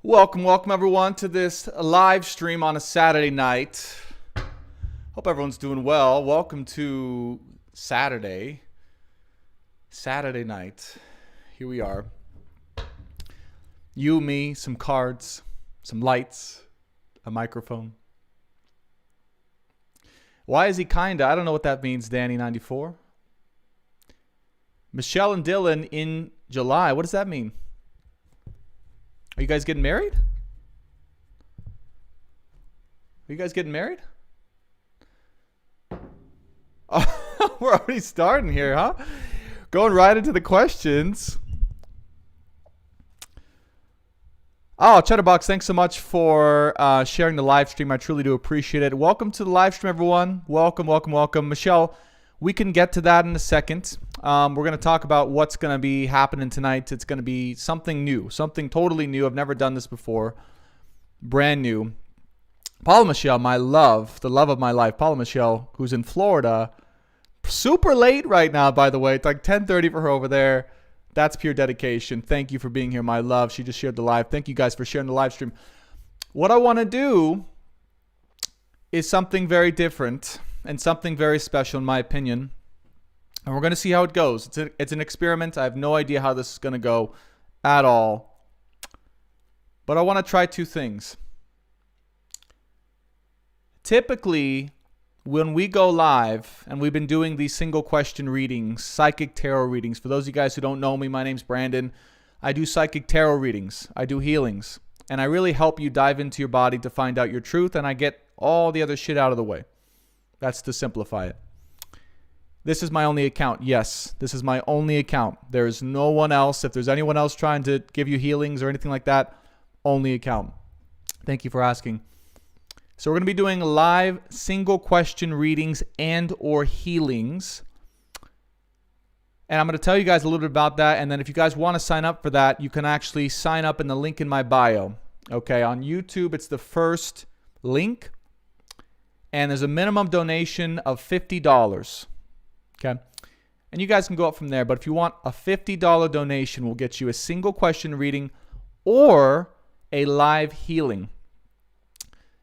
Welcome everyone to this live stream on a Saturday night. Hope everyone's doing well. Welcome to Saturday night. Here we are. You, me, some cards, some lights, a microphone. Why is he kinda? I don't know what that means, Danny94. Michelle and Dylan in July. What does that mean? Are you guys getting married? Are you guys getting married? Oh, we're already starting here, huh? Going right into the questions. Oh, Cheddarbox, thanks so much for sharing the live stream. I truly do appreciate it. Welcome to the live stream, everyone. Welcome. Michelle, we can get to that in a second. We're going to talk about what's going to be happening tonight. It's going to be something new, something totally new. I've never done this before. Brand new. Paula Michelle, my love, the love of my life. Paula Michelle, who's in Florida. Super late right now, by the way. It's like 10:30 for her over there. That's pure dedication. Thank you for being here, my love. She just shared the live. Thank you guys for sharing the live stream. What I want to do is something very different and something very special, in my opinion. And we're going to see how it goes. It's an experiment. I have no idea how this is going to go at all. But I want to try two things. Typically, when we go live, and we've been doing these single question readings, psychic tarot readings. For those of you guys who don't know me, my name's Brandon. I do psychic tarot readings. I do healings. And I really help you dive into your body to find out your truth. And I get all the other shit out of the way. That's to simplify it. This is my only account. Yes, this is my only account. There is no one else. If there's anyone else trying to give you healings or anything like that, only account. Thank you for asking. So we're going to be doing live single question readings and or healings. And I'm going to tell you guys a little bit about that. And then if you guys want to sign up for that, you can actually sign up in the link in my bio. Okay, on YouTube, it's the first link. And there's a minimum donation of $50. Okay. And you guys can go up from there. But if you want a $50 donation, we'll get you a single question reading or a live healing.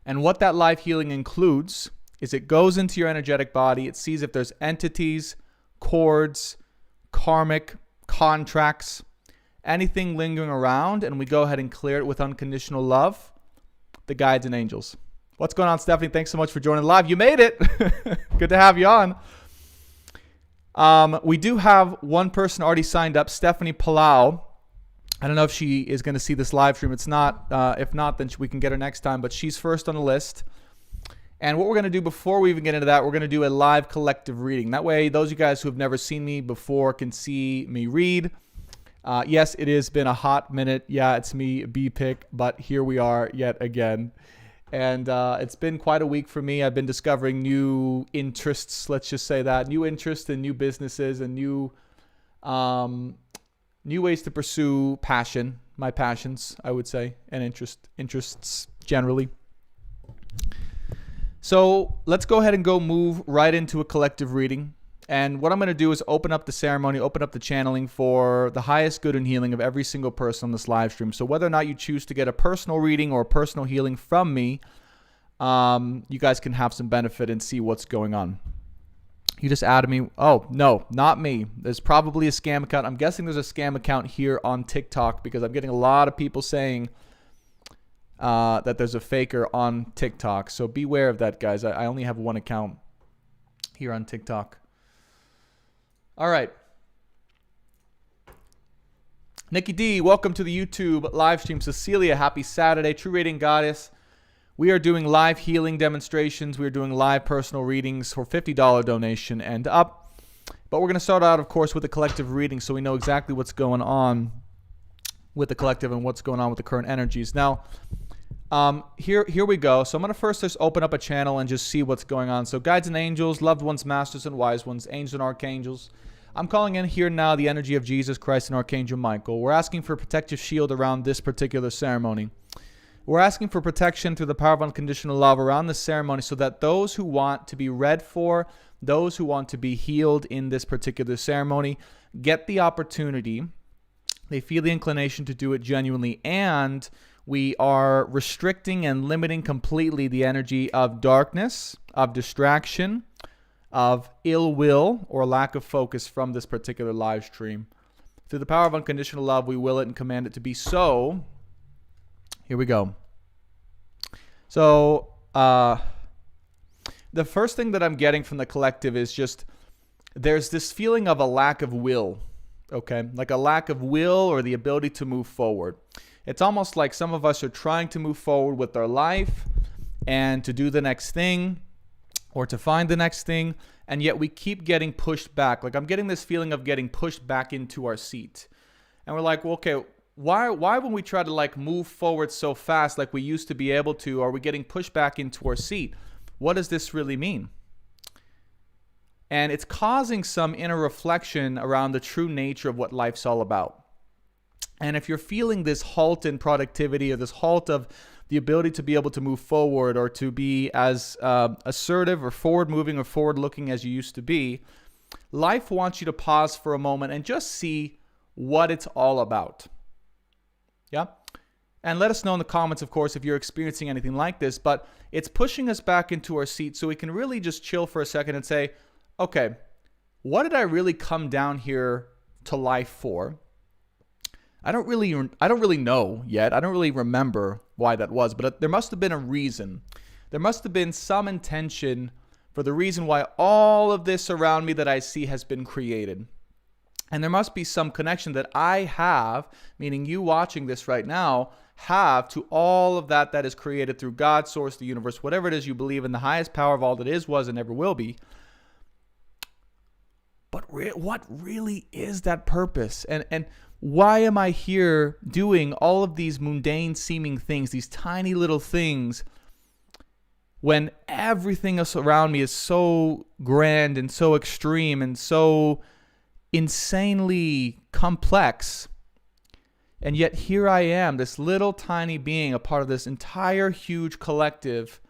And what that live healing includes is it goes into your energetic body. It sees if there's entities, cords, karmic, contracts, anything lingering around, and we go ahead and clear it with unconditional love, the guides and angels. What's going on, Stephanie? Thanks so much for joining live. You made it. Good to have you on. We do have one person already signed up, Stephanie Palau. I don't know if she is going to see this live stream. It's not. If not, then we can get her next time. But she's first on the list. And what we're going to do before we even get into that, we're going to do a live collective reading. That way, those of you guys who have never seen me before can see me read. Yes, it has been a hot minute. Yeah, it's me, B-Pick. But here we are yet again. And it's been quite a week for me. I've been discovering new interests, let's just say that. New interests in new businesses and new ways to pursue passion, my passions, I would say, and interests generally. So let's go ahead and move right into a collective reading. And what I'm going to do is open up the ceremony, open up the channeling for the highest good and healing of every single person on this live stream. So whether or not you choose to get a personal reading or a personal healing from me, you guys can have some benefit and see what's going on. You just added me. Oh, no, not me. There's probably a scam account. I'm guessing there's a scam account here on TikTok because I'm getting a lot of people saying that there's a faker on TikTok. So beware of that, guys. I only have one account here on TikTok. All right. Nikki D, welcome to the YouTube live stream. Cecilia, happy Saturday. True Rating Goddess. We are doing live healing demonstrations. We are doing live personal readings for $50 donation and up. But we're going to start out, of course, with a collective reading so we know exactly what's going on with the collective and what's going on with the current energies. Now, here we go. So I'm going to first just open up a channel and just see what's going on. So guides and angels, loved ones, masters and wise ones, angels and archangels. I'm calling in here now the energy of Jesus Christ and Archangel Michael. We're asking for a protective shield around this particular ceremony. We're asking for protection through the power of unconditional love around this ceremony so that those who want to be read for, those who want to be healed in this particular ceremony, get the opportunity They feel the inclination to do it genuinely, and we are restricting and limiting completely the energy of darkness, of distraction, of ill will, or lack of focus from this particular live stream. Through the power of unconditional love, we will it and command it to be so. Here we go. So, the first thing that I'm getting from the collective is just there's this feeling of a lack of will, okay? Like a lack of will or the ability to move forward. It's almost like some of us are trying to move forward with our life and to do the next thing or to find the next thing, and yet we keep getting pushed back. Like I'm getting this feeling of getting pushed back into our seat. And we're like, well, okay, why when we try to like move forward so fast like we used to be able to, are we getting pushed back into our seat? What does this really mean? And it's causing some inner reflection around the true nature of what life's all about. And if you're feeling this halt in productivity or this halt of the ability to be able to move forward or to be as assertive or forward-moving or forward-looking as you used to be, life wants you to pause for a moment and just see what it's all about. Yeah? And let us know in the comments, of course, if you're experiencing anything like this, but it's pushing us back into our seat so we can really just chill for a second and say, okay, what did I really come down here to life for? I don't really know yet. I don't really remember why that was, but there must have been a reason. There must have been some intention for the reason why all of this around me that I see has been created. And there must be some connection that I have, meaning you watching this right now, have to all of that is created through God, source, the universe, whatever it is you believe in, the highest power of all that is, was, and ever will be. But what really is that purpose? And why am I here doing all of these mundane seeming things, these tiny little things, when everything else around me is so grand and so extreme and so insanely complex? And yet here I am, this little tiny being, a part of this entire huge collective,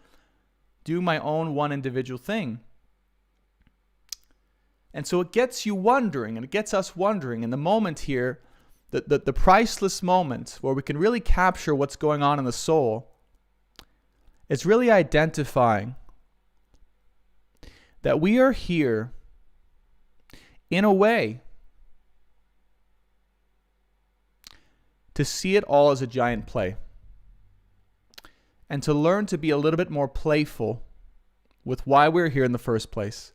doing my own one individual thing. And so it gets you wondering, and it gets us wondering in the moment here, the priceless moment where we can really capture what's going on in the soul. It's really identifying that we are here in a way to see it all as a giant play and to learn to be a little bit more playful with why we're here in the first place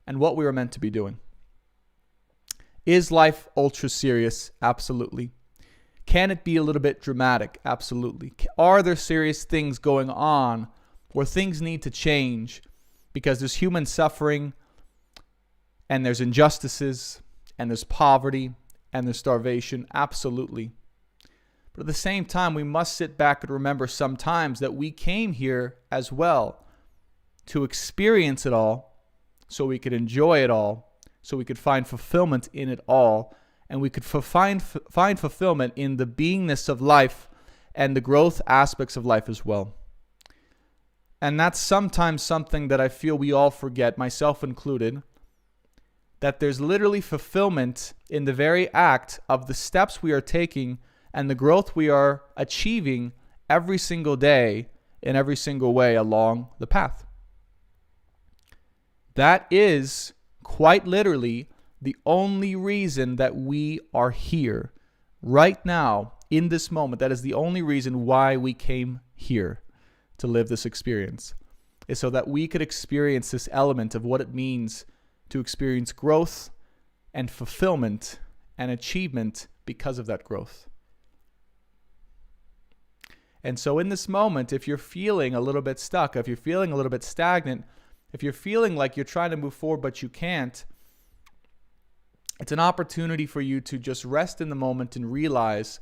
and what we were meant to be doing. Is life ultra serious? Absolutely. Can it be a little bit dramatic? Absolutely. Are there serious things going on where things need to change because there's human suffering and there's injustices and there's poverty and there's starvation? Absolutely. But at the same time, we must sit back and remember sometimes that we came here as well to experience it all so we could enjoy it all, so we could find fulfillment in it all, and we could find fulfillment in the beingness of life and the growth aspects of life as well. And that's sometimes something that I feel we all forget, myself included, that there's literally fulfillment in the very act of the steps we are taking and the growth we are achieving every single day in every single way along the path. That is quite literally the only reason that we are here right now in this moment. That is the only reason why we came here to live this experience, is so that we could experience this element of what it means to experience growth and fulfillment and achievement because of that growth. And so in this moment, if you're feeling a little bit stuck, if you're feeling a little bit stagnant, if you're feeling like you're trying to move forward but you can't, it's an opportunity for you to just rest in the moment and realize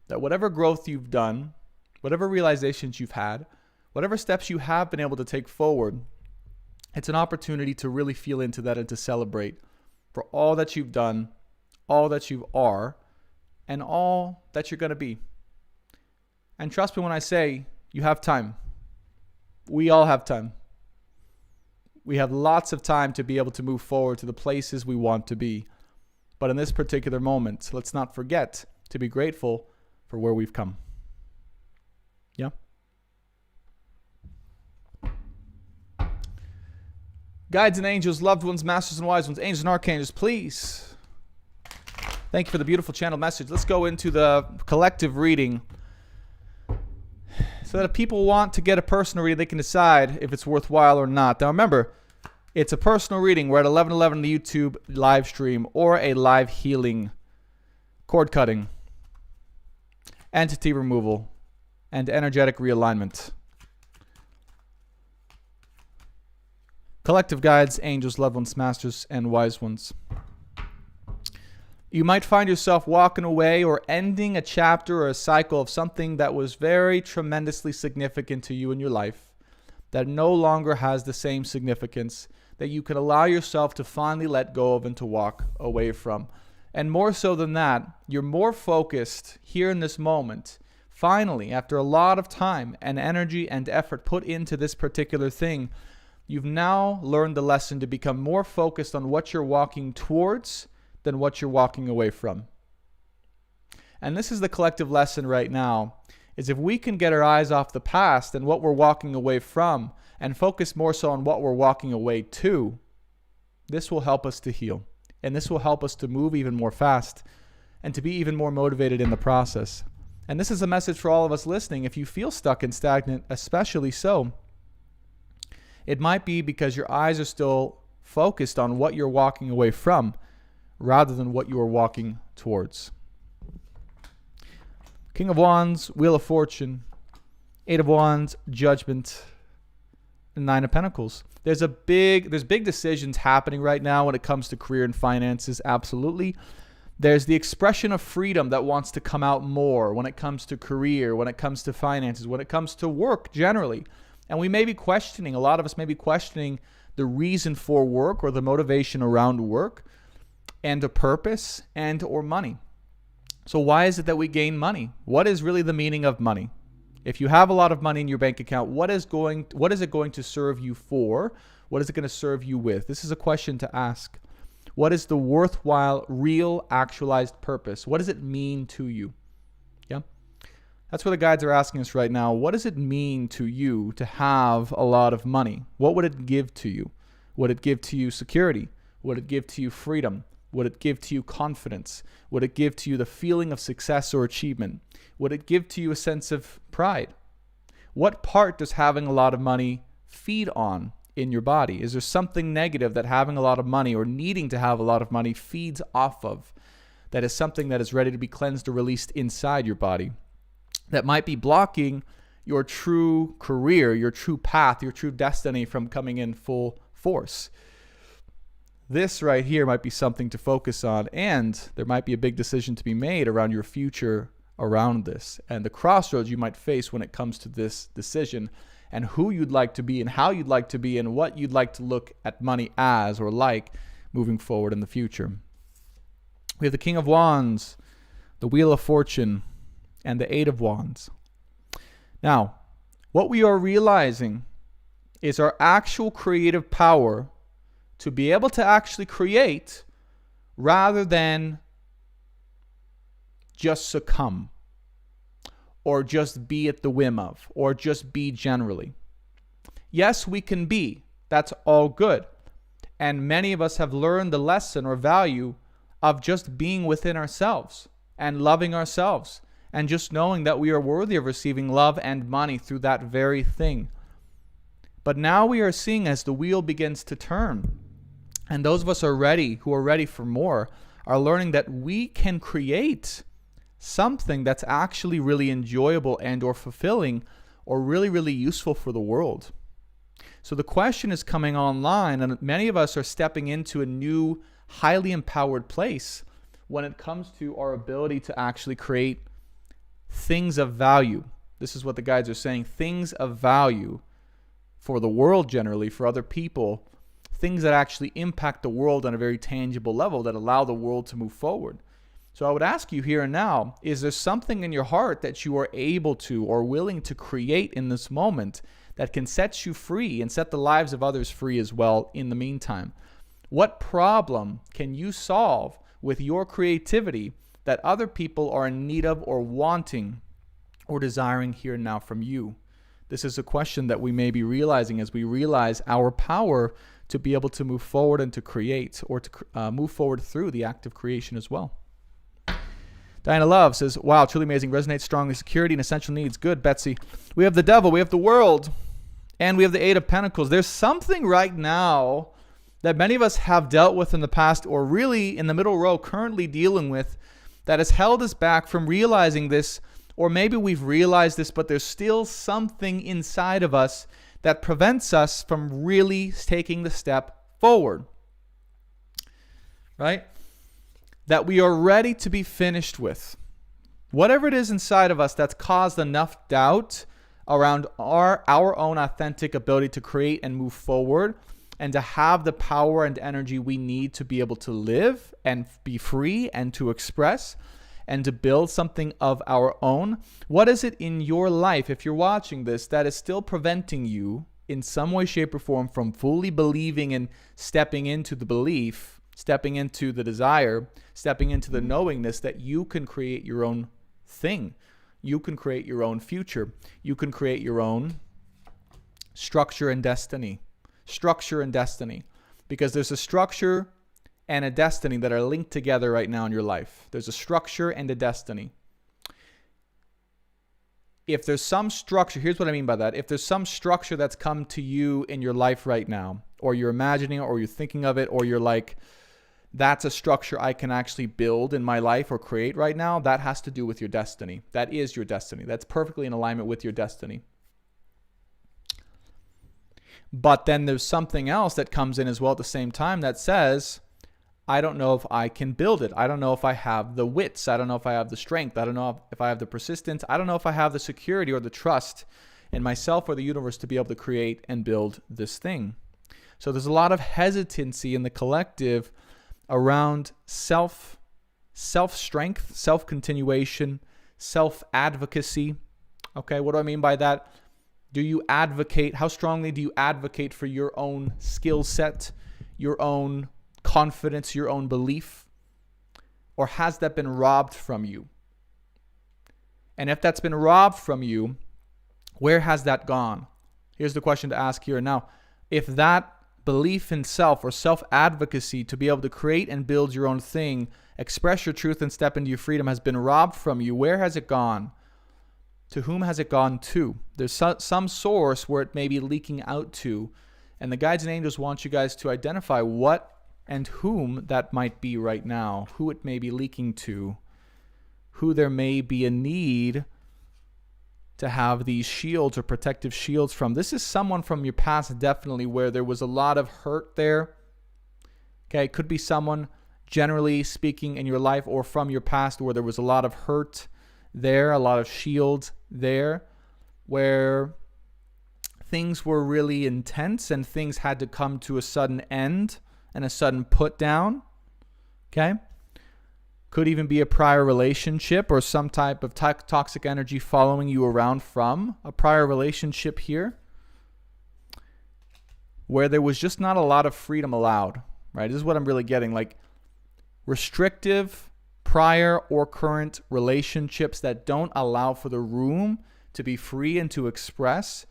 that whatever growth you've done, whatever realizations you've had, whatever steps you have been able to take forward, it's an opportunity to really feel into that and to celebrate for all that you've done, all that you are, and all that you're going to be. And trust me when I say you have time. We all have time. We have lots of time to be able to move forward to the places we want to be. But in this particular moment, let's not forget to be grateful for where we've come. Yeah? Guides and angels, loved ones, masters and wise ones, angels and archangels, please. Thank you for the beautiful channel message. Let's go into the collective reading so that if people want to get a personal reading, they can decide if it's worthwhile or not. Now remember, it's a personal reading. We're at 11:11 on the YouTube live stream, or a live healing, cord cutting, entity removal, and energetic realignment. Collective guides, angels, loved ones, masters, and wise ones. You might find yourself walking away or ending a chapter or a cycle of something that was very tremendously significant to you in your life, that no longer has the same significance, that you can allow yourself to finally let go of and to walk away from. And more so than that, you're more focused here in this moment. Finally, after a lot of time and energy and effort put into this particular thing, you've now learned the lesson to become more focused on what you're walking towards than what you're walking away from. And this is the collective lesson right now, is if we can get our eyes off the past and what we're walking away from and focus more so on what we're walking away to, this will help us to heal. And this will help us to move even more fast and to be even more motivated in the process. And this is a message for all of us listening. If you feel stuck and stagnant, especially so, it might be because your eyes are still focused on what you're walking away from rather than what you are walking towards. King of Wands, Wheel of Fortune, Eight of Wands, Judgment, and Nine of Pentacles. There's big decisions happening right now when it comes to career and finances, absolutely. There's the expression of freedom that wants to come out more when it comes to career, when it comes to finances, when it comes to work generally. And we may be questioning, a lot of us may be questioning the reason for work or the motivation around work and a purpose and or money. So why is it that we gain money? What is really the meaning of money? If you have a lot of money in your bank account, what is it going to serve you for? What is it going to serve you with? This is a question to ask. What is the worthwhile, real, actualized purpose? What does it mean to you? Yeah? That's what the guides are asking us right now. What does it mean to you to have a lot of money? What would it give to you? Would it give to you security? Would it give to you freedom? Would it give to you confidence? Would it give to you the feeling of success or achievement? Would it give to you a sense of pride? What part does having a lot of money feed on in your body? Is there something negative that having a lot of money or needing to have a lot of money feeds off of? That is something that is ready to be cleansed or released inside your body, that might be blocking your true career, your true path, your true destiny from coming in full force. This right here might be something to focus on, and there might be a big decision to be made around your future around this and the crossroads you might face when it comes to this decision and who you'd like to be and how you'd like to be and what you'd like to look at money as or like moving forward in the future. We have the King of Wands, the Wheel of Fortune, and the Eight of Wands. Now, what we are realizing is our actual creative power to be able to actually create rather than just succumb or just be at the whim of or just be generally. Yes, we can be. That's all good. And many of us have learned the lesson or value of just being within ourselves and loving ourselves and just knowing that we are worthy of receiving love and money through that very thing. But now we are seeing as the wheel begins to turn, and those of us who are ready for more, are learning that we can create something that's actually really enjoyable and or fulfilling or really, really useful for the world. So the question is coming online, and many of us are stepping into a new, highly empowered place when it comes to our ability to actually create things of value. This is what the guides are saying, things of value for the world generally, for other people, things that actually impact the world on a very tangible level that allow the world to move forward. So I would ask you here and now, is there something in your heart that you are able to or willing to create in this moment that can set you free and set the lives of others free as well in the meantime? What problem can you solve with your creativity that other people are in need of or wanting or desiring here and now from you? This is a question that we may be realizing as we realize our power to be able to move forward and to create, or to move forward through the act of creation as well. Diana Love says, wow, truly amazing. Resonates strongly. Security and essential needs. Good, Betsy. We have the devil. We have the world. And we have the Eight of Pentacles. There's something right now that many of us have dealt with in the past, or really in the middle row currently dealing with, that has held us back from realizing this. Or maybe we've realized this, but there's still something inside of us that prevents us from really taking the step forward. Right? That we are ready to be finished with. Whatever it is inside of us that's caused enough doubt around our own authentic ability to create and move forward, and to have the power and energy we need to be able to live and be free and to express and to build something of our own. What is it in your life, if you're watching this, that is still preventing you in some way, shape, or form from fully believing and stepping into the belief, stepping into the desire, stepping into the knowingness that you can create your own thing? You can create your own future. You can create your own structure and destiny. Structure and destiny. Because there's a structure and a destiny that are linked together right now in your life. There's a structure and a destiny. If there's some structure, here's what I mean by that. If there's some structure that's come to you in your life right now, or you're imagining it, or you're thinking of it, or you're like, that's a structure I can actually build in my life or create right now, that has to do with your destiny. That is your destiny. That's perfectly in alignment with your destiny. But then there's something else that comes in as well at the same time that says, I don't know if I can build it. I don't know if I have the wits. I don't know if I have the strength. I don't know if I have the persistence. I don't know if I have the security or the trust in myself or the universe to be able to create and build this thing. So there's a lot of hesitancy in the collective around self-strength, self-continuation, self-advocacy. Okay, what do I mean by that? Do you advocate? How strongly do you advocate for your own skill set, your own confidence, your own belief? Or has that been robbed from you? And if that's been robbed from you, where has that gone? Here's the question to ask here and now. If that belief in self or self-advocacy to be able to create and build your own thing, express your truth and step into your freedom has been robbed from you, where has it gone? To whom has it gone to? There's some source where it may be leaking out to. And the guides and angels want you guys to identify what and whom that might be right now, who it may be leaking to, who there may be a need to have these shields or protective shields from. This is someone from your past, definitely, where there was a lot of hurt there. Okay, it could be someone, generally speaking, in your life or from your past where there was a lot of hurt there, a lot of shields there, where things were really intense and things had to come to a sudden end and a sudden put down. Okay? Could even be a prior relationship or some type of toxic energy following you around from a prior relationship here, where there was just not a lot of freedom allowed, right? This is what I'm really getting, like restrictive prior or current relationships that don't allow for the room to be free and to express,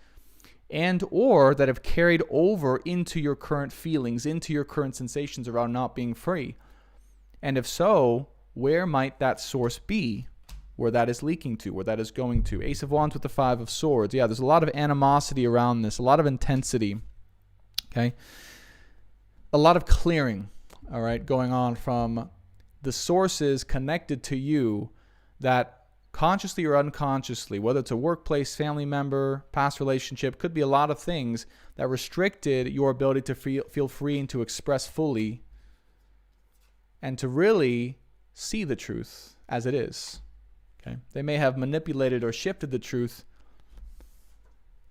and or that have carried over into your current feelings, into your current sensations around not being free. And if so, where might that source be where that is leaking to, where that is going to? Ace of Wands with the Five of Swords. Yeah, there's a lot of animosity around this, a lot of intensity, okay? A lot of clearing, all right, going on from the sources connected to you that consciously or unconsciously, whether it's a workplace, family member, past relationship, could be a lot of things that restricted your ability to feel free and to express fully and to really see the truth as it is. Okay? They may have manipulated or shifted the truth,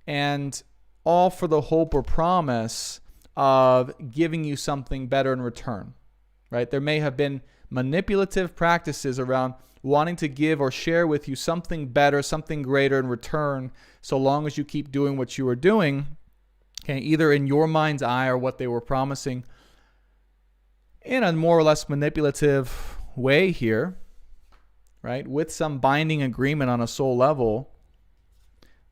and all for the hope or promise of giving you something better in return. Right? There may have been manipulative practices around wanting to give or share with you something better, something greater in return, so long as you keep doing what you were doing, okay, either in your mind's eye or what they were promising. in a more or less manipulative way here, right? With some binding agreement on a soul level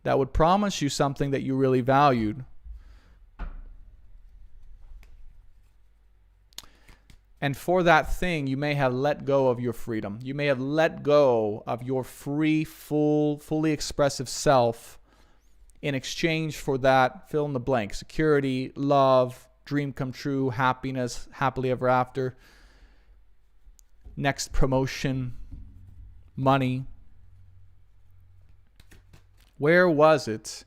that would promise you something that you really valued. And for that thing, you may have let go of your freedom. You may have let go of your free, fully expressive self in exchange for that fill in the blank. Security, love, dream come true, happiness, happily ever after, next promotion, money. Where was it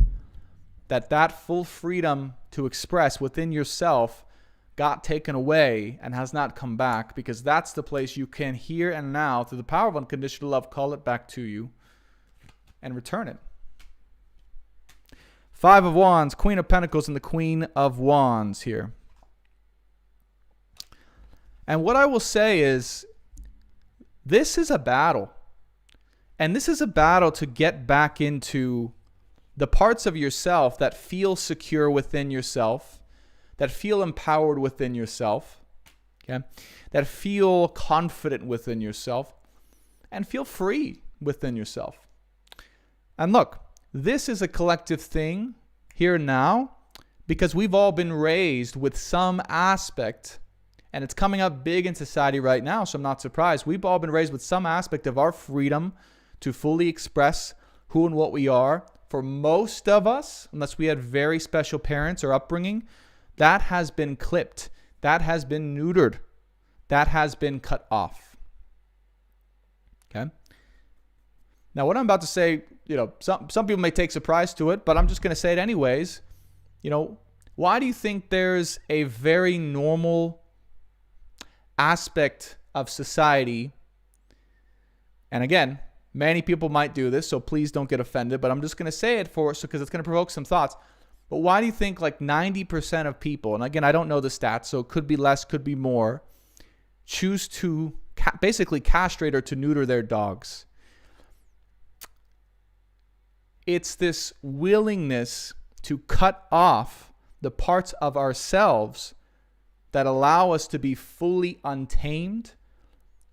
that full freedom to express within yourself got taken away and has not come back? Because that's the place you can here and now, through the power of unconditional love, call it back to you and return it. Five of Wands, Queen of Pentacles, and the Queen of Wands here. And what I will say is, this is a battle. And this is a battle to get back into the parts of yourself that feel secure within yourself, that feel empowered within yourself, okay? That feel confident within yourself, and feel free within yourself. And look, this is a collective thing here and now, because we've all been raised with some aspect, and it's coming up big in society right now, so I'm not surprised. We've all been raised with some aspect of our freedom to fully express who and what we are. For most of us, unless we had very special parents or upbringing, that has been clipped. That has been neutered. That has been cut off. Okay? Now, what I'm about to say, some people may take surprise to it, but I'm just going to say it anyways. Why do you think there's a very normal aspect of society? And again, many people might do this, so please don't get offended, but I'm just going to say it because it's going to provoke some thoughts. But why do you think like 90% of people, and again, I don't know the stats, so it could be less, could be more, choose to basically castrate or to neuter their dogs? It's this willingness to cut off the parts of ourselves that allow us to be fully untamed,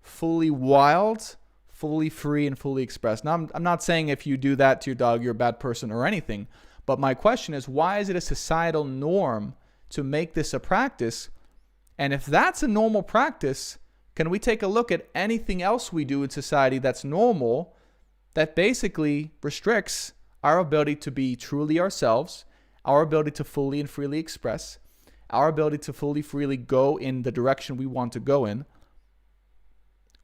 fully wild, fully free, and fully expressed. Now, I'm not saying if you do that to your dog, you're a bad person or anything. But my question is, why is it a societal norm to make this a practice? And if that's a normal practice, can we take a look at anything else we do in society that's normal that basically restricts our ability to be truly ourselves, our ability to fully and freely express, our ability to fully, freely go in the direction we want to go in?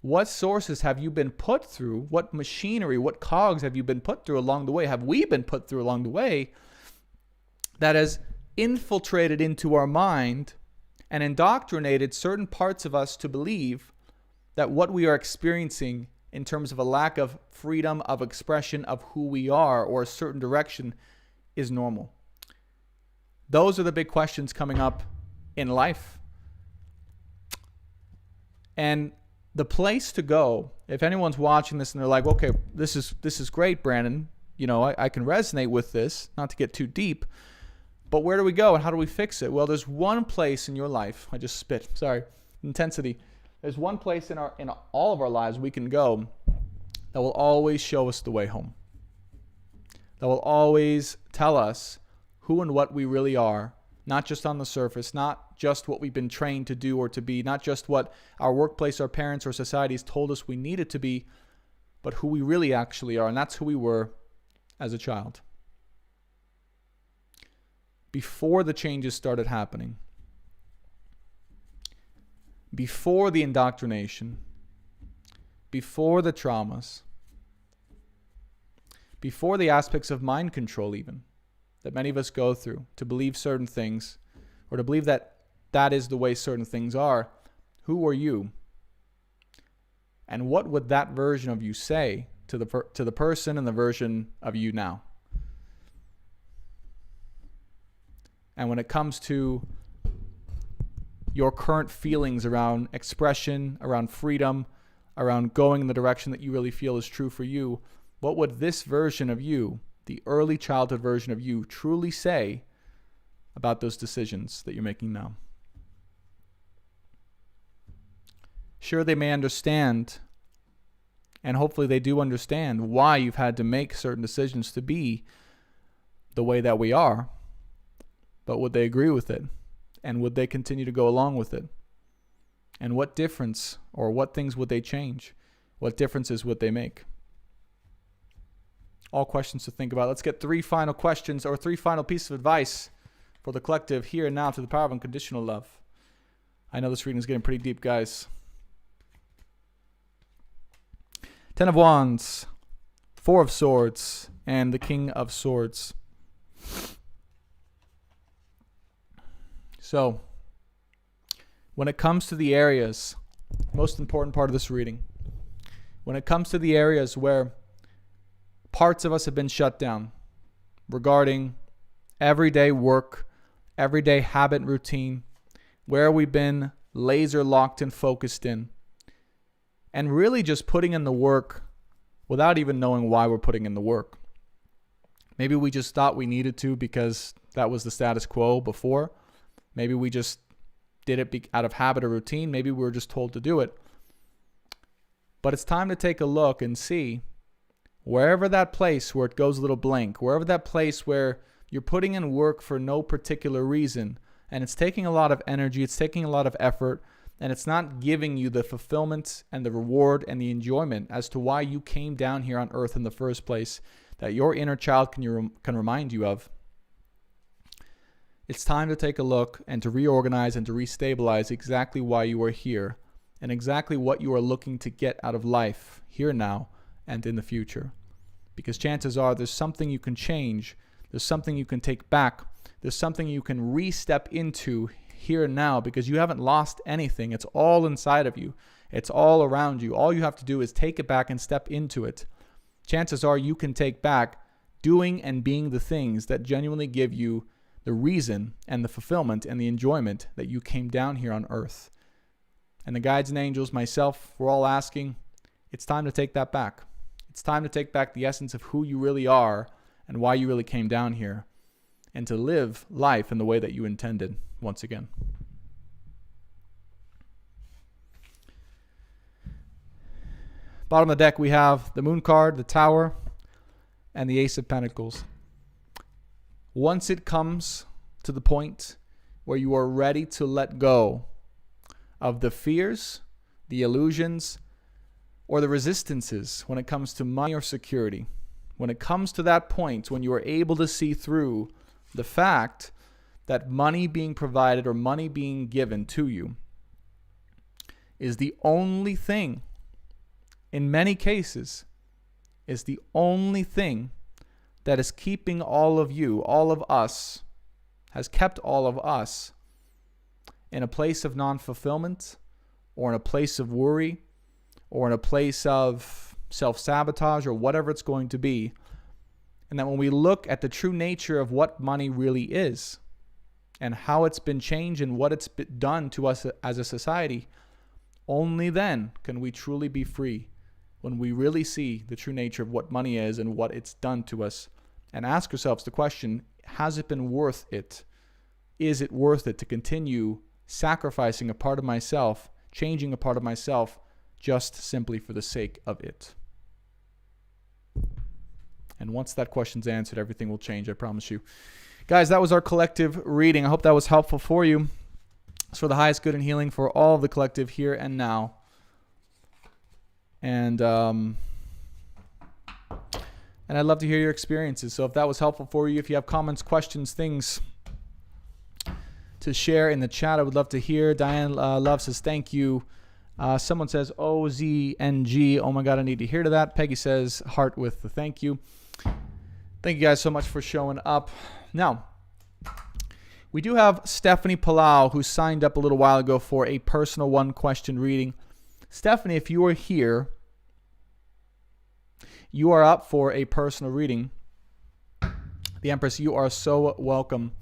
What sources have you been put through? What machinery, what cogs have you been put through along the way? Have we been put through along the way that has infiltrated into our mind and indoctrinated certain parts of us to believe that what we are experiencing in terms of a lack of freedom of expression of who we are or a certain direction is normal? Those are the big questions coming up in life. And the place to go, if anyone's watching this and they're like, okay, this is great, Brandon. I can resonate with this, not to get too deep, but where do we go and how do we fix it? Well, there's one place in your life. I just spit. Sorry. Intensity. There's one place in all of our lives we can go that will always show us the way home. That will always tell us who and what we really are, not just on the surface, not just what we've been trained to do or to be, not just what our workplace, our parents, or society has told us we needed to be, but who we really actually are. And that's who we were as a child. Before the changes started happening, before the indoctrination, before the traumas, before the aspects of mind control even that many of us go through to believe certain things or to believe that that is the way certain things are. Who were you? And what would that version of you say to the person and the version of you now? And when it comes to your current feelings around expression, around freedom, around going in the direction that you really feel is true for you, what would this version of you, the early childhood version of you, truly say about those decisions that you're making now? Sure, they may understand, and hopefully they do understand why you've had to make certain decisions to be the way that we are. But would they agree with it? And would they continue to go along with it? And what difference or what things would they change? What differences would they make? All questions to think about. Let's get 3 final questions or 3 final pieces of advice for the collective here and now to the power of unconditional love. I know this reading is getting pretty deep, guys. 10 of Wands, 4 of Swords, and the King of Swords. So, when it comes to the areas, most important part of this reading, when it comes to the areas where parts of us have been shut down regarding everyday work, everyday habit and routine, where we've been laser locked and focused in, and really just putting in the work without even knowing why we're putting in the work. Maybe we just thought we needed to because that was the status quo before. Maybe we just did it out of habit or routine. Maybe we were just told to do it. But it's time to take a look and see wherever that place where it goes a little blank, wherever that place where you're putting in work for no particular reason, and it's taking a lot of energy, it's taking a lot of effort, and it's not giving you the fulfillment and the reward and the enjoyment as to why you came down here on earth in the first place, that your inner child can remind you of. It's time to take a look and to reorganize and to restabilize exactly why you are here and exactly what you are looking to get out of life here now and in the future. Because chances are there's something you can change, there's something you can take back, there's something you can re-step into here and now, because you haven't lost anything. It's all inside of you. It's all around you. All you have to do is take it back and step into it. Chances are you can take back doing and being the things that genuinely give you the reason and the fulfillment and the enjoyment that you came down here on earth. And the guides and angels, myself, we're all asking, it's time to take that back. It's time to take back the essence of who you really are and why you really came down here, and to live life in the way that you intended once again. Bottom of the deck, we have the Moon card, the Tower, and the Ace of Pentacles. Once it comes to the point where you are ready to let go of the fears, the illusions, or the resistances when it comes to money or security, when it comes to that point when you are able to see through the fact that money being provided or money being given to you is the only thing, in many cases, is the only thing that is keeping all of you, all of us, has kept all of us in a place of non-fulfillment, or in a place of worry, or in a place of self-sabotage, or whatever it's going to be. And that when we look at the true nature of what money really is, and how it's been changed and what it's been done to us as a society, only then can we truly be free, when we really see the true nature of what money is and what it's done to us, and ask ourselves the question, has it been worth it? Is it worth it to continue sacrificing a part of myself, changing a part of myself, just simply for the sake of it? And once that question's answered, everything will change, I promise you. Guys, that was our collective reading. I hope that was helpful for you. It's for the highest good and healing for all of the collective here and now. And I'd love to hear your experiences. So if that was helpful for you, if you have comments, questions, things to share in the chat, I would love to hear. Diane Love says, thank you. Someone says, OZNG. Oh my God, I need to hear to that. Peggy says, heart with the thank you. Thank you guys so much for showing up. Now, we do have Stephanie Palau, who signed up a little while ago for a personal one-question reading. Stephanie, if you are here, you are up for a personal reading. The Empress, you are so welcome.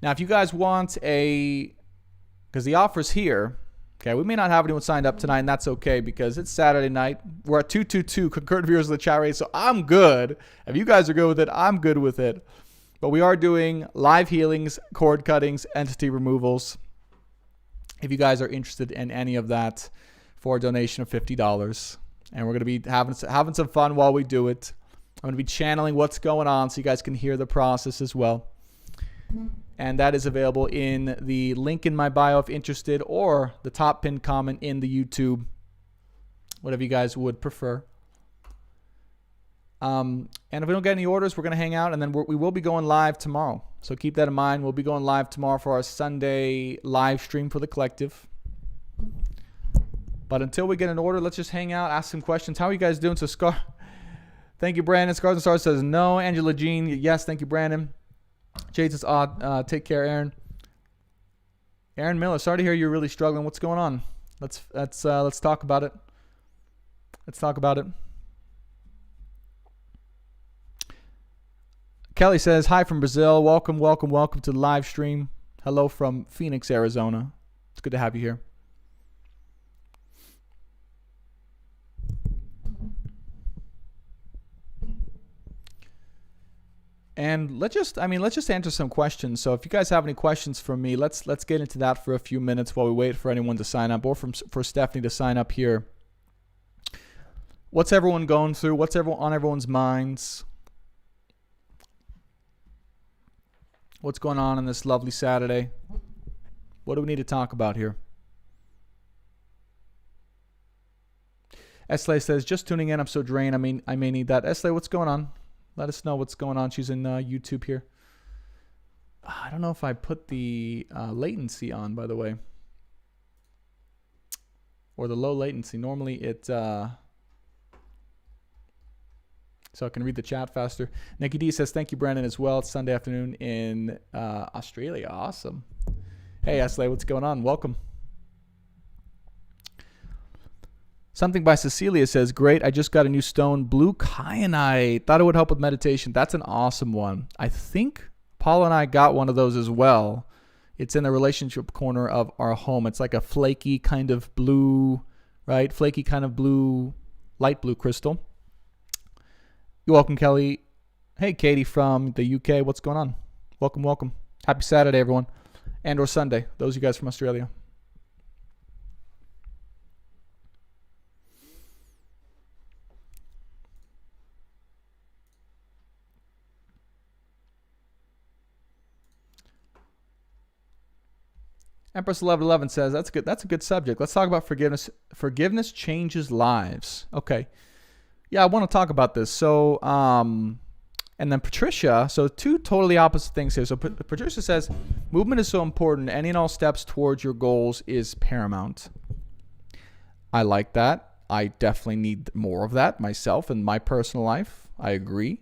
Now, if you guys want because the offer's here, okay, we may not have anyone signed up tonight, and that's okay because it's Saturday night. We're at 222 concurrent viewers of the chat rate, so I'm good. If you guys are good with it, I'm good with it. But we are doing live healings, cord cuttings, entity removals. If you guys are interested in any of that, for a donation of $50. And we're going to be having some fun while we do it. I'm going to be channeling what's going on so you guys can hear the process as well. And that is available in the link in my bio if interested, or the top pinned comment in the YouTube, whatever you guys would prefer. And if we don't get any orders, we're going to hang out, and then we will be going live tomorrow. So keep that in mind. We'll be going live tomorrow for our Sunday live stream for the collective. But until we get an order, let's just hang out, ask some questions. How are you guys doing? So thank you, Brandon. Scars and Stars says no. Angela Jean, yes, thank you, Brandon. Jade says, take care, Aaron. Aaron Miller, sorry to hear you're really struggling. What's going on? Let's talk about it. Let's talk about it. Kelly says, hi from Brazil. Welcome to the live stream. Hello from Phoenix, Arizona. It's good to have you here. And let's just answer some questions. So if you guys have any questions for me, let's get into that for a few minutes while we wait for anyone to sign up, or for Stephanie to sign up here. What's everyone going through? What's on everyone's minds? What's going on this lovely Saturday? What do we need to talk about here? Esley says, just tuning in. I'm so drained. I may need that. Esley, what's going on? Let us know what's going on. She's in YouTube here. I don't know if I put the latency on, by the way. Or the low latency. Normally it... So I can read the chat faster. Nikki D says, thank you, Brandon, as well. It's Sunday afternoon in Australia. Awesome. Hey, Esley, what's going on? Welcome. Something by Cecilia says, great, I just got a new stone, blue kyanite. Thought it would help with meditation. That's an awesome one. I think Paula and I got one of those as well. It's in the relationship corner of our home. It's like a flaky kind of blue, right? Flaky kind of blue, light blue crystal. You're welcome, Kelly. Hey, Katie from the UK. What's going on? Welcome. Happy Saturday, everyone. And or Sunday. Those of you guys from Australia. Empress 1111 says, that's good. That's a good subject. Let's talk about forgiveness. Forgiveness changes lives. Okay. Yeah, I want to talk about this. So, and then Patricia, so two totally opposite things here. So Patricia says, movement is so important. Any and all steps towards your goals is paramount. I like that. I definitely need more of that myself in my personal life. I agree.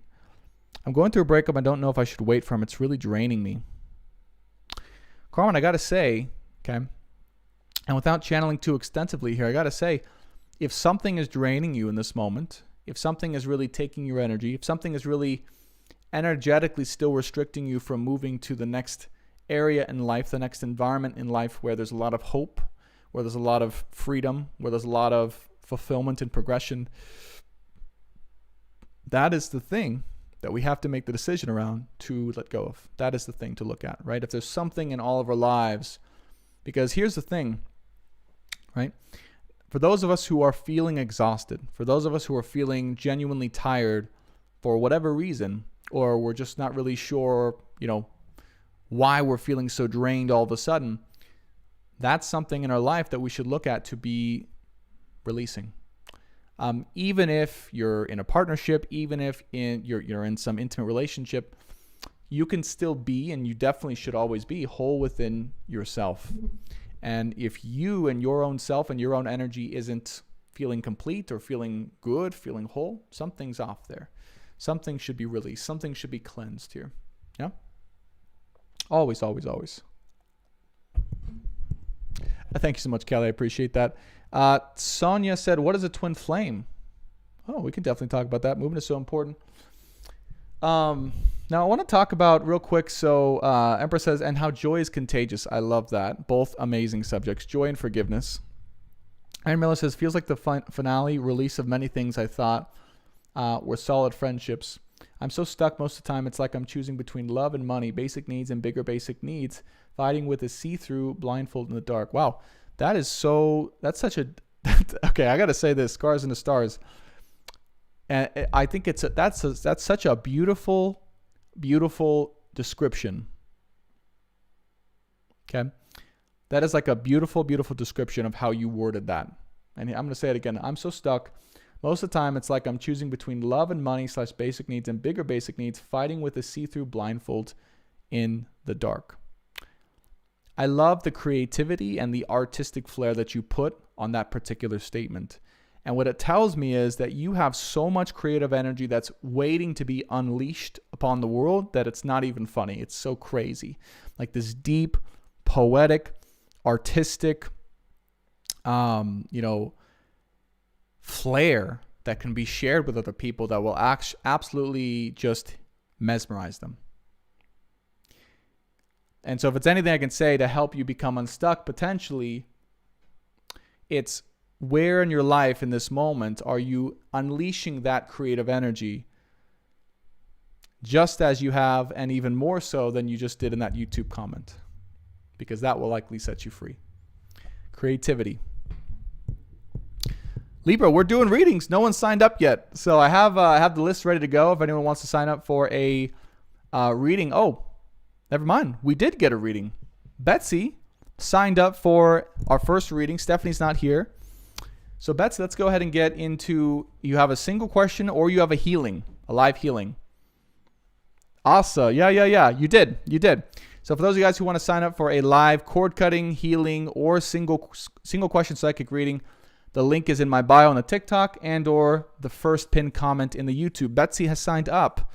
I'm going through a breakup. I don't know if I should wait for him. It's really draining me. Carmen, I got to say, okay, and without channeling too extensively here, I got to say, if something is draining you in this moment, if something is really taking your energy, if something is really energetically still restricting you from moving to the next area in life, the next environment in life where there's a lot of hope, where there's a lot of freedom, where there's a lot of fulfillment and progression, that is the thing that we have to make the decision around to let go of. That is the thing to look at, right? If there's something in all of our lives, because here's the thing, right? For those of us who are feeling exhausted, for those of us who are feeling genuinely tired for whatever reason, or we're just not really sure, why we're feeling so drained all of a sudden, that's something in our life that we should look at to be releasing. Even if you're in a partnership, even if you're in some intimate relationship, you can still be, and you definitely should always be, whole within yourself. And if you and your own self and your own energy isn't feeling complete or feeling good, feeling whole, something's off there. Something should be released. Something should be cleansed here. Yeah? Always, always, always. Thank you so much, Kelly. I appreciate that. Sonia said, what is a twin flame? Oh, we can definitely talk about that. Movement is so important. Now, I want to talk about real quick. So Empress says, and how joy is contagious. I love that. Both amazing subjects, joy and forgiveness. Aaron Miller says, feels like the finale release of many things I thought were solid friendships. I'm so stuck most of the time. It's like I'm choosing between love and money, basic needs and bigger basic needs, fighting with a see-through blindfold in the dark. Wow. That's such a Okay, I got to say this, Scars in the Stars. And I think that's such a beautiful, beautiful description. Okay? That is like a beautiful, beautiful description of how you worded that. And I'm going to say it again. I'm so stuck. Most of the time, it's like I'm choosing between love and money / basic needs and bigger basic needs, fighting with a see-through blindfold in the dark. I love the creativity and the artistic flair that you put on that particular statement. And what it tells me is that you have so much creative energy that's waiting to be unleashed upon the world that it's not even funny. It's so crazy. Like this deep, poetic, artistic, flair that can be shared with other people that will absolutely just mesmerize them. And so if it's anything I can say to help you become unstuck, potentially, it's where in your life in this moment are you unleashing that creative energy just as you have, and even more so than you just did in that YouTube comment, because that will likely set you free. Creativity. Libra, we're doing readings. No one's signed up yet. So I have the list ready to go if anyone wants to sign up for a reading. Oh, never mind. We did get a reading. Betsy signed up for our first reading. Stephanie's not here. So Betsy, let's go ahead and get into, you have a single question or you have a healing, a live healing. Asa, yeah. You did. So for those of you guys who want to sign up for a live cord cutting, healing, or single question psychic reading, the link is in my bio on the TikTok and or the first pinned comment in the YouTube. Betsy has signed up.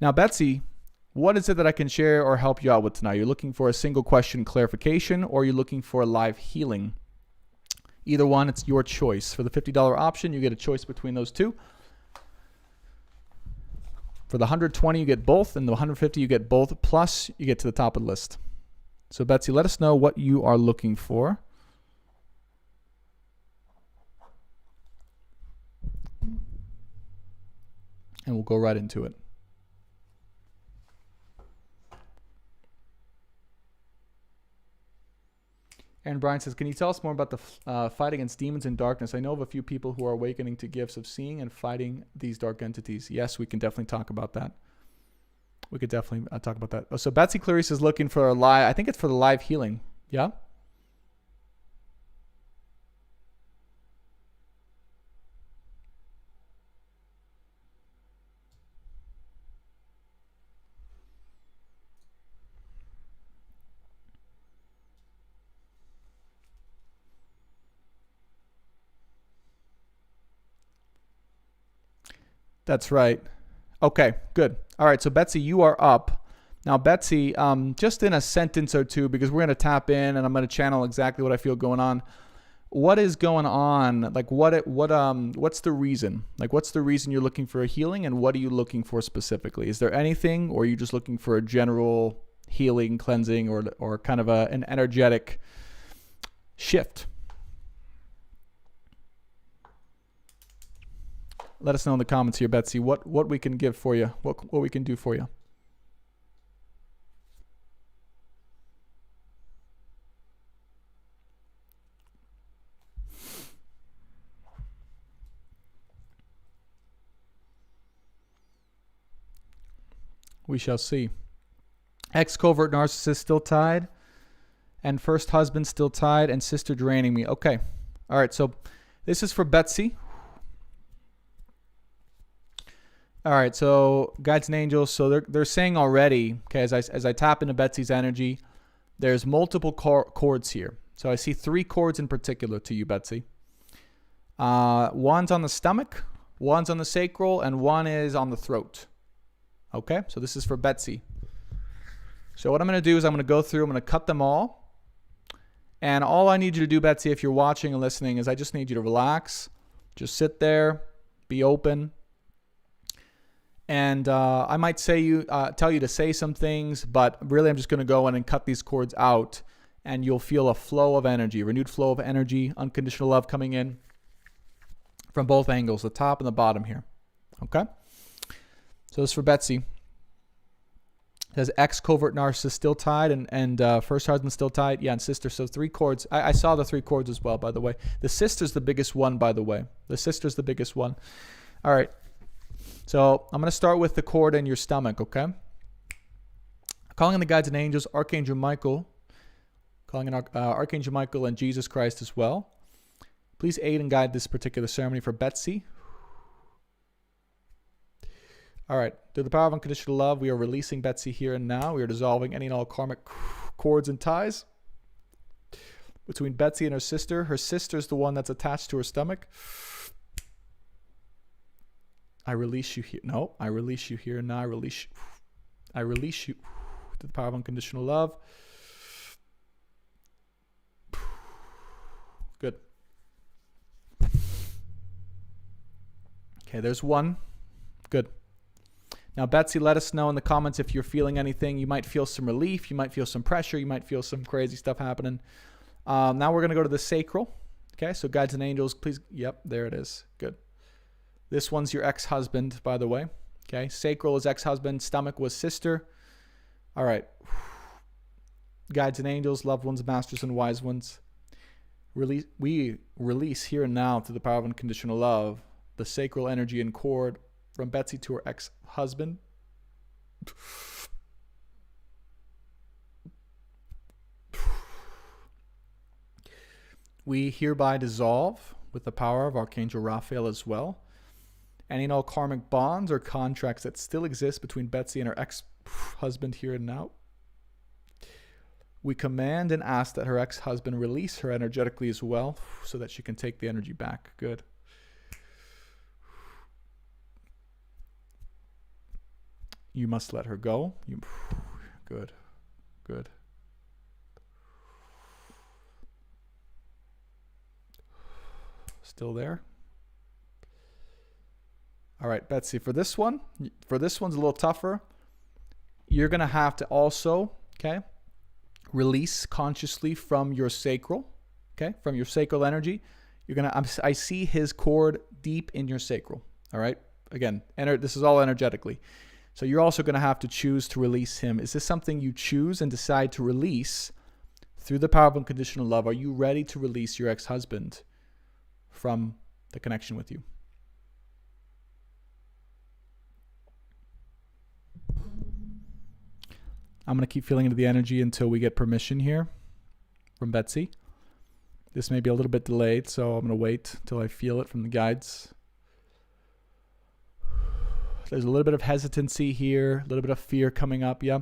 Now, Betsy, what is it that I can share or help you out with tonight? You're looking for a single question clarification, or you're looking for a live healing? Either one, it's your choice. For the $50 option, you get a choice between those two. For the $120, you get both, and the $150, you get both, plus you get to the top of the list. So, Betsy, let us know what you are looking for. And we'll go right into it. Aaron Bryan says, can you tell us more about the fight against demons and darkness? I know of a few people who are awakening to gifts of seeing and fighting these dark entities. Yes, we can definitely talk about that. We could definitely talk about that. Oh, so Betsy Clarice is looking for a live, I think it's for the live healing. Yeah? That's right. Okay, good. All right, so Betsy, you are up. Now, Betsy, just in a sentence or two, because we're going to tap in and I'm going to channel exactly what I feel going on. What is going on? Like, what's the reason? Like, what's the reason you're looking for a healing, and what are you looking for specifically? Is there anything, or are you just looking for a general healing, cleansing, or kind of an energetic shift? Let us know in the comments here, Betsy, what we can give for you, what we can do for you. We shall see. Ex-covert narcissist still tied, and first husband still tied, and sister draining me. Okay. All right, so this is for Betsy. All right, so guides and angels, so they're saying already, okay, as I tap into Betsy's energy, there's multiple chords here. So I see 3 chords in particular to you, Betsy. One's on the stomach, one's on the sacral, and one is on the throat. Okay, so this is for Betsy. So what I'm going to do is I'm going to go through, I'm going to cut them all. And all I need you to do, Betsy, if you're watching and listening, is I just need you to relax. Just sit there, be open. And I might tell you to say some things, but really I'm just going to go in and cut these chords out, and you'll feel a flow of energy, renewed flow of energy, unconditional love coming in from both angles, the top and the bottom here. Okay? So this is for Betsy. Says ex covert narcissist still tied and first husband still tied. Yeah, and sister. So 3 cords. I saw the 3 cords as well, by the way. The sister's the biggest one, by the way. The sister's the biggest one. All right. So I'm going to start with the cord in your stomach, okay? Calling in the guides and angels, Archangel Michael. Calling in Archangel Michael and Jesus Christ as well. Please aid and guide this particular ceremony for Betsy. All right. Through the power of unconditional love, we are releasing Betsy here and now. We are dissolving any and all karmic cords and ties between Betsy and her sister. Her sister is the one that's attached to her stomach. I release you here. No, I release you here and now. I release you to the power of unconditional love. Good. Okay, there's one. Good. Now, Betsy, let us know in the comments if you're feeling anything. You might feel some relief. You might feel some pressure. You might feel some crazy stuff happening. Now we're going to go to the sacral. Okay, so guides and angels, please. Yep, there it is. Good. This one's your ex-husband, by the way. Okay, sacral is ex-husband. Stomach was sister. All right. Guides and angels, loved ones, masters, and wise ones. We release here and now through the power of unconditional love the sacral energy and cord from Betsy to her ex-husband. We hereby dissolve with the power of Archangel Raphael as well any and all karmic bonds or contracts that still exist between Betsy and her ex-husband here and now. We command and ask that her ex-husband release her energetically as well so that she can take the energy back. Good. You must let her go. Good. Good. Still there? All right, Betsy, for this one's a little tougher. You're going to have to also, okay, release consciously from your sacral, okay, from your sacral energy. I see his cord deep in your sacral, all right? Again, this is all energetically. So you're also going to have to choose to release him. Is this something you choose and decide to release through the power of unconditional love? Are you ready to release your ex-husband from the connection with you? I'm going to keep feeling into the energy until we get permission here from Betsy. This may be a little bit delayed, so I'm going to wait until I feel it from the guides. There's a little bit of hesitancy here, a little bit of fear coming up. Yeah.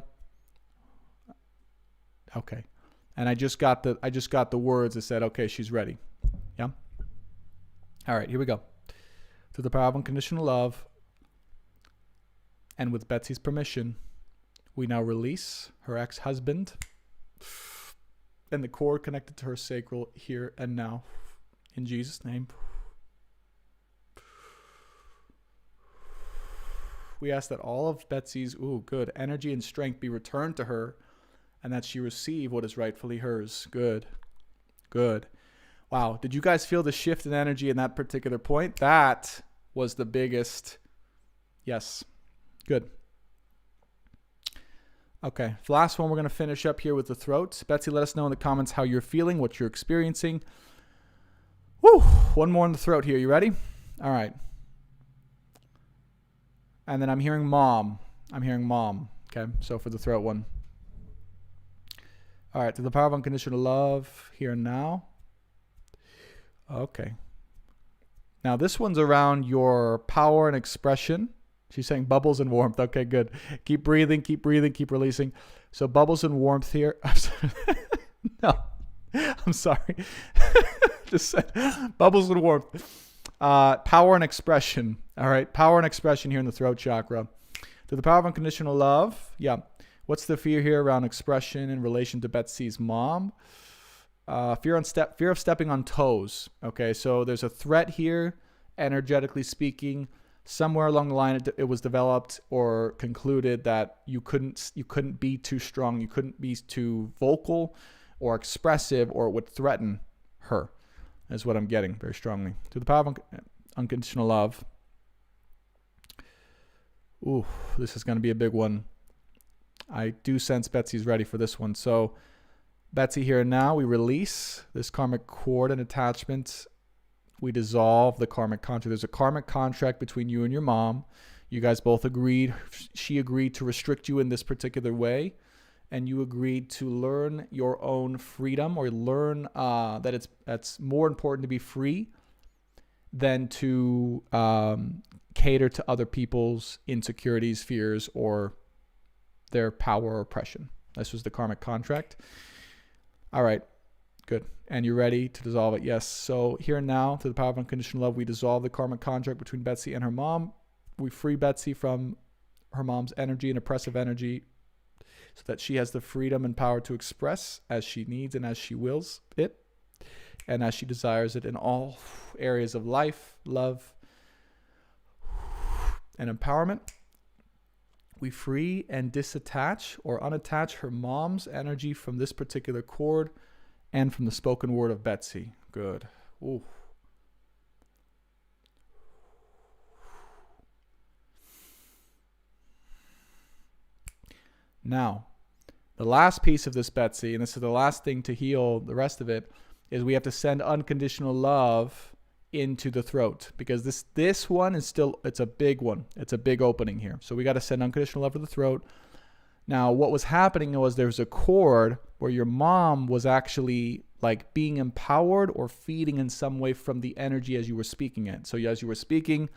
Okay. And I just got the words that said, okay, she's ready. Yeah. All right, here we go. Through the power of unconditional love and with Betsy's permission, we now release her ex-husband and the cord connected to her sacral here and now. In Jesus' name. We ask that all of Betsy's, good, energy and strength be returned to her and that she receive what is rightfully hers. Good. Good. Wow. Did you guys feel the shift in energy in that particular point? That was the biggest. Yes. Good. Okay. The last one, we're going to finish up here with the throat. Betsy, let us know in the comments how you're feeling, what you're experiencing. Woo! One more in the throat here. You ready? All right. And then I'm hearing mom. Okay, so for the throat one. All right, to the power of unconditional love, here and now. Okay. Now this one's around your power and expression. She's saying bubbles and warmth. Okay, good. Keep breathing, keep releasing. So bubbles and warmth here. No, I'm sorry. Just said bubbles and warmth. Power and expression. All right. Power and expression here in the throat chakra. To the power of unconditional love. Yeah. What's the fear here around expression in relation to Betsy's mom? Fear of stepping on toes. Okay. So there's a threat here, energetically speaking. Somewhere along the line, it was developed or concluded that you couldn't be too strong. You couldn't be too vocal or expressive, or it would threaten her. Is what I'm getting very strongly. To the power of unconditional love. Ooh, this is going to be a big one. I do sense Betsy's ready for this one. So Betsy, here and now, we release this karmic cord and attachment. We dissolve the karmic contract. There's a karmic contract between you and your mom. You guys both agreed. She agreed to restrict you in this particular way, and you agreed to learn your own freedom, or learn that it's more important to be free than to cater to other people's insecurities, fears, or their power or oppression. This was the karmic contract. All right, good. And you're ready to dissolve it? Yes. So here and now, through the power of unconditional love, we dissolve the karmic contract between Betsy and her mom. We free Betsy from her mom's energy and oppressive energy, so that she has the freedom and power to express as she needs and as she wills it, and as she desires it in all areas of life, love, and empowerment. We free and disattach or unattach her mom's energy from this particular cord and from the spoken word of Betsy. Good. Ooh. Now, the last piece of this, Betsy, and this is the last thing to heal the rest of it, is we have to send unconditional love into the throat, because this one is still, it's a big one. It's a big opening here. So we got to send unconditional love to the throat. Now, what was happening was there's a cord where your mom was actually like being empowered or feeding in some way from the energy as you were speaking it. So as you were speaking,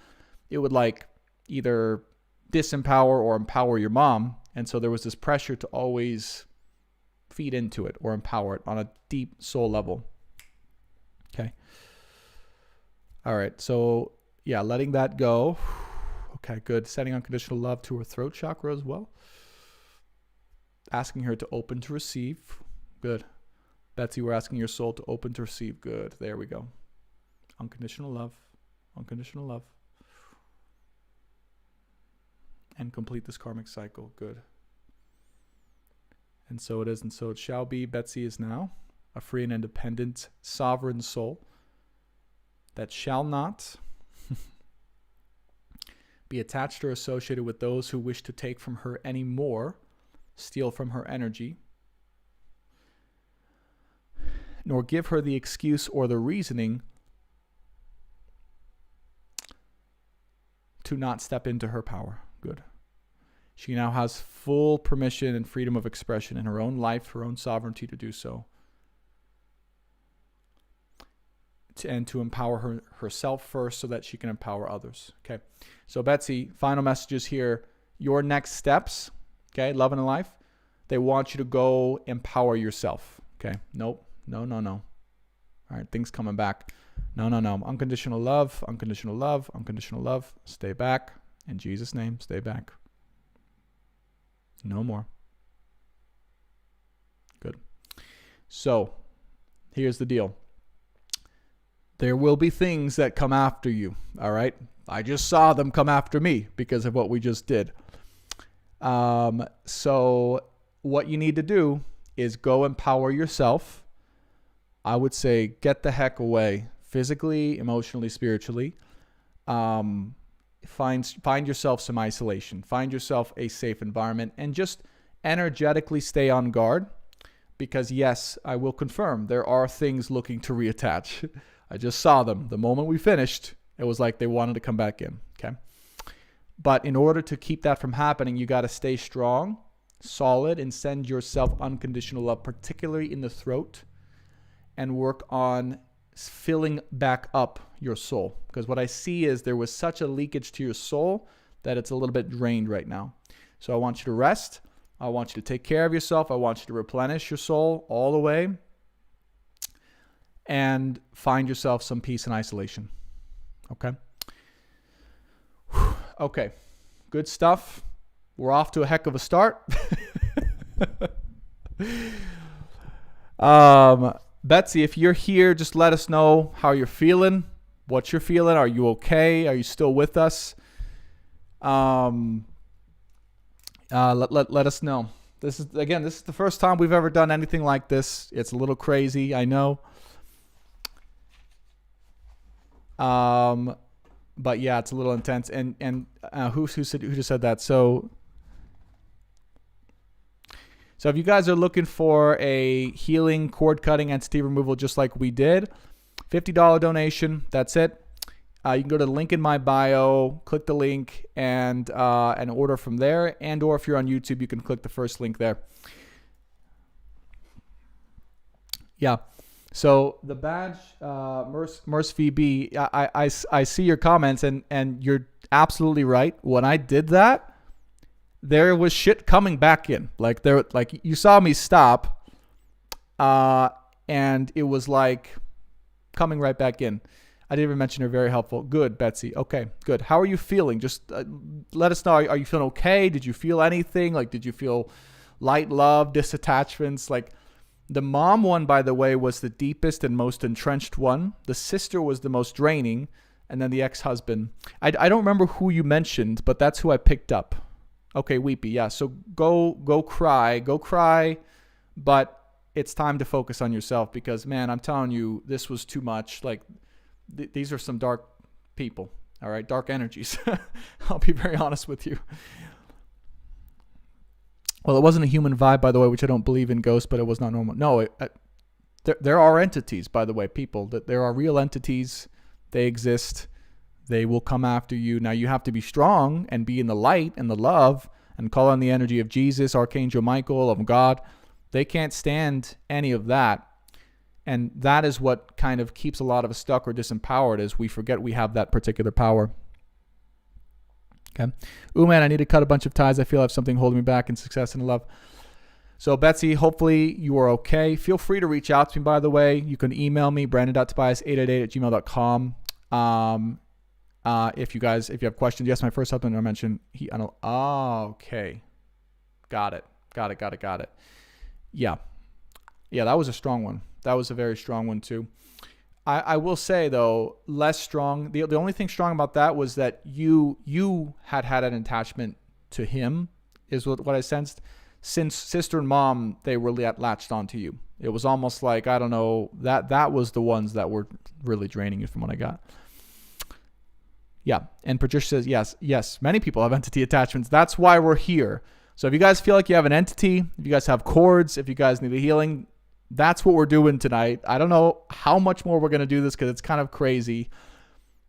it would like either disempower or empower your mom. And so there was this pressure to always feed into it or empower it on a deep soul level. Okay. All right. So yeah, letting that go. Okay, good. Sending unconditional love to her throat chakra as well. Asking her to open to receive. Good. Betsy, we're asking your soul to open to receive. Good. There we go. Unconditional love. Unconditional love. And complete this karmic cycle. Good. And so it is, and so it shall be. Betsy is now a free and independent sovereign soul that shall not be attached or associated with those who wish to take from her any more, steal from her energy, nor give her the excuse or the reasoning to not step into her power. Good. She now has full permission and freedom of expression in her own life, her own sovereignty to do so. And to empower herself first so that she can empower others. Okay. So Betsy, final messages here. Your next steps, okay, love and life, they want you to go empower yourself. Okay. Nope. No. All right. Things coming back. No. Unconditional love, unconditional love, unconditional love. Stay back. In Jesus' name, stay back. No more. Good. So here's the deal. There will be things that come after you. All right. I just saw them come after me because of what we just did. So what you need to do is go empower yourself. I would say get the heck away, physically, emotionally, spiritually. Find yourself some isolation. Find yourself a safe environment and just energetically stay on guard, because yes, I will confirm there are things looking to reattach. I just saw them. The moment we finished, it was like they wanted to come back in. Okay. But in order to keep that from happening, you got to stay strong, solid, and send yourself unconditional love, particularly in the throat, and work on filling back up your soul. Because what I see is there was such a leakage to your soul that it's a little bit drained right now. So I want you to rest. I want you to take care of yourself. I want you to replenish your soul all the way and find yourself some peace and isolation. Okay? Okay. Good stuff. We're off to a heck of a start. Betsy, if you're here, just let us know how you're feeling, what you're feeling. Are you okay? Are you still with us? Let us know. This is the first time we've ever done anything like this. It's a little crazy, I know. But yeah, it's a little intense. And who just said that? So So if you guys are looking for a healing, cord cutting, entity removal just like we did, $50 donation, that's it. You can go to the link in my bio, click the link, and order from there. And or if you're on YouTube, you can click the first link there. Yeah. So the badge, Merce VB, I see your comments, and you're absolutely right. When I did that, there was shit coming back in. Like you saw me stop, and it was like coming right back in. I didn't even mention her. Very helpful. Good, Betsy. Okay, good. How are you feeling? Just let us know. Are you feeling okay? Did you feel anything? Like, did you feel light, love, disattachments? Like, the mom one, by the way, was the deepest and most entrenched one. The sister was the most draining. And then the ex-husband. I don't remember who you mentioned, but that's who I picked up. Okay, Weepy. Yeah, so go cry. But it's time to focus on yourself because, man, I'm telling you, this was too much. Like, these are some dark people, all right? Dark energies. I'll be very honest with you. Well, it wasn't a human vibe, by the way, which I don't believe in ghosts, but it was not normal. No, there are entities, by the way, people. That there are real entities. They exist. They will come after you. Now, you have to be strong and be in the light and the love and call on the energy of Jesus, Archangel Michael, of God. They can't stand any of that. And that is what kind of keeps a lot of us stuck or disempowered, is we forget we have that particular power. Okay. Ooh, man, I need to cut a bunch of ties. I feel I have something holding me back in success and love. So, Betsy, hopefully you are okay. Feel free to reach out to me, by the way. You can email me, brandon.tobias888@gmail.com. If you have questions. Yes, my first husband I mentioned. Okay. Got it. Yeah, that was a strong one. That was a very strong one too. I will say though, less strong. The only thing strong about that was that you had an attachment to him, is what I sensed. Since sister and mom, they really latched onto you. It was almost like, I don't know, that was the ones that were really draining you from what I got. Yeah, and Patricia says, yes, many people have entity attachments. That's why we're here. So if you guys feel like you have an entity, if you guys have cords, if you guys need a healing, that's what we're doing tonight. I don't know how much more we're going to do this because it's kind of crazy.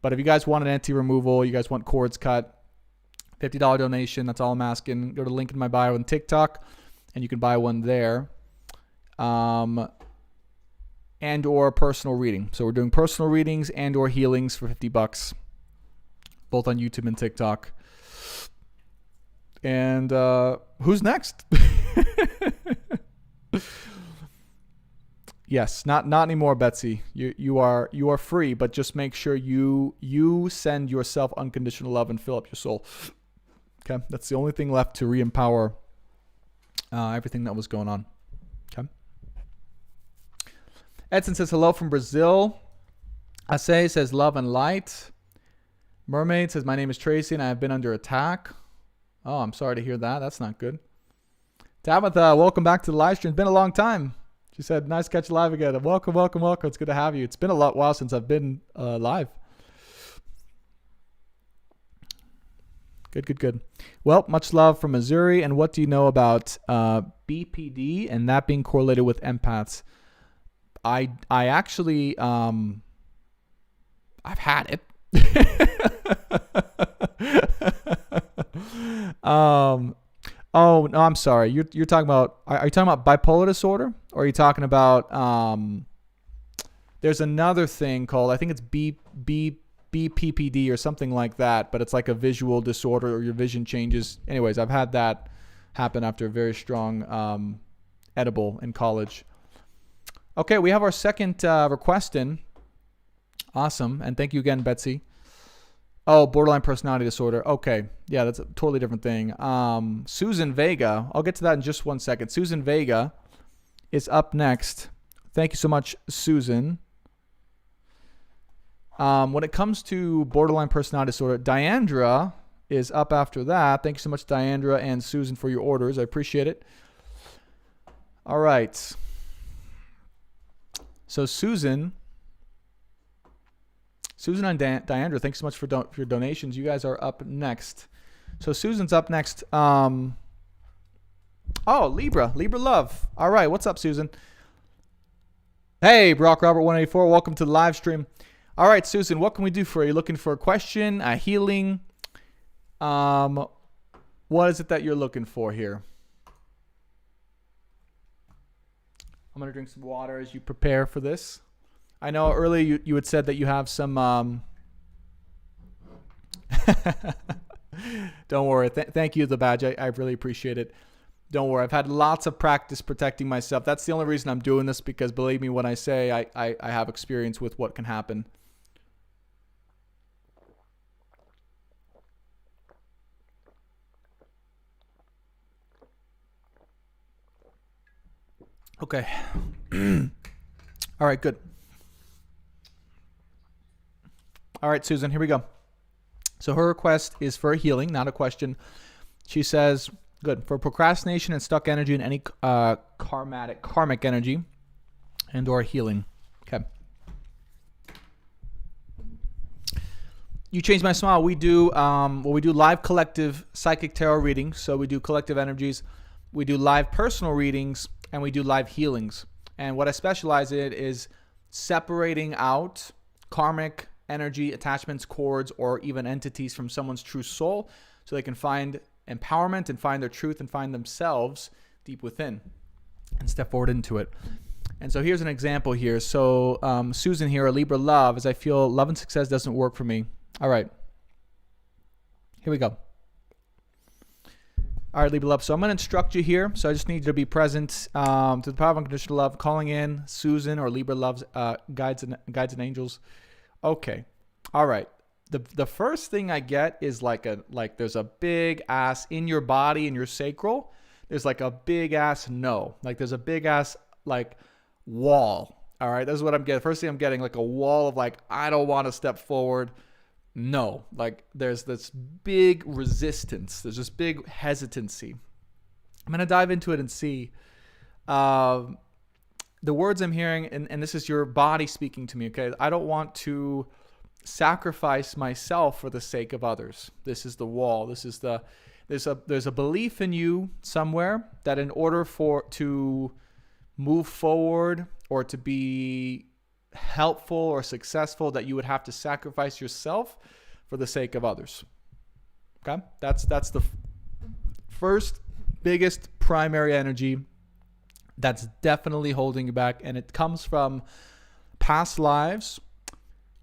But if you guys want an entity removal, you guys want cords cut, $50 donation, that's all I'm asking. Go to the link in my bio on TikTok, and you can buy one there. And or personal reading. So we're doing personal readings and or healings for $50, both on YouTube and TikTok. And who's next? Yes, not anymore, Betsy. You are free, but just make sure you send yourself unconditional love and fill up your soul. Okay, that's the only thing left to re-empower everything that was going on. Okay. Edson says hello from Brazil. Asay says love and light. Mermaid says my name is Tracy and I have been under attack. Oh, I'm sorry to hear that. That's not good. Tabitha, welcome back to the live stream. It's been a long time. She said, nice to catch you live again. Welcome. It's good to have you. It's been a while since I've been live. Good. Well, much love from Missouri. And what do you know about BPD and that being correlated with empaths? I actually, I've had it. Oh no, I'm sorry. You're talking about. Are you talking about bipolar disorder, or are you talking about? There's another thing called, I think it's BPPD or something like that, but it's like a visual disorder or your vision changes. Anyways, I've had that happen after a very strong edible in college. Okay, we have our second request in. Awesome, and thank you again, Betsy. Oh, borderline personality disorder. Okay. Yeah, that's a totally different thing. Susan Vega. I'll get to that in just 1 second. Susan Vega is up next. Thank you so much, Susan. When it comes to borderline personality disorder, Diandra is up after that. Thank you so much, Diandra and Susan, for your orders. I appreciate it. All right. So Susan and Diandra, thanks so much for your donations. You guys are up next. So Susan's up next. Oh, Libra love. All right, what's up, Susan? Hey, Brock Robert 184, welcome to the live stream. All right, Susan, what can we do for you? Looking for a question, a healing? What is it that you're looking for here? I'm going to drink some water as you prepare for this. I know earlier you had said that you have some... Don't worry. Thank you, the badge. I really appreciate it. Don't worry. I've had lots of practice protecting myself. That's the only reason I'm doing this, because believe me when I say I have experience with what can happen. Okay. All right, good. All right, Susan, here we go. So her request is for a healing, not a question. She says, good, for procrastination and stuck energy and any karmic energy and or healing. Okay. You changed my smile. We do we do live collective psychic tarot readings. So we do collective energies. We do live personal readings, and we do live healings. And what I specialize in is separating out karmic energy, attachments, cords, or even entities from someone's true soul, so they can find empowerment and find their truth and find themselves deep within and step forward into it. And so here's an example here. So Susan here, a Libra love, as I feel love and success doesn't work for me. All right. Here we go. All right, Libra love. So I'm going to instruct you here. So I just need you to be present to the power of unconditional love, calling in Susan or Libra love's guides and angels. Okay. All right. The first thing I get is like there's a big ass in your body, in your sacral. There's like a big ass no. Like there's a big ass like wall. All right. That's what I'm getting. First thing I'm getting, like a wall of like, I don't want to step forward. No. Like there's this big resistance. There's this big hesitancy. I'm going to dive into it and see. The words I'm hearing, and this is your body speaking to me, okay? I don't want to sacrifice myself for the sake of others. This is the wall. This is there's a belief in you somewhere that in order to move forward or to be helpful or successful, that you would have to sacrifice yourself for the sake of others. Okay? That's the first biggest primary energy that's definitely holding you back, and it comes from past lives.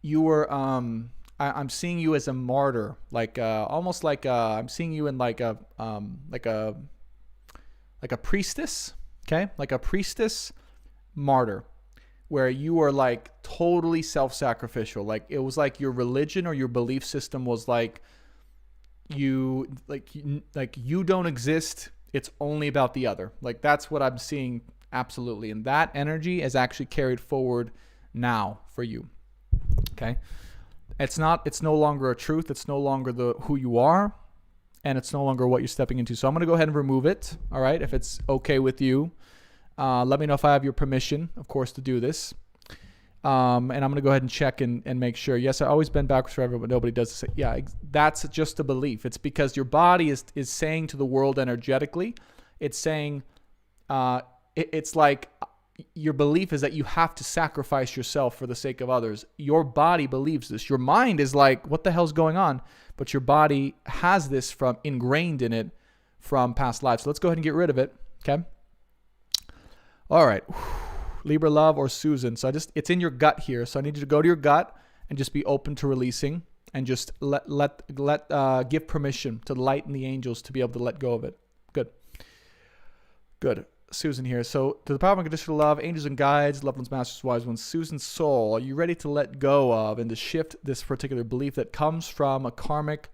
You were I'm seeing you as a martyr, like almost like I'm seeing you in like a priestess, okay? Like a priestess martyr, where you were like totally self-sacrificial. Like it was like your religion or your belief system was like you don't exist. It's only about the other. Like that's what I'm seeing, absolutely. And that energy is actually carried forward now for you. Okay? It's no longer a truth. It's no longer who you are, and it's no longer what you're stepping into. So I'm going to go ahead and remove it. All right? If it's okay with you. Let me know if I have your permission, of course, to do this. And I'm going to go ahead and check and make sure. Yes, I've always been backwards forever, but nobody does this. Yeah, that's just a belief. It's because your body is saying to the world energetically, it's saying, it's like your belief is that you have to sacrifice yourself for the sake of others. Your body believes this. Your mind is like, what the hell's going on? But your body has this from ingrained in it from past lives. So let's go ahead and get rid of it. Okay. All right. Libra love or Susan. So it's in your gut here. So I need you to go to your gut and just be open to releasing, and just give permission to the light and the angels to be able to let go of it. Good. Susan here. So to the power of unconditional love, angels and guides, loved ones, masters, wise ones, Susan's soul, are you ready to let go of and to shift this particular belief that comes from a karmic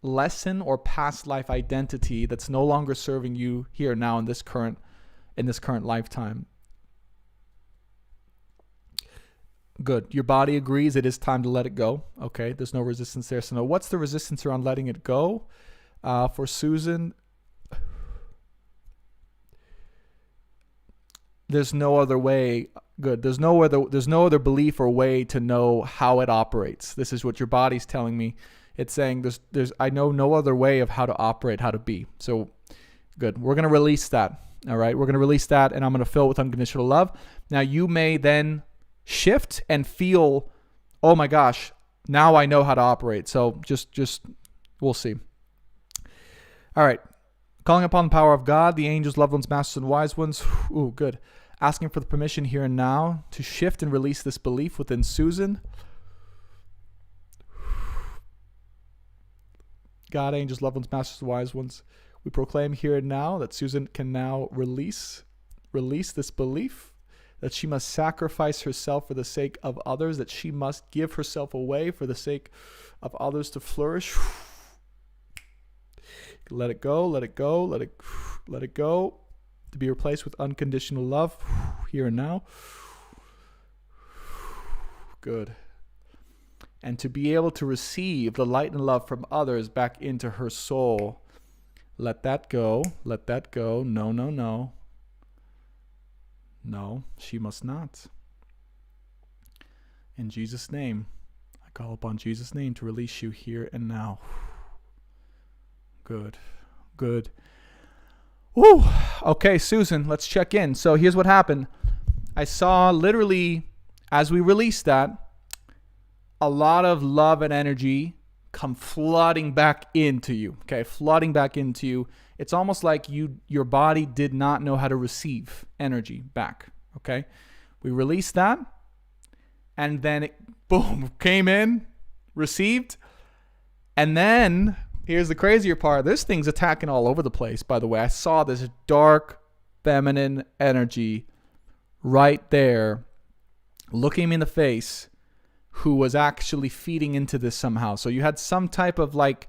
lesson or past life identity that's no longer serving you here now in this current lifetime? Good. Your body agrees it is time to let it go. Okay. There's no resistance there. So now what's the resistance around letting it go? For Susan, there's no other way. Good. There's no other belief or way to know how it operates. This is what your body's telling me. It's saying I know no other way of how to operate, how to be. So Good. We're going to release that. All right. We're going to release that, and I'm going to fill it with unconditional love. Now, you may then shift and feel, oh my gosh, now I know how to operate. So just we'll see. All right. Calling upon the power of God, the angels, loved ones, masters, and wise ones. Ooh, good. Asking for the permission here and now to shift and release this belief within Susan. God, angels, loved ones, masters, and wise ones. We proclaim here and now that Susan can now release this belief that she must sacrifice herself for the sake of others, that she must give herself away for the sake of others to flourish. Let it go, let it go, let it go, to be replaced with unconditional love here and now. Good. And to be able to receive the light and love from others back into her soul. Let that go. Let that go. No, no, no. No, she must not. In Jesus' name, I call upon Jesus' name to release you here and now. Good. Good. Woo. Okay, Susan, let's check in. So here's what happened. I saw literally, as we released that, a lot of love and energy come flooding back into you. Okay, flooding back into you. It's almost like your body did not know how to receive energy back. Okay, we released that, and then it, boom, came in, received, and then here's the crazier part. This thing's attacking all over the place. By the way, I saw this dark feminine energy right there, looking me in the face, who was actually feeding into this somehow. So you had some type of like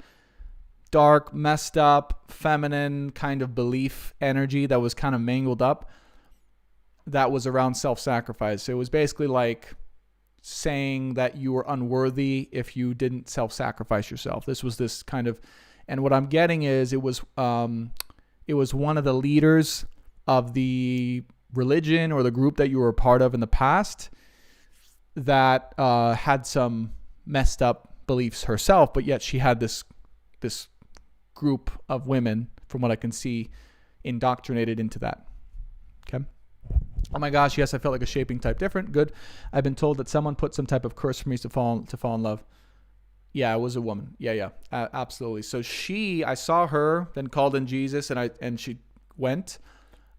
dark, messed up, feminine kind of belief energy that was kind of mangled up that was around self-sacrifice. So it was basically like saying that you were unworthy if you didn't self-sacrifice yourself. This was this kind of, and what I'm getting is it was one of the leaders of the religion or the group that you were a part of in the past that had some messed up beliefs herself, but yet she had this group of women, from what I can see, indoctrinated into that. Okay. Oh my gosh, yes, I felt like a shaping type different. Good. I've been told that someone put some type of curse for me to fall in love. Yeah, it was a woman. Yeah, absolutely. So I saw her, then called in Jesus, and she went.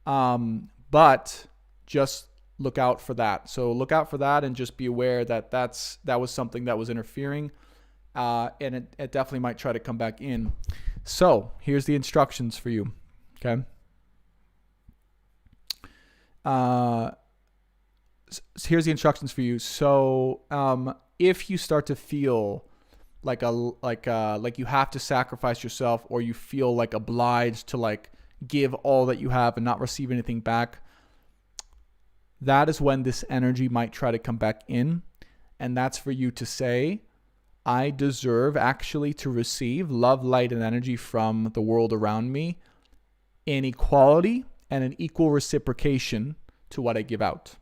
But just look out for that. So look out for that, and just be aware that that was something that was interfering, and it definitely might try to come back in. So here's the instructions for you. Okay. Here's the instructions for you. So if you start to feel like you have to sacrifice yourself, or you feel like obliged to like give all that you have and not receive anything back, that is when this energy might try to come back in. And that's for you to say, I deserve actually to receive love, light, and energy from the world around me in equality and an equal reciprocation to what I give out.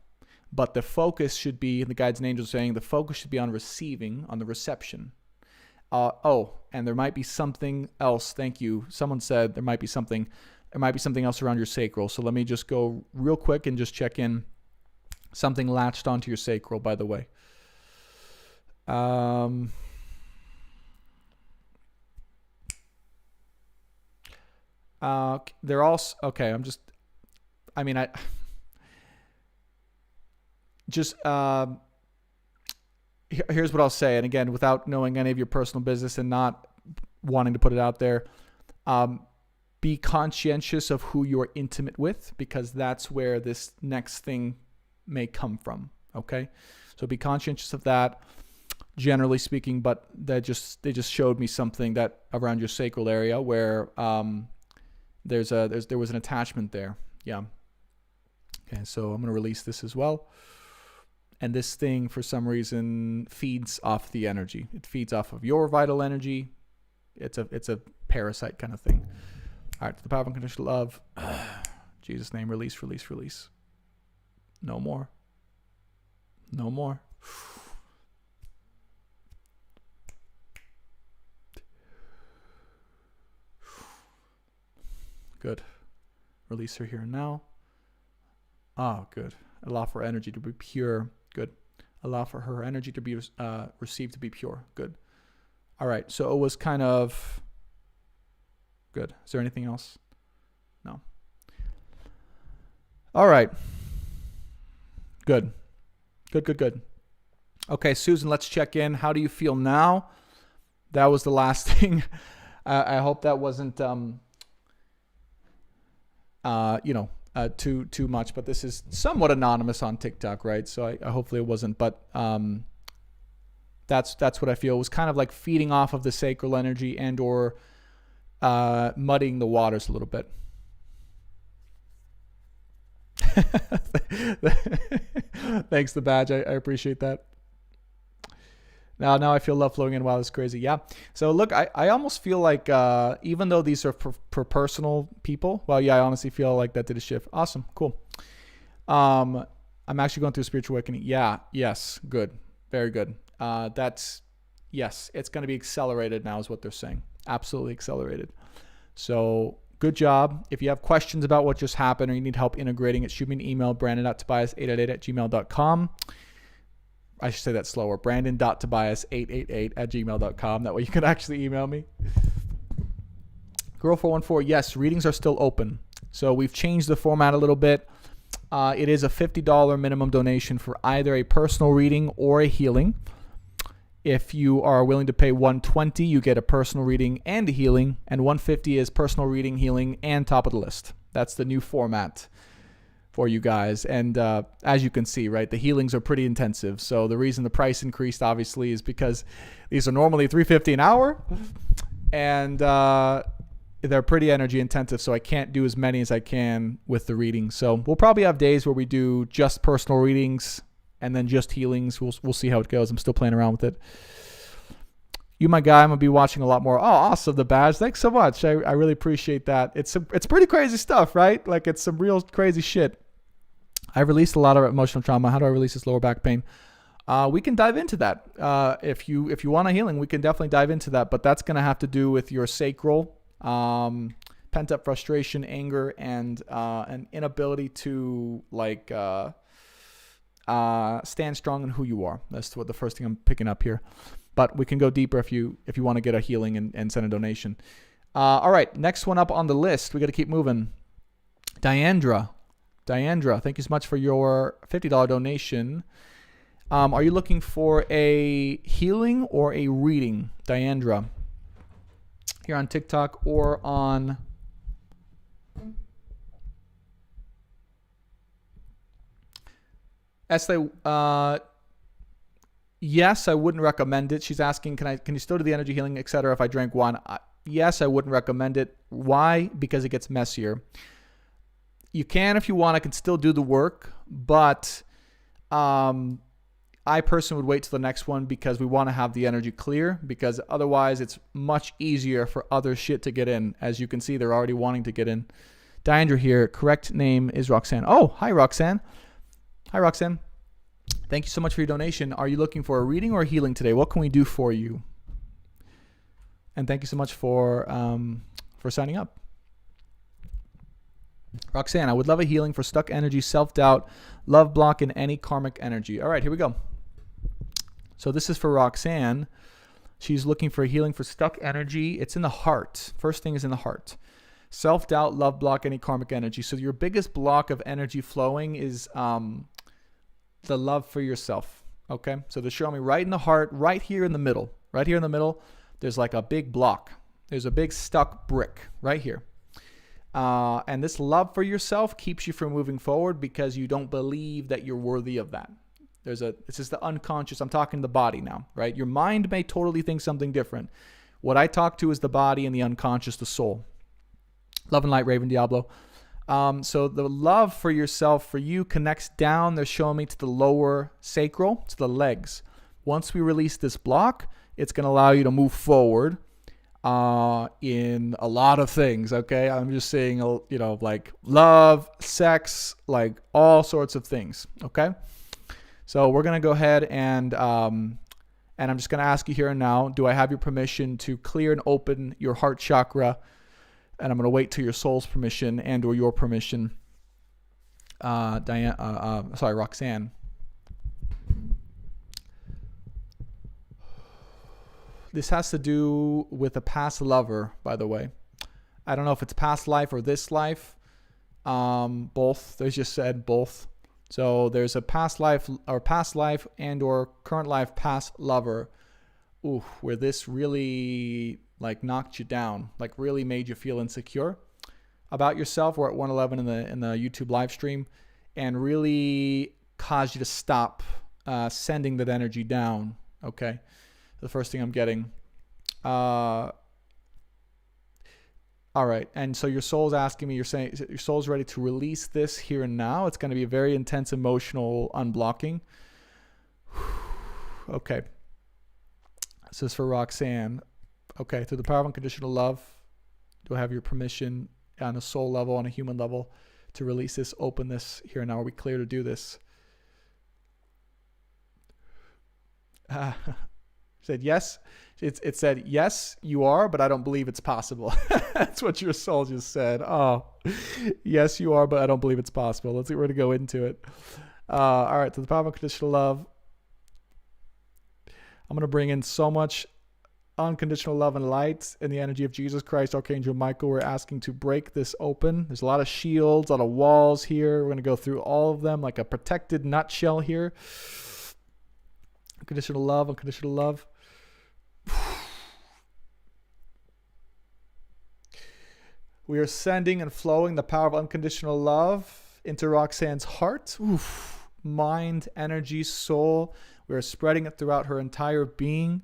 But the focus should be, the guides and angels are saying, the focus should be on receiving, on the reception. And there might be something else. Thank you. Someone said there might be something else around your sacral. So let me just go real quick and just check in. Something latched onto your sacral, by the way. They're also, okay, here's what I'll say. And again, without knowing any of your personal business and not wanting to put it out there, be conscientious of who you're intimate with, because that's where this next thing may come from. Okay. So be conscientious of that, generally speaking, but they just showed me something that around your sacral area where, there was an attachment there. Yeah. Okay. So I'm going to release this as well. And this thing, for some reason, feeds off the energy. It feeds off of your vital energy. It's a parasite kind of thing. All right. To the power of unconditional love. Jesus' name, release, release, release. No more. No more. Good. Release her here and now. Oh, good. Allow for energy to be pure. Good. Allow for her energy to be received to be pure. Good. All right. So it was kind of good. Is there anything else? No. All right. Good. Good. Okay, Susan, let's check in. How do you feel now? That was the last thing. I hope that wasn't, too much. But this is somewhat anonymous on TikTok, right? So I hopefully it wasn't. But that's what I feel. It was kind of like feeding off of the sacral energy and or muddying the waters a little bit. Thanks, the badge. I appreciate that. Now I feel love flowing in. Wow, that's crazy. Yeah. So look, I almost feel like even though these are for personal people, well, yeah, I honestly feel like that did a shift. Awesome. Cool. I'm actually going through a spiritual awakening. Yeah. Yes. Good. Very good. Yes, it's going to be accelerated now is what they're saying. Absolutely accelerated. So good job. If you have questions about what just happened or you need help integrating it, shoot me an email, brandon.tobias888@gmail.com. I should say that slower. brandon.tobias888@gmail.com. That way you can actually email me. Girl414, yes, readings are still open. So we've changed the format a little bit. It is a $50 minimum donation for either a personal reading or a healing. If you are willing to pay $120, you get a personal reading and a healing, and $150 is personal reading, healing, and top of the list. That's the new format for you guys. And as you can see, right, the healings are pretty intensive. So the reason the price increased, obviously, is because these are normally $350 an hour, and they're pretty energy intensive. So I can't do as many as I can with the readings. So we'll probably have days where we do just personal readings and then just healings. We'll see how it goes. I'm still playing around with it. You, my guy, I'm going to be watching a lot more. Oh, awesome, the badge. Thanks so much. I really appreciate that. It's pretty crazy stuff, right? Like, it's some real crazy shit. I released a lot of emotional trauma. How do I release this lower back pain? We can dive into that. If you want a healing, we can definitely dive into that. But that's going to have to do with your sacral, pent-up frustration, anger, and an inability to, like, stand strong in who you are. That's what the first thing I'm picking up here. But we can go deeper if you want to get a healing and send a donation. All right, next one up on the list. We got to keep moving. Diandra, thank you so much for your $50 donation. Are you looking for a healing or a reading, Diandra? Here on TikTok or on... Esther, yes, I wouldn't recommend it. She's asking, can you still do the energy healing, etc. if I drank wine? Yes, I wouldn't recommend it. Why? Because it gets messier. You can, if you want, I can still do the work, but I personally would wait till the next one because we want to have the energy clear, because otherwise it's much easier for other shit to get in. As you can see, they're already wanting to get in. Diandra here. Correct name is Roxanne. Oh, hi, Roxanne. Hi, Roxanne. Thank you so much for your donation. Are you looking for a reading or a healing today? What can we do for you? And thank you so much for signing up. Roxanne, I would love a healing for stuck energy, self-doubt, love block, and any karmic energy. All right, here we go. So this is for Roxanne. She's looking for a healing for stuck energy. It's in the heart. First thing is in the heart. Self-doubt, love block, any karmic energy. So your biggest block of energy flowing is the love for yourself. Okay? So they're showing me right in the heart, right here in the middle. Right here in the middle, there's like a big block. There's a big stuck brick right here. And this love for yourself keeps you from moving forward because you don't believe that you're worthy of that. This is the unconscious. I'm talking the body now, right? Your mind may totally think something different. What I talk to is the body and the unconscious, the soul. Love and light, Raven Diablo. So the love for yourself, for you, connects down. They're showing me to the lower sacral, to the legs. Once we release this block, it's going to allow you to move forward in a lot of things, okay? I'm just saying, like love, sex, like all sorts of things, okay? So we're going to go ahead and I'm just going to ask you here and now, do I have your permission to clear and open your heart chakra And I'm going to wait till your soul's permission and or your permission. Roxanne. This has to do with a past lover, by the way. I don't know if it's past life or this life. Both. They just said both. So there's a past life and or current life past lover. Ooh, where this really like knocked you down, like really made you feel insecure about yourself. We're at 111 in the YouTube live stream, and really caused you to stop sending that energy down. Okay. The first thing I'm getting. All right. And so your soul's asking me, you're saying your soul's ready to release this here and now. It's going to be a very intense emotional unblocking. Okay. This is for Roxanne. Okay. Through the power of unconditional love, do I have your permission on a soul level, on a human level, to release this, open this here and now? Are we clear to do this? Said yes. It said yes, you are, but I don't believe it's possible. That's what your soul just said. Oh, yes, you are, but I don't believe it's possible. Let's see where to go into it. All right, so the power of unconditional love. I'm going to bring in so much unconditional love and light in the energy of Jesus Christ, Archangel Michael. We're asking to break this open. There's a lot of shields, a lot of walls here. We're going to go through all of them like a protected nutshell here. Unconditional love, unconditional love. We are sending and flowing the power of unconditional love into Roxanne's heart, mind, energy, soul. We are spreading it throughout her entire being,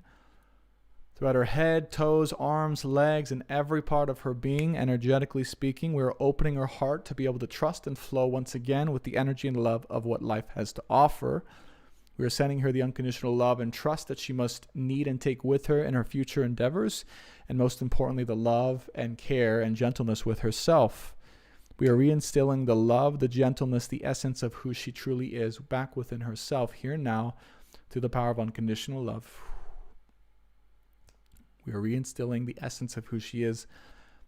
throughout her head, toes, arms, legs, and every part of her being, energetically speaking. We are opening her heart to be able to trust and flow once again with the energy and love of what life has to offer. We are sending her the unconditional love and trust that she must need and take with her in her future endeavors, and most importantly, the love and care and gentleness with herself. We are reinstilling the love, the gentleness, the essence of who she truly is back within herself here and now through the power of unconditional love. We are reinstilling the essence of who she is.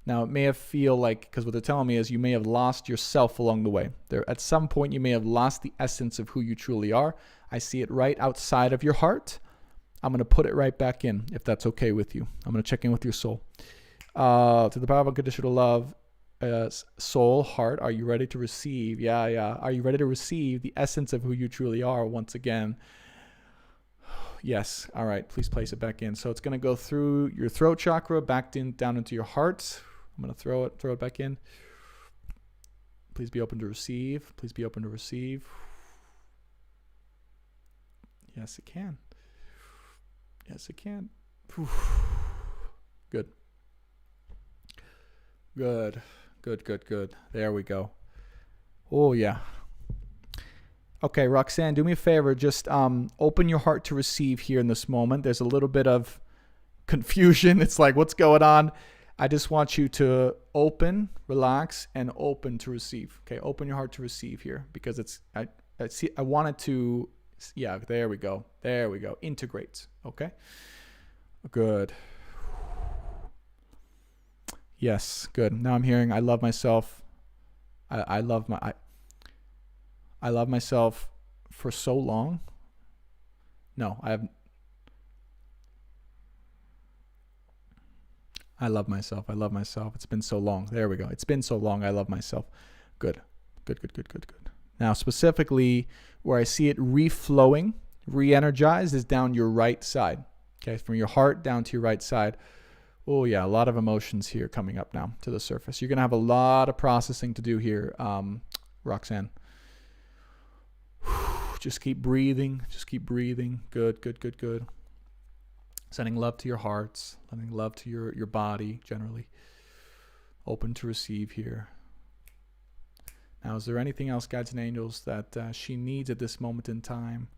Now, it may have feel like, because what they're telling me is you may have lost yourself along the way. There, at some point, you may have lost the essence of who you truly are. I see it right outside of your heart. I'm going to put it right back in, if that's okay with you. I'm going to check in with your soul. To the power of unconditional love, soul, heart, are you ready to receive? Yeah. Are you ready to receive the essence of who you truly are once again? Yes. All right. Please place it back in. So it's going to go through your throat chakra, back down into your heart. I'm going to throw it back in. Please be open to receive. Please be open to receive. Yes, it can. Yes, it can. Good. There we go. Oh, yeah. Okay, Roxanne, do me a favor. Just open your heart to receive here in this moment. There's a little bit of confusion. It's like, what's going on? I just want you to open, relax, and open to receive. Okay, open your heart to receive here, because I want it to, yeah, there we go. Integrate. Okay, good. Yes, good. Now I'm hearing I love myself. I love myself for so long. No, I love myself. It's been so long. There we go. It's been so long. I love myself. Good. Now, specifically, where I see it reflowing, re-energized, is down your right side. Okay, from your heart down to your right side. Oh, yeah, a lot of emotions here coming up now to the surface. You're going to have a lot of processing to do here, Roxanne. Just keep breathing. Good. Sending love to your hearts, sending love to your body generally. Open to receive here. Now, is there anything else, guides and angels, that she needs at this moment in time?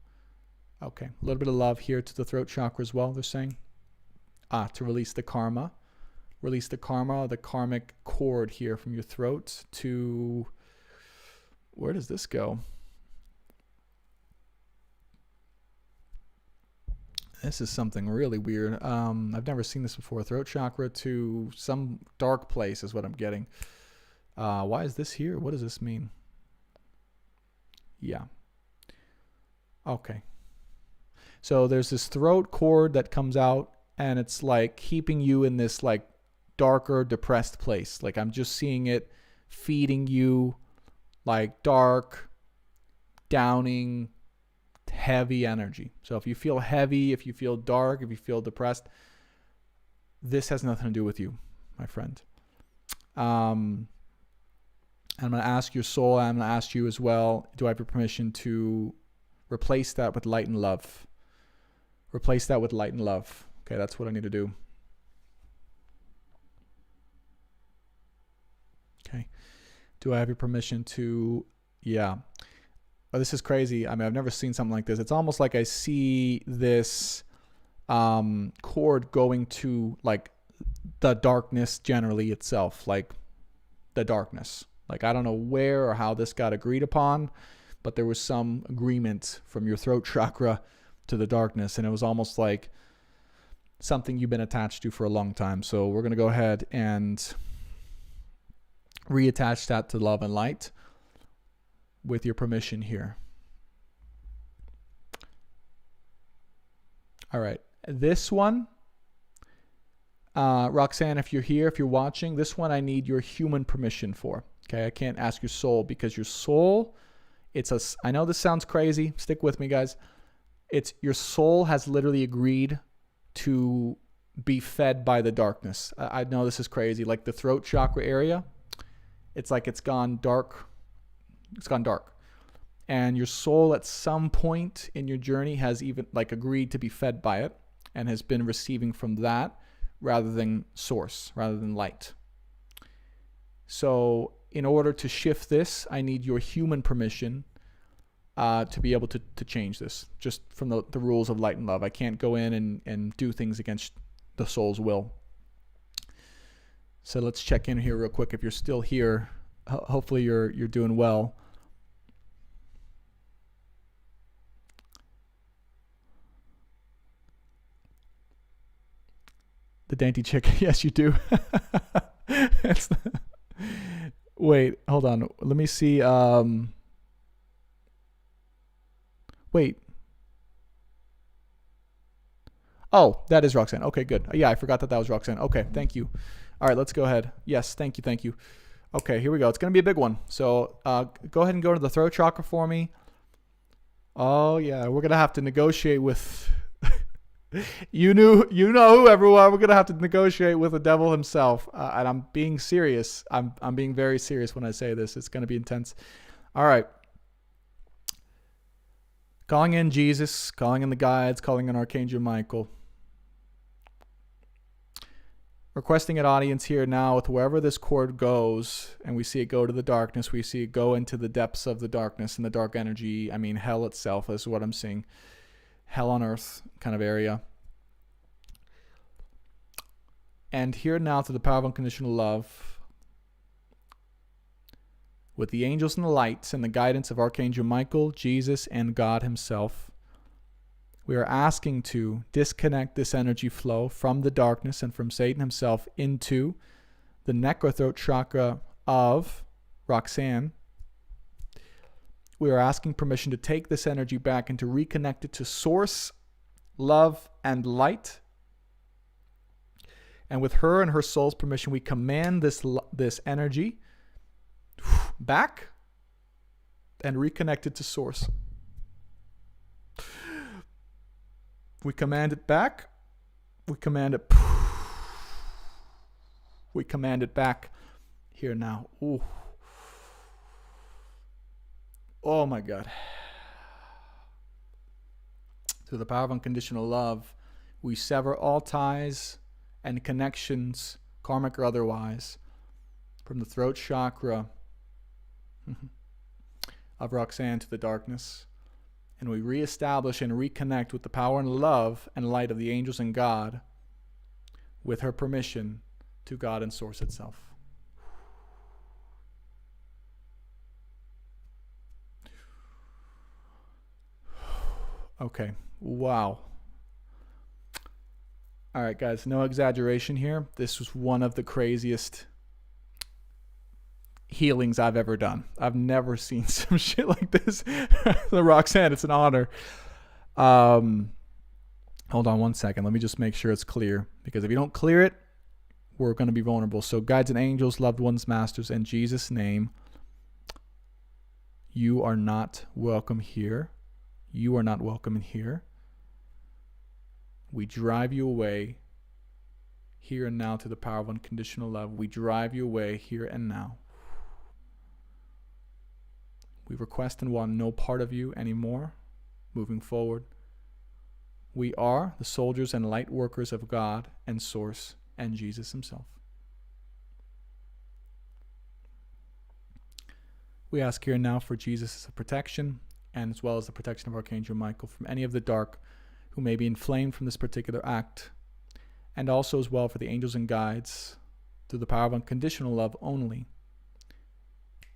Okay, a little bit of love here to the throat chakra as well, they're saying. To release the karma. Release the karma, the karmic cord here from your throat to... Where does this go? This is something really weird. I've never seen this before. Throat chakra to some dark place is what I'm getting. Why is this here? What does this mean? Yeah. Okay. So there's this throat cord that comes out, and it's like keeping you in this like darker, depressed place. Like I'm just seeing it feeding you like dark, downing, heavy energy. So if you feel heavy, if you feel dark, if you feel depressed, this has nothing to do with you, my friend. I'm going to ask your soul, I'm going to ask you as well, do I have your permission to replace that with light and love? Replace that with light and love. Okay, that's what I need to do. Okay. Do I have your permission to, yeah. Oh, this is crazy. I mean, I've never seen something like this. It's almost like I see this cord going to like the darkness generally itself, like the darkness. Like I don't know where or how this got agreed upon, but there was some agreement from your throat chakra to the darkness, and it was almost like something you've been attached to for a long time. So we're going to go ahead and reattach that to love and light with your permission here. All right. This one, Roxanne, if you're here, if you're watching, this one I need your human permission for. Okay, I can't ask your soul because your soul, I know this sounds crazy. Stick with me, guys. It's your soul has literally agreed to be fed by the darkness. I know this is crazy. Like the throat chakra area, it's like it's gone dark. It's gone dark. And your soul at some point in your journey has even like agreed to be fed by it and has been receiving from that rather than source, rather than light. So in order to shift this, I need your human permission to be able to change this, just from the rules of light and love. I can't go in and do things against the soul's will. So let's check in here real quick. If you're still here, hopefully you're doing well. The dainty chick, yes, you do. Wait, hold on. Let me see. Wait. Oh, that is Roxanne. Okay, good. Yeah, I forgot that was Roxanne. Okay, thank you. All right, let's go ahead. Yes, thank you. Okay, here we go. It's going to be a big one. So go ahead and go to the throat chakra for me. Oh, yeah, we're going to have to negotiate with... you know who, everyone. We're going to have to negotiate with the devil himself. And I'm being serious. I'm being very serious when I say this. It's going to be intense. All right. Calling in Jesus, calling in the guides, calling in Archangel Michael. Requesting an audience here now with wherever this cord goes, and we see it go to the darkness, we see it go into the depths of the darkness and the dark energy. I mean, hell itself is what I'm seeing. Hell on earth kind of area. And here now, through the power of unconditional love, with the angels and the lights and the guidance of Archangel Michael, Jesus, and God himself, we are asking to disconnect this energy flow from the darkness and from Satan himself into the neck or throat chakra of Roxanne. We are asking permission to take this energy back and to reconnect it to source, love, and light. And with her and her soul's permission, we command this energy back and reconnect it to source. We command it back. We command it. We command it back here now. Ooh. Oh my God. Through the power of unconditional love, we sever all ties and connections, karmic or otherwise, from the throat chakra of Roxanne to the darkness. And we reestablish and reconnect with the power and love and light of the angels and God, with her permission, to God and Source itself. Okay. Wow. All right, guys, no exaggeration here. This was one of the craziest healings I've ever done. I've never seen some shit like this. Roxanne, it's an honor. Hold on one second. Let me just make sure it's clear, because if you don't clear it, we're going to be vulnerable. So guides and angels, loved ones, masters, in Jesus' name, you are not welcome here. You are not welcome in here. We drive you away here and now to the power of unconditional love. We drive you away here and now. We request and want no part of you anymore moving forward. We are the soldiers and light workers of God and Source and Jesus himself. We ask here now for Jesus' protection, and as well as the protection of Archangel Michael from any of the dark who may be inflamed from this particular act, and also as well for the angels and guides through the power of unconditional love only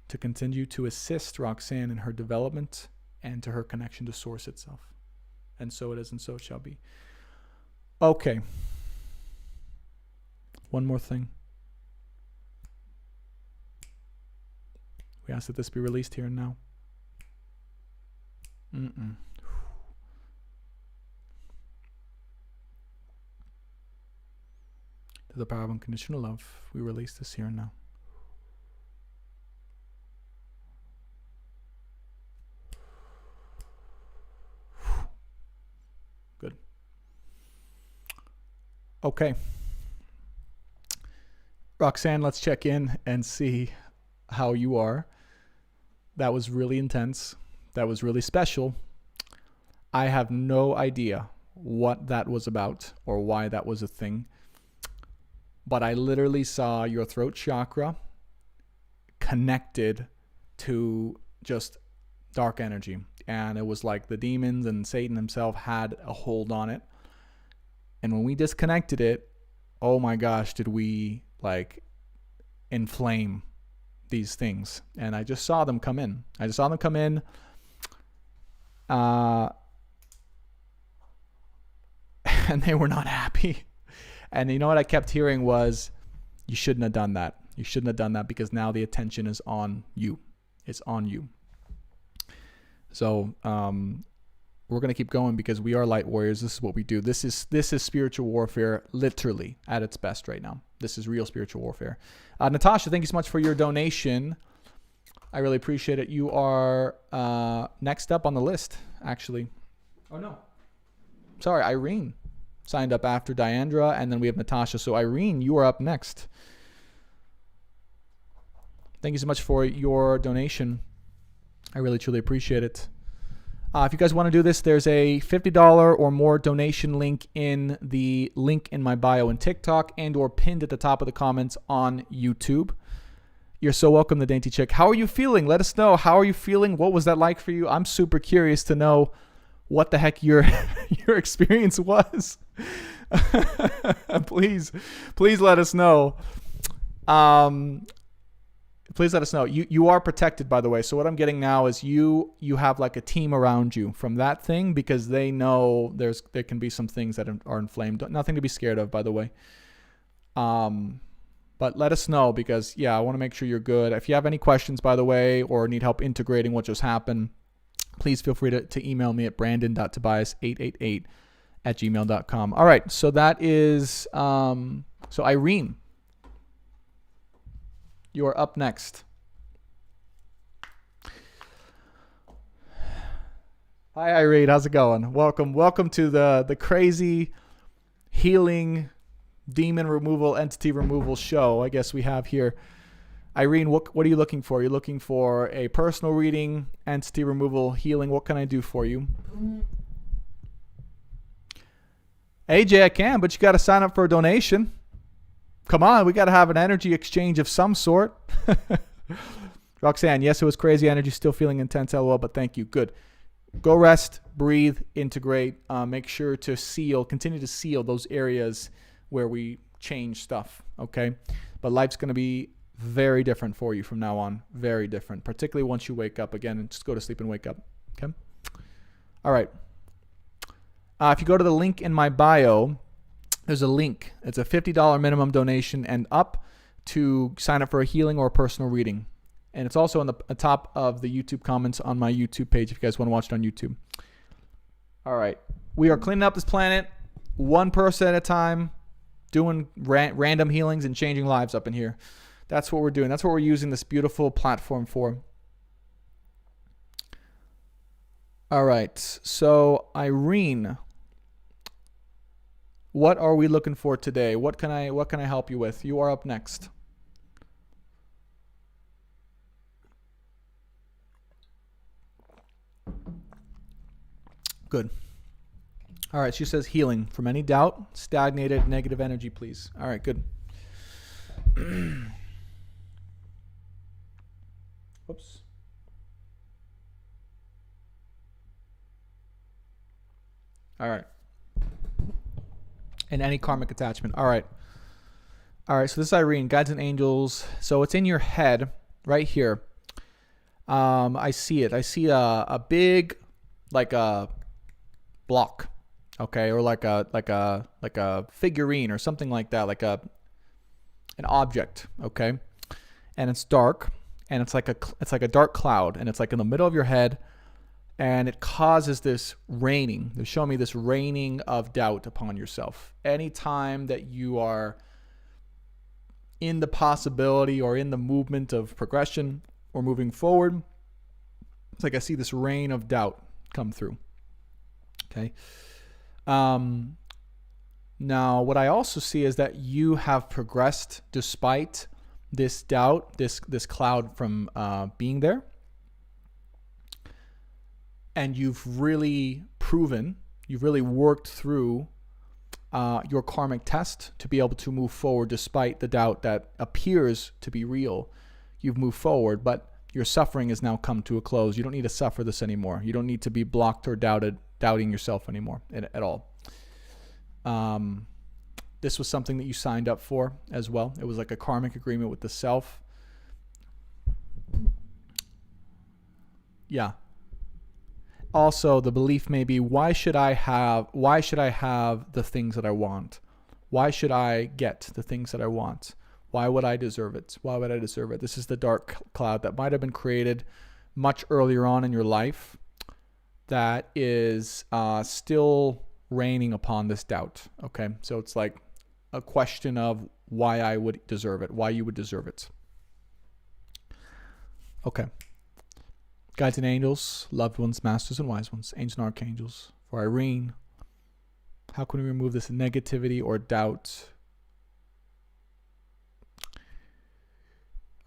to continue to assist Roxanne in her development and to her connection to Source itself. And so it is, and so it shall be. Okay. One more thing. We ask that this be released here and now. To the power of unconditional love, we release this here and now. Good. Okay. Roxanne, let's check in and see how you are. That was really intense. That was really special. I have no idea what that was about or why that was a thing. But I literally saw your throat chakra connected to just dark energy. And it was like the demons and Satan himself had a hold on it. And when we disconnected it, oh my gosh, did we like inflame these things. And I just saw them come in. And they were not happy. And you know what I kept hearing was, you shouldn't have done that. You shouldn't have done that, because now the attention is on you. It's on you. So we're going to keep going, because we are light warriors. This is what we do. This is spiritual warfare, literally at its best right now. This is real spiritual warfare. Natasha, thank you so much for your donation. I really appreciate it. You are next up on the list, actually. Oh, no. Sorry, Irene signed up after Diandra, and then we have Natasha. So Irene, you are up next. Thank you so much for your donation. I really, truly appreciate it. If you guys want to do this, there's a $50 or more donation link in the link in my bio in TikTok and or pinned at the top of the comments on YouTube. You're so welcome, the Dainty Chick. How are you feeling? Let us know. How are you feeling? What was that like for you? I'm super curious to know what the heck your experience was. Please let us know. Please let us know. You are protected, by the way. So what I'm getting now is you have like a team around you from that thing, because they know there can be some things that are inflamed. Nothing to be scared of, by the way. But let us know, because I want to make sure you're good. If you have any questions, by the way, or need help integrating what just happened, please feel free to email me at brandon.tobias888@gmail.com. All right. So that is so Irene, you are up next. Hi, Irene. How's it going? Welcome to the crazy healing, demon removal, entity removal show, I guess we have here. Irene, what are you looking for? You're looking for a personal reading, entity removal, healing. What can I do for you? AJ, I can, but you got to sign up for a donation. Come on, we got to have an energy exchange of some sort. Roxanne, yes, it was crazy energy. Still feeling intense, LOL, but thank you. Good. Go rest, breathe, integrate. Make sure to continue to seal those areas where we change stuff, okay? But life's going to be very different for you from now on. Very different, particularly once you wake up again, and just go to sleep and wake up, okay? All right. If you go to the link in my bio, there's a link. It's a $50 minimum donation and up to sign up for a healing or a personal reading. And it's also on the top of the YouTube comments on my YouTube page if you guys want to watch it on YouTube. All right. We are cleaning up this planet one person at a time, doing random healings and changing lives up in here. That's what we're doing. That's what we're using this beautiful platform for. All right. So, Irene, what are we looking for today? What can I help you with? You are up next. Good. All right, she says healing from any doubt, stagnated, negative energy, please. All right, good. Whoops. All right. And any karmic attachment. All right. All right, so this is Irene, guides and angels. So it's in your head right here. I see it. I see a big, like a block, okay, or like a figurine or something like that, like an object, okay, and it's dark, and it's like a dark cloud, and it's like in the middle of your head, and it causes this raining. They're showing me this raining of doubt upon yourself. Anytime that you are in the possibility or in the movement of progression or moving forward, it's like I see this rain of doubt come through. Okay. Now, what I also see is that you have progressed despite this doubt, this cloud from being there. And you've really proven, you've really worked through your karmic test to be able to move forward despite the doubt that appears to be real. You've moved forward, but your suffering has now come to a close. You don't need to suffer this anymore. You don't need to be blocked or doubting yourself anymore at all. This was something that you signed up for as well. It was like a karmic agreement with the self. Yeah. Also, the belief may be, why should I have the things that I want? Why should I get the things that I want? Why would I deserve it? Why would I deserve it? This is the dark cloud that might have been created much earlier on in your life that is still raining upon this doubt. Okay, so it's like a question of why I would deserve it, why you would deserve it. Okay. Guides and angels, loved ones, masters and wise ones, angels and archangels. For Irene, how can we remove this negativity or doubt?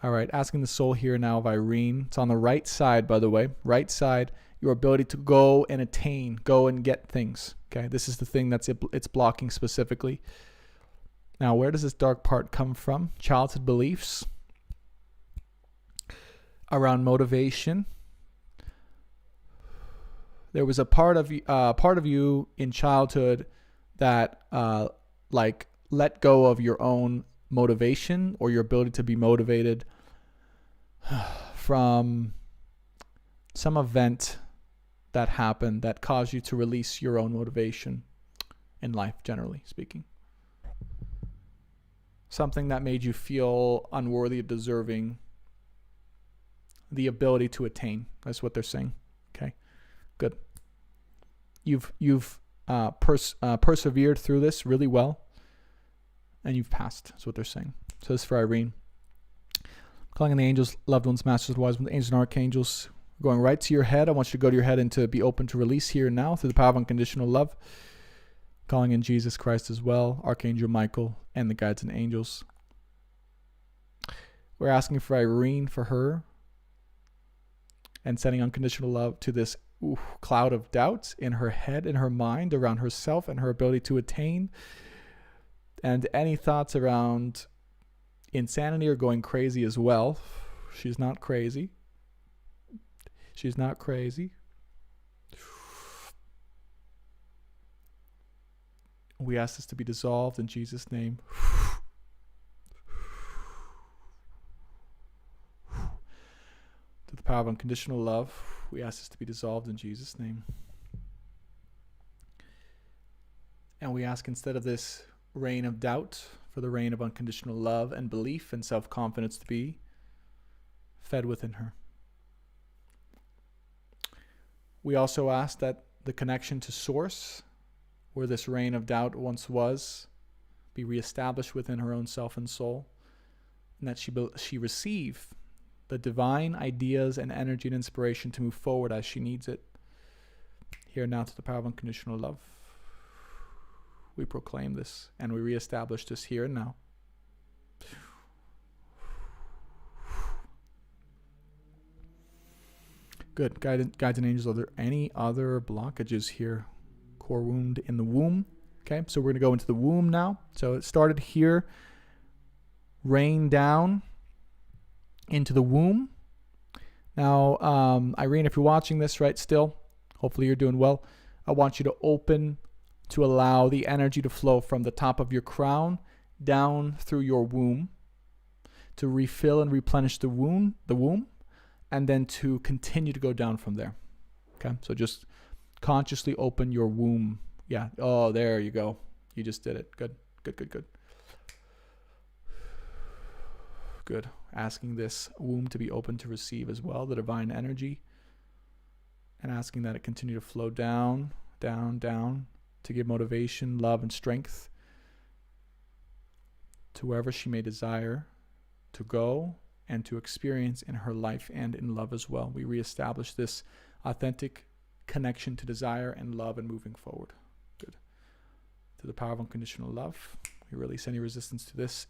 All right, asking the soul here now of Irene. It's on the right side, by the way. Right side, your ability to go and attain, go and get things. Okay, this is the thing it's blocking specifically. Now, where does this dark part come from? Childhood beliefs around motivation. There was a part of you in childhood that like let go of your own motivation or your ability to be motivated from some event that happened that caused you to release your own motivation in life, generally speaking. Something that made you feel unworthy of deserving the ability to attain. That's what they're saying. Okay, good. You've persevered through this really well, and you've passed. That's what they're saying. So this is for Irene. Calling in the angels, loved ones, masters, wise ones, angels and archangels. Going right to your head. I want you to go to your head and to be open to release here and now through the power of unconditional love. Calling in Jesus Christ as well, Archangel Michael, and the guides and angels. We're asking for Irene, for her, and sending unconditional love to this cloud of doubts in her head, in her mind, around herself and her ability to attain. And any thoughts around insanity or going crazy as well. She's not crazy. She's not crazy. We ask this to be dissolved in Jesus' name. To the power of unconditional love, we ask this to be dissolved in Jesus' name. And we ask, instead of this rain of doubt for the rain of unconditional love and belief and self-confidence to be fed within her. We also ask that the connection to source, where this rain of doubt once was, be reestablished within her own self and soul, and that she receive the divine ideas and energy and inspiration to move forward as she needs it. Here now, to the power of unconditional love, we proclaim this and we reestablish this here and now. Good. Guides and angels, are there any other blockages here? Core wound in the womb. Okay, so we're going to go into the womb now. So it started here. Rain down into the womb. Now, Irene, if you're watching this right still, hopefully you're doing well. I want you to open to allow the energy to flow from the top of your crown down through your womb to refill and replenish the womb, and then to continue to go down from there. Okay, so just consciously open your womb. Yeah, oh, there you go. You just did it. Good. Good. Asking this womb to be open to receive as well, the divine energy, and asking that it continue to flow down, to give motivation, love, and strength to wherever she may desire to go and to experience in her life and in love as well. We reestablish this authentic connection to desire and love and moving forward. Good. To the power of unconditional love, we release any resistance to this.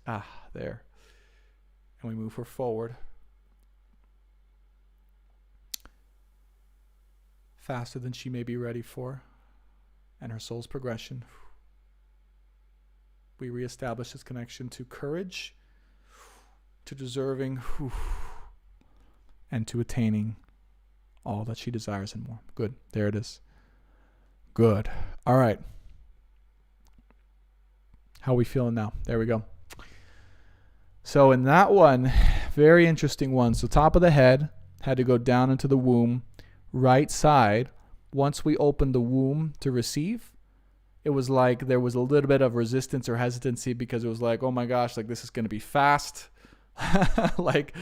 There. And we move her forward. Faster than she may be ready for. And her soul's progression. We reestablish this connection to courage, to deserving, and to attaining all that she desires and more. Good. There it is. Good. All right. How are we feeling now? There we go. So in that one, very interesting one. So top of the head had to go down into the womb, right side. Once we opened the womb to receive, it was like there was a little bit of resistance or hesitancy because it was like, oh my gosh, like this is going to be fast. Like,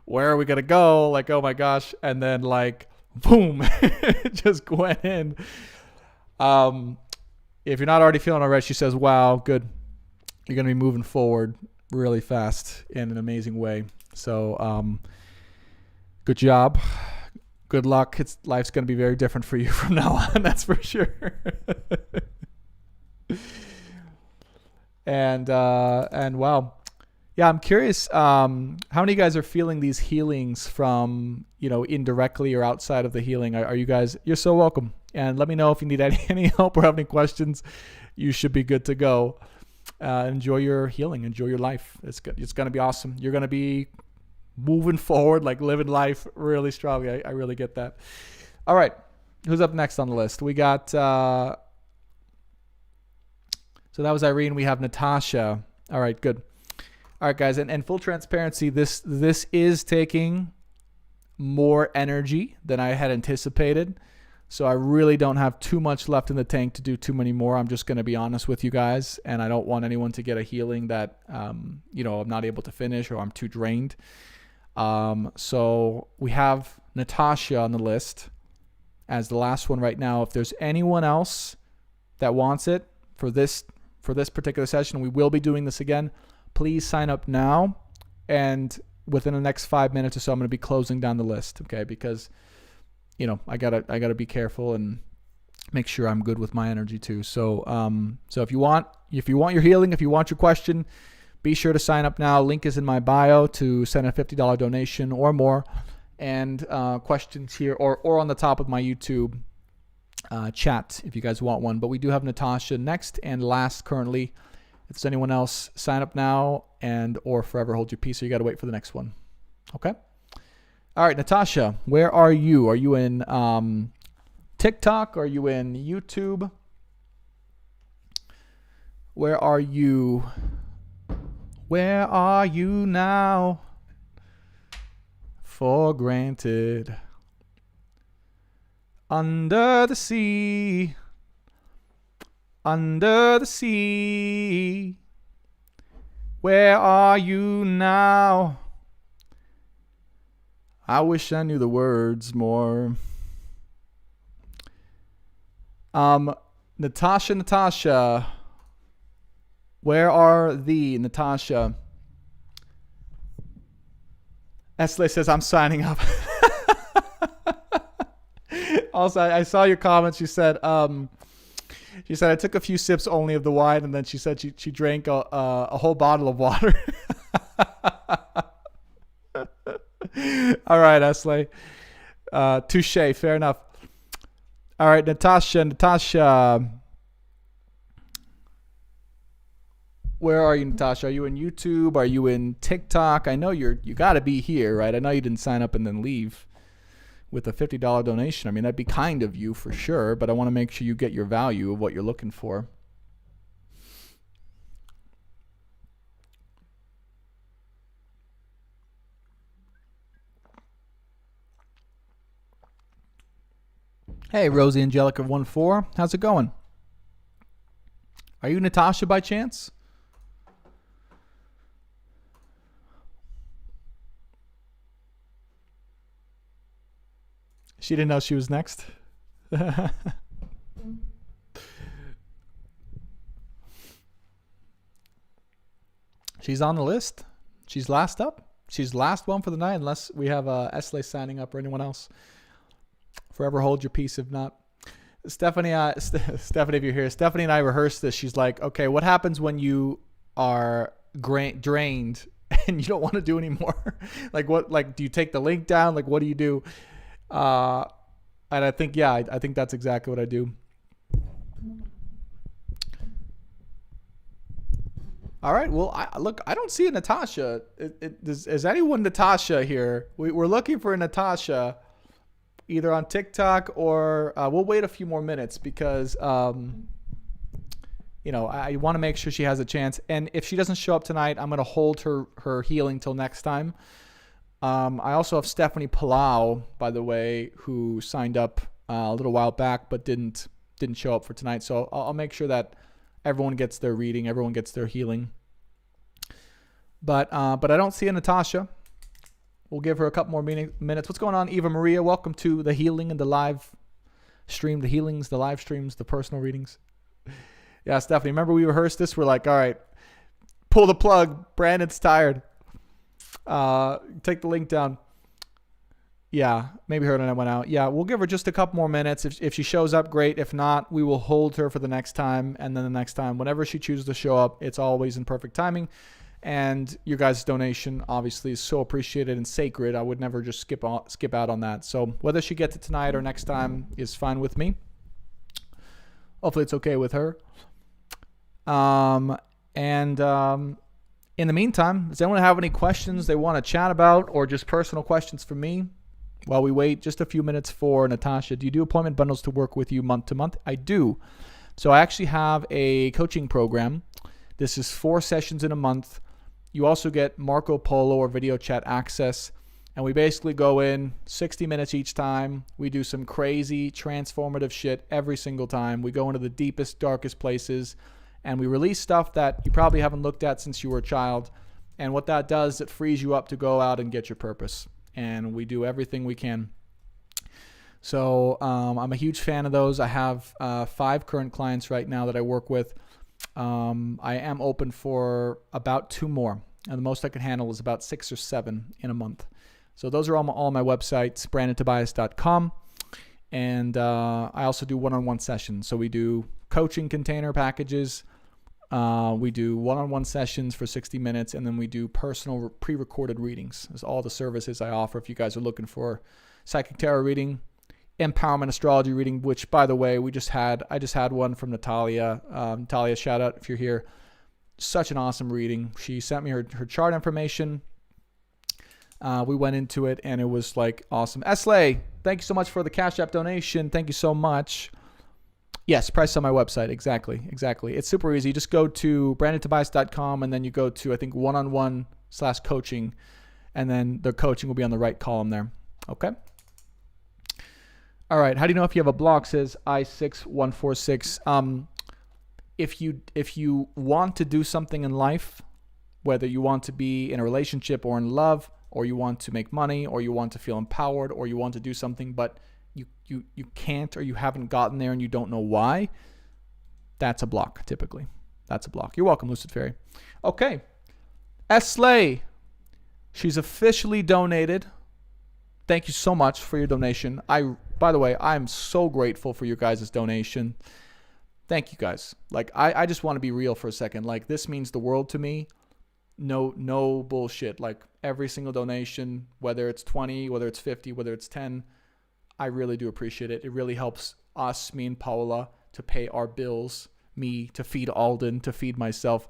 where are we going to go? Like, oh my gosh. And then like, boom, it just went in. If you're not already feeling alright, she says, wow, good. You're going to be moving forward really fast in an amazing way. So, good job. Good luck. Life's going to be very different for you from now on. That's for sure. And wow. Yeah, I'm curious, how many of you guys are feeling these healings from, indirectly or outside of the healing? Are you guys, you're so welcome. And let me know if you need any help or have any questions. You should be good to go. Enjoy your healing. Enjoy your life. It's good. It's going to be awesome. You're going to be moving forward, like living life really strongly. I really get that. All right. Who's up next on the list? We got, so that was Irene. We have Natasha. All right, good. All right, guys, and full transparency, this is taking more energy than I had anticipated. So I really don't have too much left in the tank to do too many more. I'm just going to be honest with you guys, and I don't want anyone to get a healing that, I'm not able to finish or I'm too drained. So we have Natasha on the list as the last one right now. If there's anyone else that wants it for this particular session, we will be doing this again. Please sign up now, and within the next 5 minutes or so, I'm going to be closing down the list, okay? Because, I gotta be careful and make sure I'm good with my energy too. So, so if you want your healing, if you want your question, be sure to sign up now. Link is in my bio to send a $50 donation or more, and questions here or on the top of my YouTube chat if you guys want one. But we do have Natasha next and last currently. If there's anyone else, sign up now or forever hold your peace, or you got to wait for the next one. Okay? All right, Natasha, where are you? Are you in TikTok? Are you in YouTube? Where are you? Where are you now? For granted. Under the sea. under the sea. Where are you now? I wish I knew the words more. Natasha. Where are thee, Natasha? Esley says, I'm signing up. Also, I saw your comments. She said, I took a few sips only of the wine, and then she said she drank a whole bottle of water. All right, Esley. Touche. Fair enough. All right, Natasha. Where are you, Natasha? Are you in YouTube? Are you in TikTok? I know you got to be here, right? I know you didn't sign up and then leave with a $50 donation. I mean, that'd be kind of you for sure, but I want to make sure you get your value of what you're looking for. Hey, Rosie Angelica 14. How's it going? Are you Natasha by chance? She didn't know she was next. She's on the list. She's last up. She's last one for the night, unless we have Esley signing up or anyone else. Forever hold your peace if not. Stephanie, if you're here, Stephanie and I rehearsed this. She's like, okay, what happens when you are drained and you don't want to do anymore? Like, do you take the link down? Like, what do you do? And I think, I think that's exactly what I do. All right. Well, I don't see a Natasha. Is anyone Natasha here? We're looking for a Natasha, either on TikTok or we'll wait a few more minutes because, I want to make sure she has a chance. And if she doesn't show up tonight, I'm going to hold her healing till next time. I also have Stephanie Palau, by the way, who signed up a little while back but didn't show up for tonight. So I'll make sure that everyone gets their reading, everyone gets their healing. But I don't see a Natasha. We'll give her a couple more minutes. What's going on, Eva Maria? Welcome to the healing and the live stream, the healings, the live streams, the personal readings. Yeah, Stephanie, remember we rehearsed this? We're like, all right, pull the plug. Brandon's tired. Take the link down. Yeah, maybe her internet went out. Yeah, we'll give her just a couple more minutes. If she shows up, great. If not, we will hold her for the next time. And then the next time, whenever she chooses to show up, it's always in perfect timing. And your guys' donation, obviously, is so appreciated and sacred. I would never just skip out on that. So whether she gets it tonight or next time is fine with me. Hopefully it's okay with her. In the meantime, does anyone have any questions they want to chat about or just personal questions for me while we wait just a few minutes for Natasha? Do you do appointment bundles to work with you month to month? I do. So I actually have a coaching program. This is 4 sessions in a month. You also get Marco Polo or video chat access. And we basically go in 60 minutes each time. We do some crazy transformative shit every single time. We go into the deepest, darkest places. And we release stuff that you probably haven't looked at since you were a child. And what that does, it frees you up to go out and get your purpose. And we do everything we can. So I'm a huge fan of those. I have 5 current clients right now that I work with. I am open for about 2 more. And the most I can handle is about 6 or 7 in a month. So those are all on my website, brandontobias.com. And I also do one-on-one sessions. So we do coaching container packages. We do one-on-one sessions for 60 minutes, and then we do personal pre-recorded readings. That's all the services I offer if you guys are looking for psychic tarot reading, empowerment astrology reading, which, by the way, I just had one from Natalia. Natalia, shout out if you're here. Such an awesome reading. She sent me her chart information. We went into it, and it was like awesome. Esley, thank you so much for the Cash App donation. Thank you so much. Yes, price on my website. Exactly. It's super easy. You just go to brandontobias.com, and then you go to, I think, one-on-one/coaching, and then the coaching will be on the right column there. Okay? All right. How do you know if you have a block, says I6146. if you want to do something in life, whether you want to be in a relationship or in love, or you want to make money, or you want to feel empowered, or you want to do something, but you can't, or you haven't gotten there and you don't know why, that's a block, typically. That's a block. You're welcome, Lucid Fairy. Okay. Slay. She's officially donated. Thank you so much for your donation. By the way, I'm so grateful for your guys' donation. Thank you guys. Like, I just want to be real for a second. Like, this means the world to me. No bullshit. Like, every single donation, whether it's 20, whether it's 50, whether it's 10, I really do appreciate it. It really helps us, me and Paola, to pay our bills, me to feed Alden, to feed myself,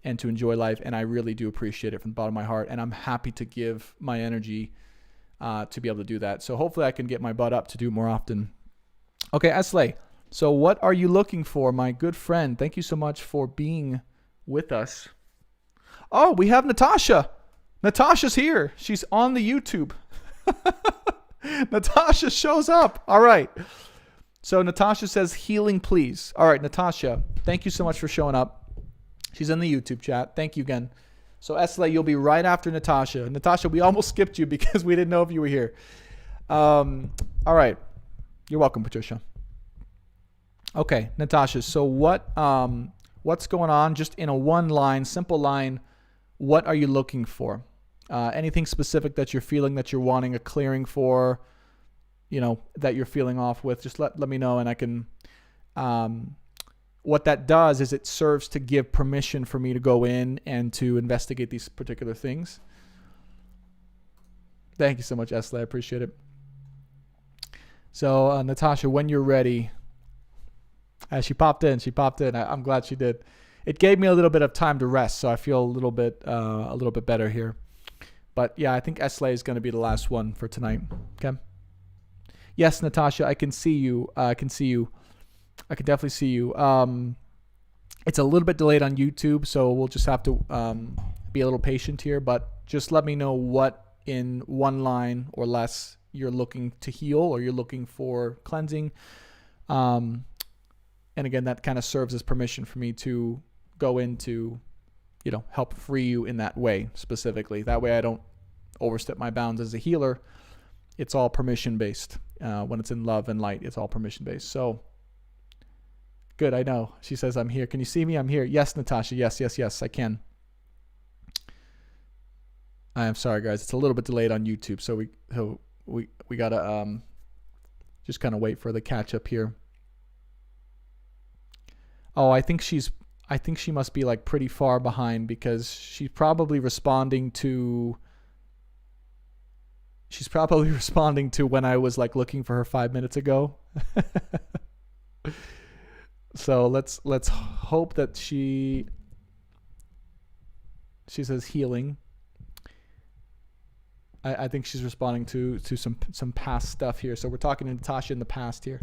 and to enjoy life. And I really do appreciate it from the bottom of my heart. And I'm happy to give my energy to be able to do that. So hopefully I can get my butt up to do more often. Okay, Esley. So what are you looking for, my good friend? Thank you so much for being with us. Oh, we have Natasha. Natasha's here. She's on the YouTube. Natasha shows up. All right. So Natasha says, healing, please. All right, Natasha, thank you so much for showing up. She's in the YouTube chat. Thank you again. So Esla, you'll be right after Natasha. Natasha, we almost skipped you because we didn't know if you were here. All right. You're welcome, Patricia. Okay, Natasha. So what's going on? Just in a one line, simple line, what are you looking for? Anything specific that you're feeling that you're wanting a clearing for, that you're feeling off with, just let me know, and I can, what that does is it serves to give permission for me to go in and to investigate these particular things. Thank you so much, Esla. I appreciate it. So, Natasha, when you're ready, she popped in. I'm glad she did. It gave me a little bit of time to rest, so I feel a little bit better here. But yeah, I think Esla is going to be the last one for tonight. Okay. Yes, Natasha, I can see you. I can definitely see you. It's a little bit delayed on YouTube, so we'll just have to be a little patient here. But just let me know what in one line or less you're looking to heal or you're looking for cleansing. And again, that kind of serves as permission for me to go into, help free you in that way specifically. That way I don't overstep my bounds as a healer. It's all permission based. When it's in love and light, it's all permission based. So good. I know. She says, I'm here. Can you see me? I'm here. Yes, Natasha. Yes, I can. I am sorry, guys. It's a little bit delayed on YouTube. So we got to just kind of wait for the catch up here. Oh, I think she must be like pretty far behind because she's probably responding to when I was like looking for her 5 minutes ago. So let's hope that she says healing. I think she's responding to some past stuff here. So we're talking to Natasha in the past here.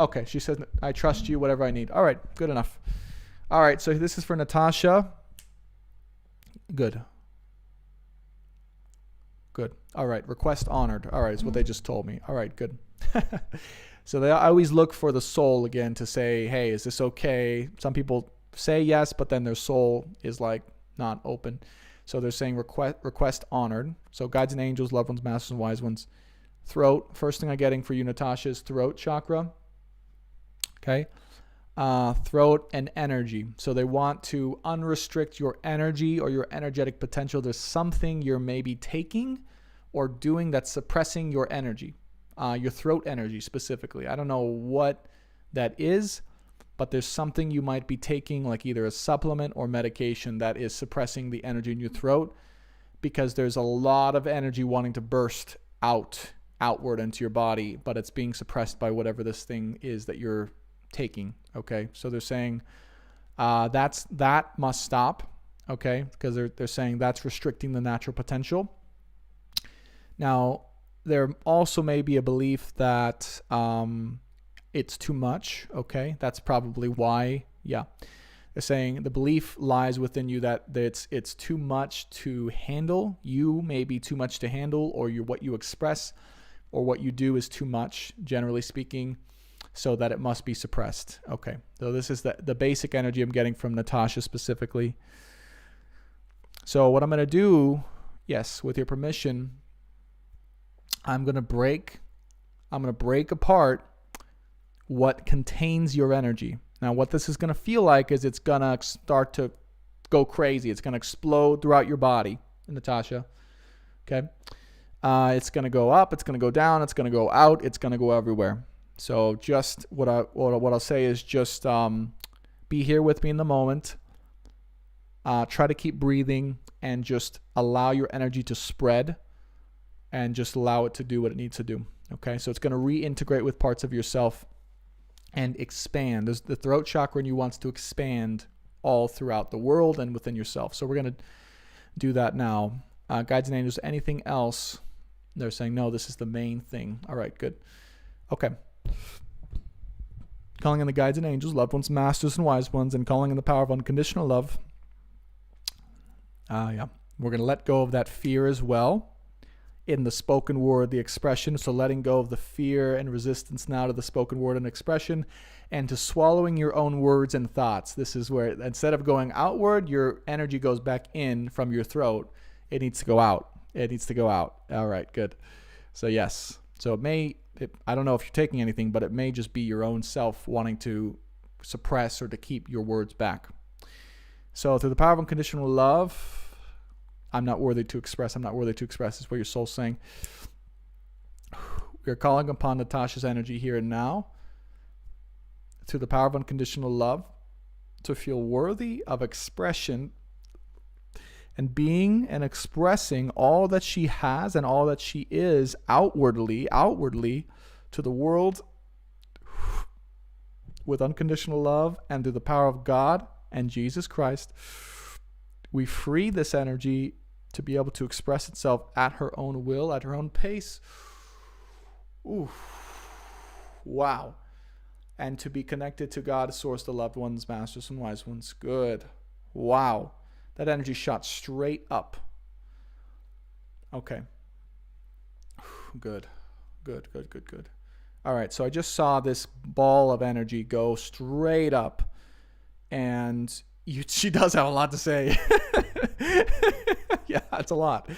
Okay, she says, I trust you, whatever I need. All right, good enough. All right, so this is for Natasha. Good. All right, request honored. All right, is what they just told me. All right, good. So I always look for the soul again to say, hey, is this okay? Some people say yes, but then their soul is like not open. So they're saying request honored. So guides and angels, loved ones, masters and wise ones. Throat. First thing I'm getting for you, Natasha, is throat chakra. Okay. Throat and energy. So they want to unrestrict your energy or your energetic potential. There's something you're maybe taking or doing that's suppressing your energy, your throat energy specifically. I don't know what that is, but there's something you might be taking, like either a supplement or medication, that is suppressing the energy in your throat, because there's a lot of energy wanting to burst outward into your body, but it's being suppressed by whatever this thing is that you're taking. Okay, so they're saying that must stop. Okay, because they're saying that's restricting the natural potential. Now, there also may be a belief that it's too much. Okay, that's probably why. Yeah, they're saying the belief lies within you that it's too much to handle. You may be too much to handle, or what you express or what you do is too much, generally speaking. so that it must be suppressed. Okay, so this is the basic energy I'm getting from Natasha specifically. So what I'm going to do, yes, with your permission, I'm going to break apart what contains your energy. Now, what this is going to feel like is it's going to start to go crazy. It's going to explode throughout your body, Natasha. Okay? It's going to go up. It's going to go down. It's going to go out. It's going to go everywhere. So just what I'll say is just be here with me in the moment. Try to keep breathing and just allow your energy to spread and just allow it to do what it needs to do. Okay, so it's going to reintegrate with parts of yourself and expand. The throat chakra in you wants to expand all throughout the world and within yourself. So we're going to do that now. Guides and angels, anything else? They're saying, no, this is the main thing. All right, good. Okay. Calling in the guides and angels, loved ones, masters, and wise ones, and calling in the power of unconditional love. We're going to let go of that fear as well in the spoken word, the expression. So letting go of the fear and resistance now to the spoken word and expression, and to swallowing your own words and thoughts. This is where instead of going outward, your energy goes back in from your throat. It needs to go out. It needs to go out. All right, good. So yes. So I don't know if you're taking anything, but it may just be your own self wanting to suppress or to keep your words back. So through the power of unconditional love, I'm not worthy to express. I'm not worthy to express is what your soul's saying. We are calling upon Natasha's energy here and now through the power of unconditional love to feel worthy of expression and being and expressing all that she has and all that she is outwardly to the world with unconditional love, and through the power of God and Jesus Christ, we free this energy to be able to express itself at her own will, at her own pace. Ooh. Wow. And to be connected to God, source, the loved ones, masters, and wise ones. Good. Wow. That energy shot straight up. Okay. Good. All right, so I just saw this ball of energy go straight up, and she does have a lot to say. Yeah, it's a lot.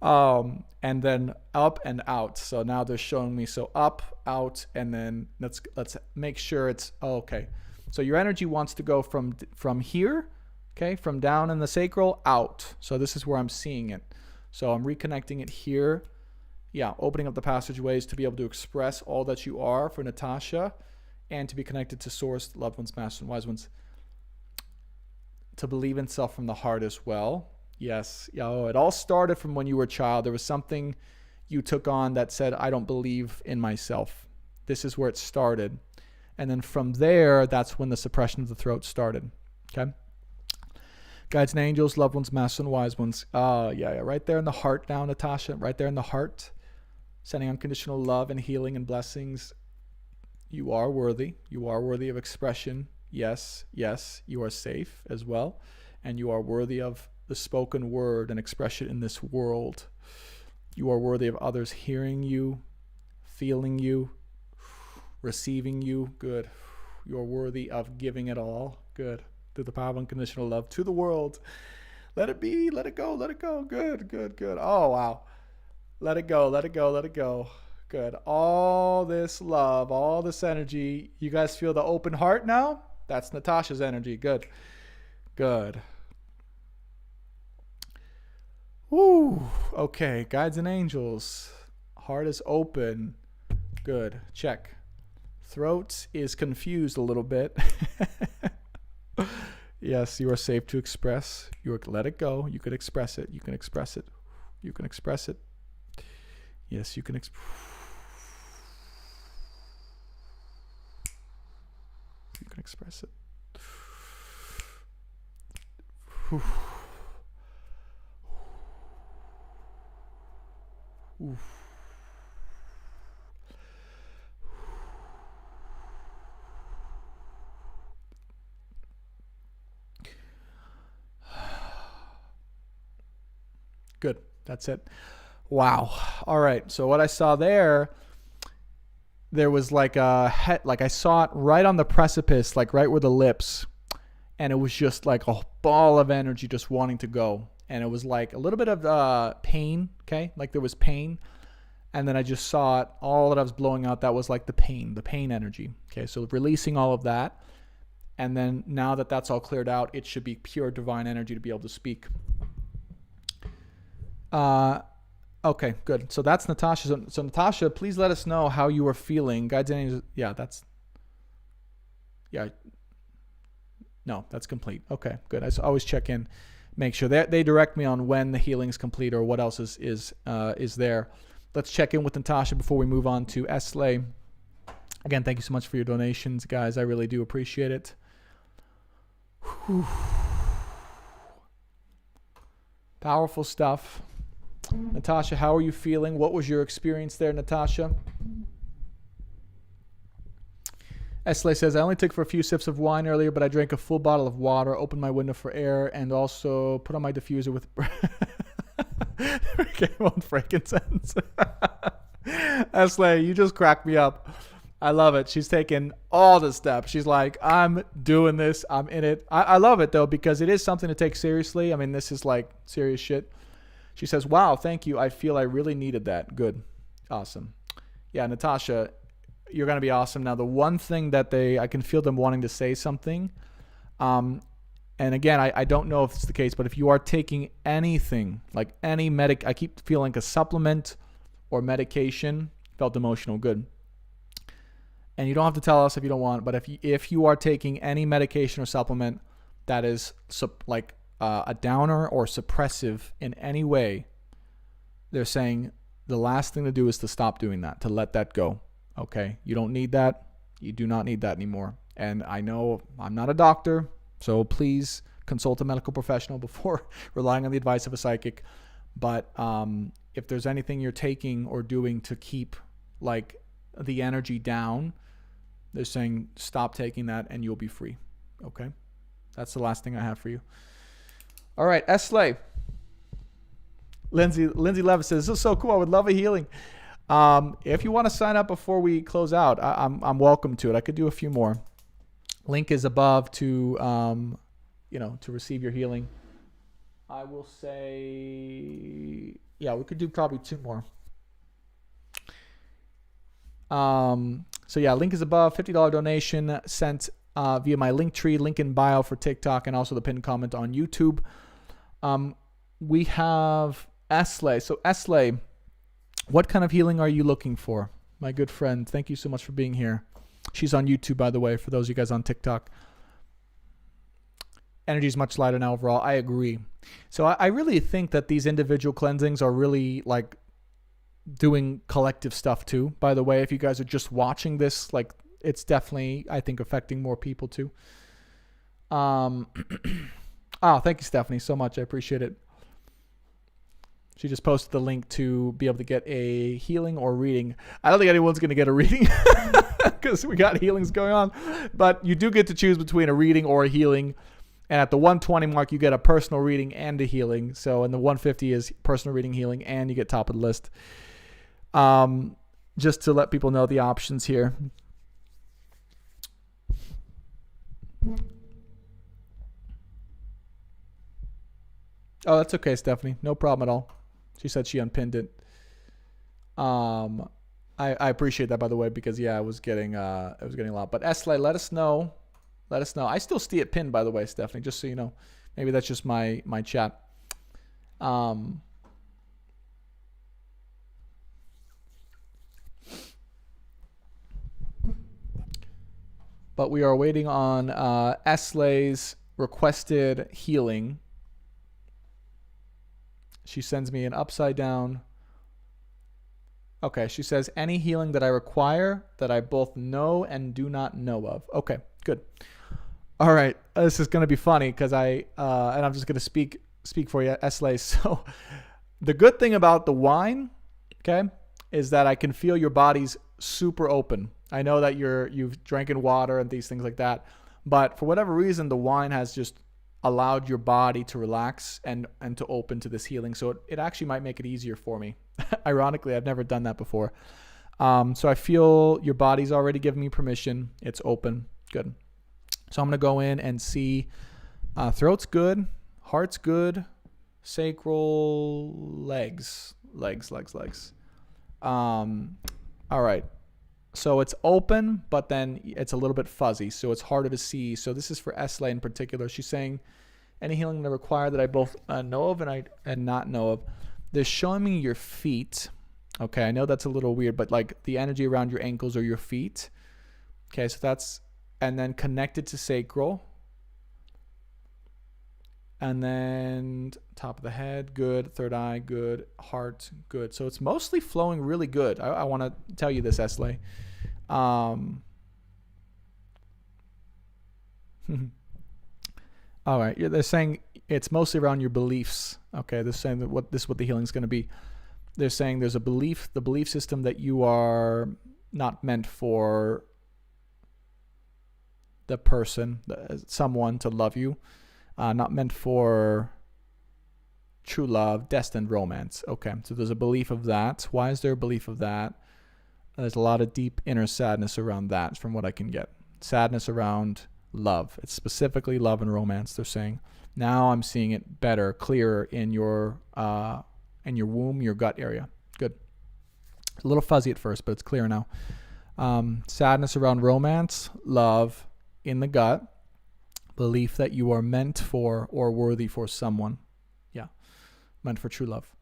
And then up and out. So now they're showing me, so up, out, and then let's make sure it's okay. So your energy wants to go from here, okay, from down in the sacral out. So this is where I'm seeing it. So I'm reconnecting it here. Yeah, opening up the passageways to be able to express all that you are for Natasha, and to be connected to source, loved ones, masters, and wise ones. To believe in self from the heart as well. Yes. It all started from when you were a child. There was something you took on that said, I don't believe in myself. This is where it started. And then from there, that's when the suppression of the throat started. Okay? Guides and angels, loved ones, masters, and wise ones. Right there in the heart now, Natasha. Right there in the heart. Sending unconditional love and healing and blessings. You are worthy. You are worthy of expression. Yes, you are safe as well. And you are worthy of the spoken word and expression in this world. You are worthy of others hearing you, feeling you, receiving you. Good. You are worthy of giving it all. Good. Through the power of unconditional love to the world. Let it be. Let it go. Let it go. Good. Oh, wow. Let it go. Good. All this love, all this energy. You guys feel the open heart now? That's Natasha's energy. Good. Woo. Okay. Guides and angels. Heart is open. Good. Check. Throat is confused a little bit. Yes, you are safe to express. Let it go. You can express it. You can express it. Yes, you can express it. Good. That's it. Wow. All right. So what I saw there there was like a head, like I saw it right on the precipice, like right where the lips, and it was just like a ball of energy just wanting to go. And it was like a little bit of pain, okay? Like there was pain. And then I just saw it, all that I was blowing out, that was like the pain energy. Okay, so releasing all of that. And then now that that's all cleared out, it should be pure divine energy to be able to speak. Okay, good. So that's Natasha. So Natasha, please let us know how you are feeling. Guides and angels, no, that's complete. Okay, good. I always check in, make sure that they direct me on when the healing's complete or what else is there. Let's check in with Natasha before we move on to Esley. Again, thank you so much for your donations, guys. I really do appreciate it. Whew. Powerful stuff. Natasha, how are you feeling? What was your experience there, Natasha? Esley says, I only took for a few sips of wine earlier, but I drank a full bottle of water, opened my window for air, and also put on my diffuser with... Came on frankincense. Esley, you just cracked me up. I love it. She's taking all the steps. She's like, I'm doing this. I'm in it. I love it, though, because it is something to take seriously. I mean, this is like serious shit. She says, wow, thank you. I feel I really needed that. Good. Awesome. Yeah, Natasha, you're going to be awesome. Now, the one thing that I can feel them wanting to say something. And again, I don't know if it's the case, but if you are taking anything, like any I keep feeling like a supplement or medication, felt emotional, good. And you don't have to tell us if you don't want, but if you are taking any medication or supplement that is like a downer or suppressive in any way, they're saying the last thing to do is to stop doing that, to let that go. Okay? You don't need that. You do not need that anymore. And I know I'm not a doctor, so please consult a medical professional before relying on the advice of a psychic. But if there's anything you're taking or doing to keep like the energy down, they're saying stop taking that and you'll be free. Okay? That's the last thing I have for you. All right, Esley. Lindsay Levis says, this is so cool. I would love a healing. If you want to sign up before we close out, I'm welcome to it. I could do a few more. Link is above to to receive your healing. I will say, yeah, we could do probably 2 more. So yeah, link is above. $50 donation sent via my link tree, link in bio for TikTok, and also the pinned comment on YouTube. We have Esley. So Esley, what kind of healing are you looking for? My good friend, thank you so much for being here. She's on YouTube, by the way, for those of you guys on TikTok. Energy is much lighter now overall. I agree. So I really think that these individual cleansings are really like doing collective stuff too. By the way, if you guys are just watching this, like it's definitely, I think, affecting more people too. Thank you, Stephanie, so much. I appreciate it. She just posted the link to be able to get a healing or reading. I don't think anyone's going to get a reading because we got healings going on. But you do get to choose between a reading or a healing. And at the 120 mark, you get a personal reading and a healing. So, and the 150 is personal reading, healing, and you get top of the list. Just to let people know the options here. Oh, that's okay, Stephanie. No problem at all. She said she unpinned it. I appreciate that, by the way, because yeah, I was getting a lot. But Esley, let us know. Let us know. I still see it pinned, by the way, Stephanie, just so you know. Maybe that's just my chat. But we are waiting on Esley's requested healing. She sends me an upside down. Okay, she says, any healing that I require that I both know and do not know of. Okay, good. All right, this is going to be funny because and I'm just going to speak for you, Esley. So the good thing about the wine, okay, is that I can feel your body's super open. I know that you've drinking water and these things like that, but for whatever reason, the wine has just allowed your body to relax and to open to this healing. So it actually might make it easier for me. Ironically, I've never done that before. So I feel your body's already giving me permission. It's open. Good. So I'm going to go in and see throat's good, heart's good, sacral, legs. All right. So it's open, but then it's a little bit fuzzy, so it's harder to see. So this is for Esle in particular. She's saying, any healing that require that I both know of and not know of. They're showing me your feet. Okay, I know that's a little weird, but like the energy around your ankles or your feet. Okay, so that's, and then connected to sacral. And then top of the head, good. Third eye, good. Heart, good. So it's mostly flowing really good. I want to tell you this, Esle. All right. They're saying it's mostly around your beliefs. Okay. They're saying that this is what the healing is going to be. They're saying there's a belief, the belief system that you are not meant for the person, someone to love you. Not meant for true love, destined romance. Okay, so there's a belief of that. Why is there a belief of that? There's a lot of deep inner sadness around that, from what I can get. Sadness around love. It's specifically love and romance, they're saying. Now I'm seeing it better, clearer in your womb, your gut area. Good. A little fuzzy at first, but it's clear now. Sadness around romance, love in the gut. Belief that you are meant for or worthy for someone. Yeah, meant for true love.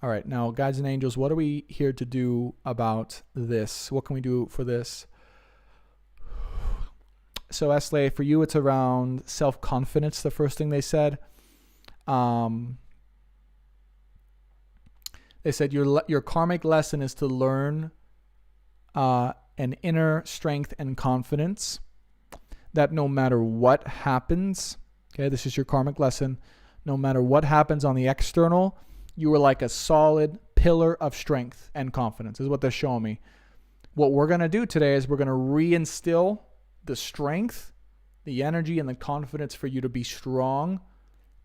All right, now, guides and angels, what are we here to do about this? What can we do for this? So, Esle, for you, it's around self-confidence, the first thing they said. They said your karmic lesson is to learn an inner strength and confidence. That no matter what happens, okay, this is your karmic lesson, no matter what happens on the external, you are like a solid pillar of strength and confidence, is what they're showing me. What we're going to do today is we're going to reinstill the strength, the energy, and the confidence for you to be strong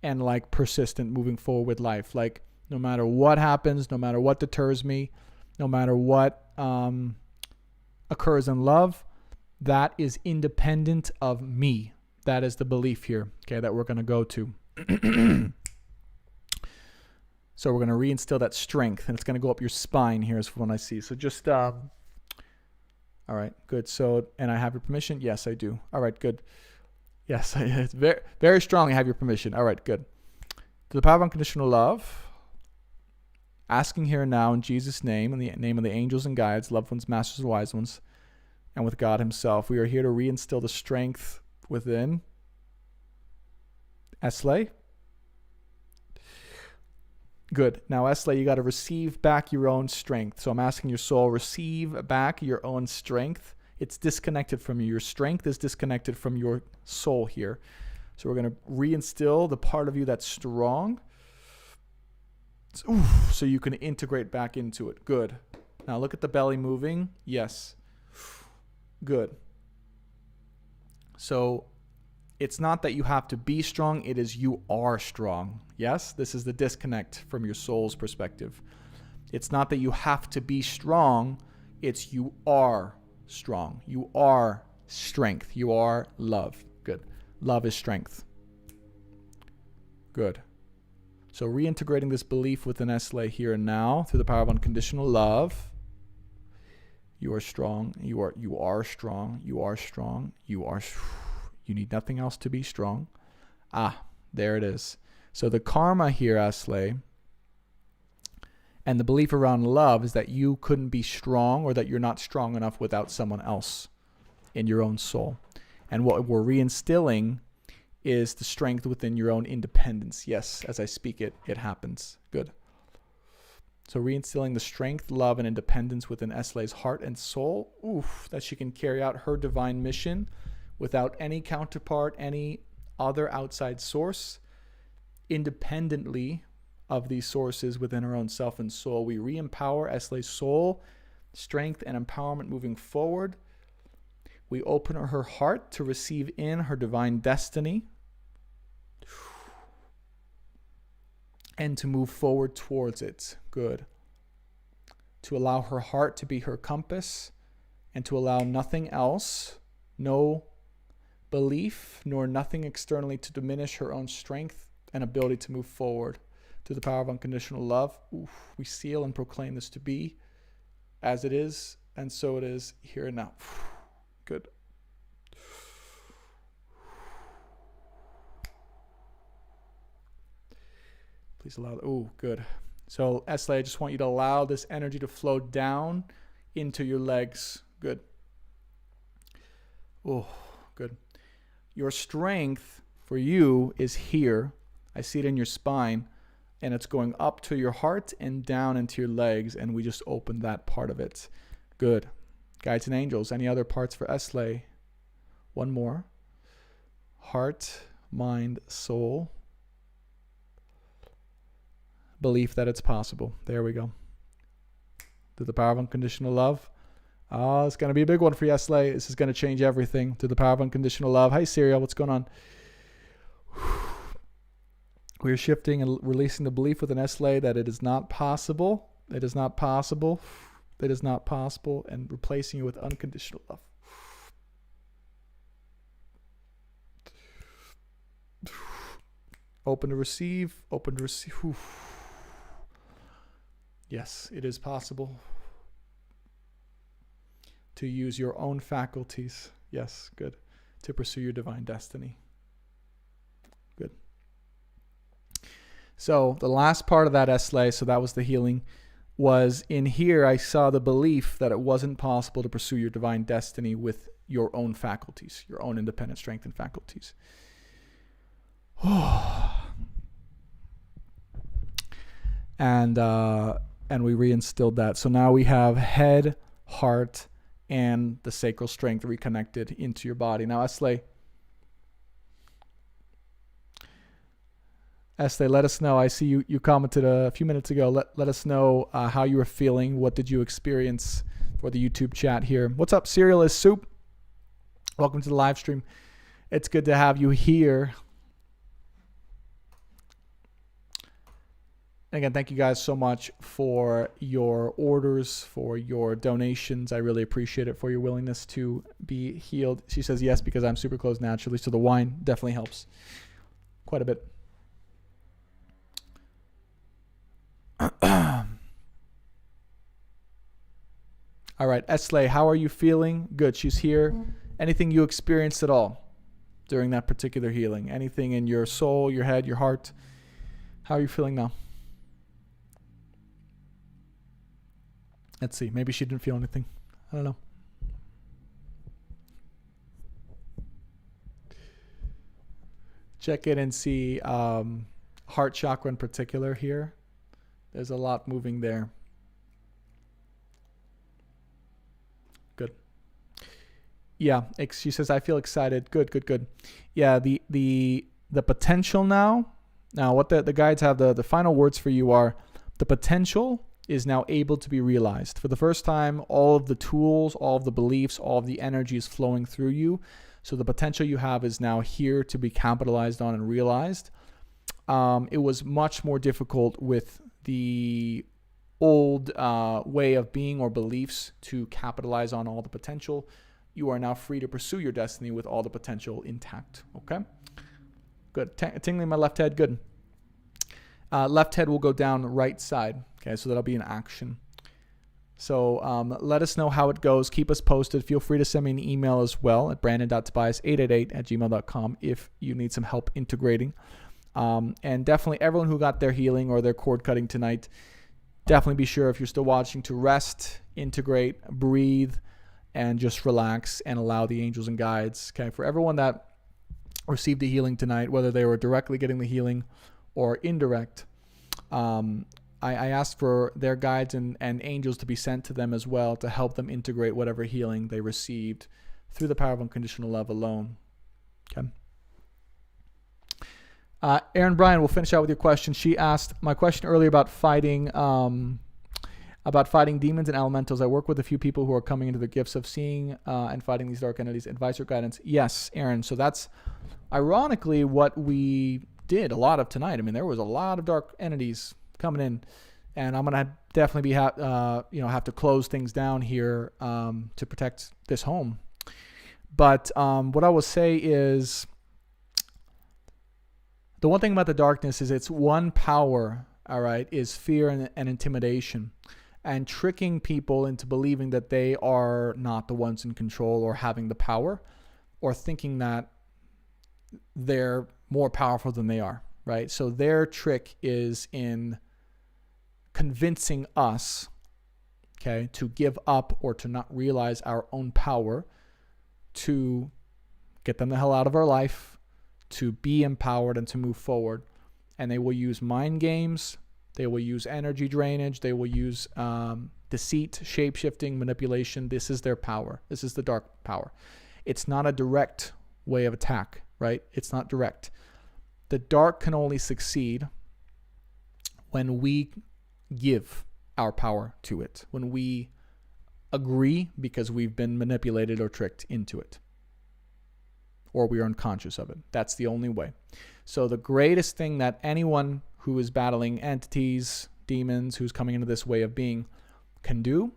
and like persistent moving forward with life. Like no matter what happens, no matter what deters me, no matter what occurs in love, that is independent of me. That is the belief here, okay, that we're going to go to. So we're going to reinstill that strength, and it's going to go up your spine here is what I see. So just, all right, good. So, and I have your permission? Yes, I do. All right, good. Yes, it's very, very strong. I have your permission. All right, good. To the power of unconditional love, asking here and now in Jesus' name, in the name of the angels and guides, loved ones, masters and wise ones, and with God himself, we are here to reinstill the strength within Esle. Good. Now, Esle, you got to receive back your own strength. So I'm asking your soul, receive back your own strength. It's disconnected from you. Your strength is disconnected from your soul here. So we're going to reinstill the part of you that's strong. So you can integrate back into it. Good. Now look at the belly moving. Yes. Good. So it's not that you have to be strong. It is you are strong. Yes? This is the disconnect from your soul's perspective. It's not that you have to be strong. It's you are strong. You are strength. You are love. Good. Love is strength. Good. So reintegrating this belief within Esle here and now through the power of unconditional love. You are strong. You are strong. You are strong. You need nothing else to be strong. There it is. So the karma here, Esle, and the belief around love is that you couldn't be strong or that you're not strong enough without someone else in your own soul. And what we're reinstilling is the strength within your own independence. Yes, as I speak it happens. Good. So reinstilling the strength, love, and independence within Esle's heart and soul, that she can carry out her divine mission without any counterpart, any other outside source, independently of these sources within her own self and soul. We re-empower Esle's soul, strength, and empowerment moving forward. We open her heart to receive in her divine destiny and to move forward towards it. Good. to allow her heart to be her compass, and to allow nothing else, no belief, nor nothing externally to diminish her own strength and ability to move forward. Through the power of unconditional love, we seal and proclaim this to be as it is, and so it is here and now. Good. Please allow. Good. So, Esley, I just want you to allow this energy to flow down into your legs. Good. Good. Your strength for you is here. I see it in your spine, and it's going up to your heart and down into your legs, and we just opened that part of it. Good. Guides and angels. Any other parts for Esley? One more. Heart, mind, soul. Belief that it's possible. There we go. Through the power of unconditional love. It's going to be a big one for you, Esley. This is going to change everything. Through the power of unconditional love. Hi, Serial. What's going on? We're shifting and releasing the belief within Esley that it is not possible. It is not possible. It is not possible. And replacing it with unconditional love. Open to receive. Open to receive. Yes, it is possible to use your own faculties. Yes, good. To pursue your divine destiny. Good. So the last part of that, Esley, so that was the healing, was in here I saw the belief that it wasn't possible to pursue your divine destiny with your own faculties, your own independent strength and faculties. And we reinstilled that. So now we have head, heart, and the sacral strength reconnected into your body. Now, Esley, let us know. I see you commented a few minutes ago. Let us know how you were feeling. What did you experience for the YouTube chat here? What's up, Cereal is Soup? Welcome to the live stream. It's good to have you here. Again, thank you guys so much for your orders, for your donations. I really appreciate it, for your willingness to be healed. She says yes, because I'm super close naturally. So the wine definitely helps quite a bit. All right, Esley, how are you feeling? Good, she's here. Anything you experienced at all during that particular healing? Anything in your soul, your head, your heart? How are you feeling now? Let's see. Maybe she didn't feel anything. I don't know. Check in and see heart chakra in particular here. There's a lot moving there. Good. Yeah, she says, I feel excited. Good. Yeah, the potential now. Now, what the guides have, the final words for you are, the potential is now able to be realized. For the first time, all of the tools, all of the beliefs, all of the energy is flowing through you. So the potential you have is now here to be capitalized on and realized. It was much more difficult with the old way of being or beliefs to capitalize on all the potential. You are now free to pursue your destiny with all the potential intact. Okay? Good. Tingling my left head. Good. Left head will go down right side. Okay, so that'll be an action. So let us know how it goes. Keep us posted. Feel free to send me an email as well at brandon.tobias888@gmail.com if you need some help integrating. And definitely everyone who got their healing or their cord cutting tonight, definitely be sure if you're still watching to rest, integrate, breathe, and just relax and allow the angels and guides. Okay, for everyone that received the healing tonight, whether they were directly getting the healing or indirect, I asked for their guides and angels to be sent to them as well to help them integrate whatever healing they received through the power of unconditional love alone. Okay. Aaron Bryan, we'll finish out with your question. She asked my question earlier about fighting demons and elementals. I work with a few people who are coming into the gifts of seeing and fighting these dark entities. Advice or guidance? Yes, Aaron. So that's ironically what we did a lot of tonight. I mean, there was a lot of dark entities coming in, and I'm going to definitely have to close things down here to protect this home. But what I will say is, the one thing about the darkness is its one power, all right, is fear and intimidation, and tricking people into believing that they are not the ones in control or having the power, or thinking that they're more powerful than they are, right? So their trick is in convincing us, okay, to give up or to not realize our own power, to get them the hell out of our life, to be empowered and to move forward. And they will use mind games. They will use energy drainage. They will use deceit, shape-shifting, manipulation. This is their power. This is the dark power. It's not a direct way of attack, right? It's not direct. The dark can only succeed when we give our power to it, when we agree because we've been manipulated or tricked into it, or we are unconscious of it. That's the only way. So the greatest thing that anyone who is battling entities, demons, who's coming into this way of being can do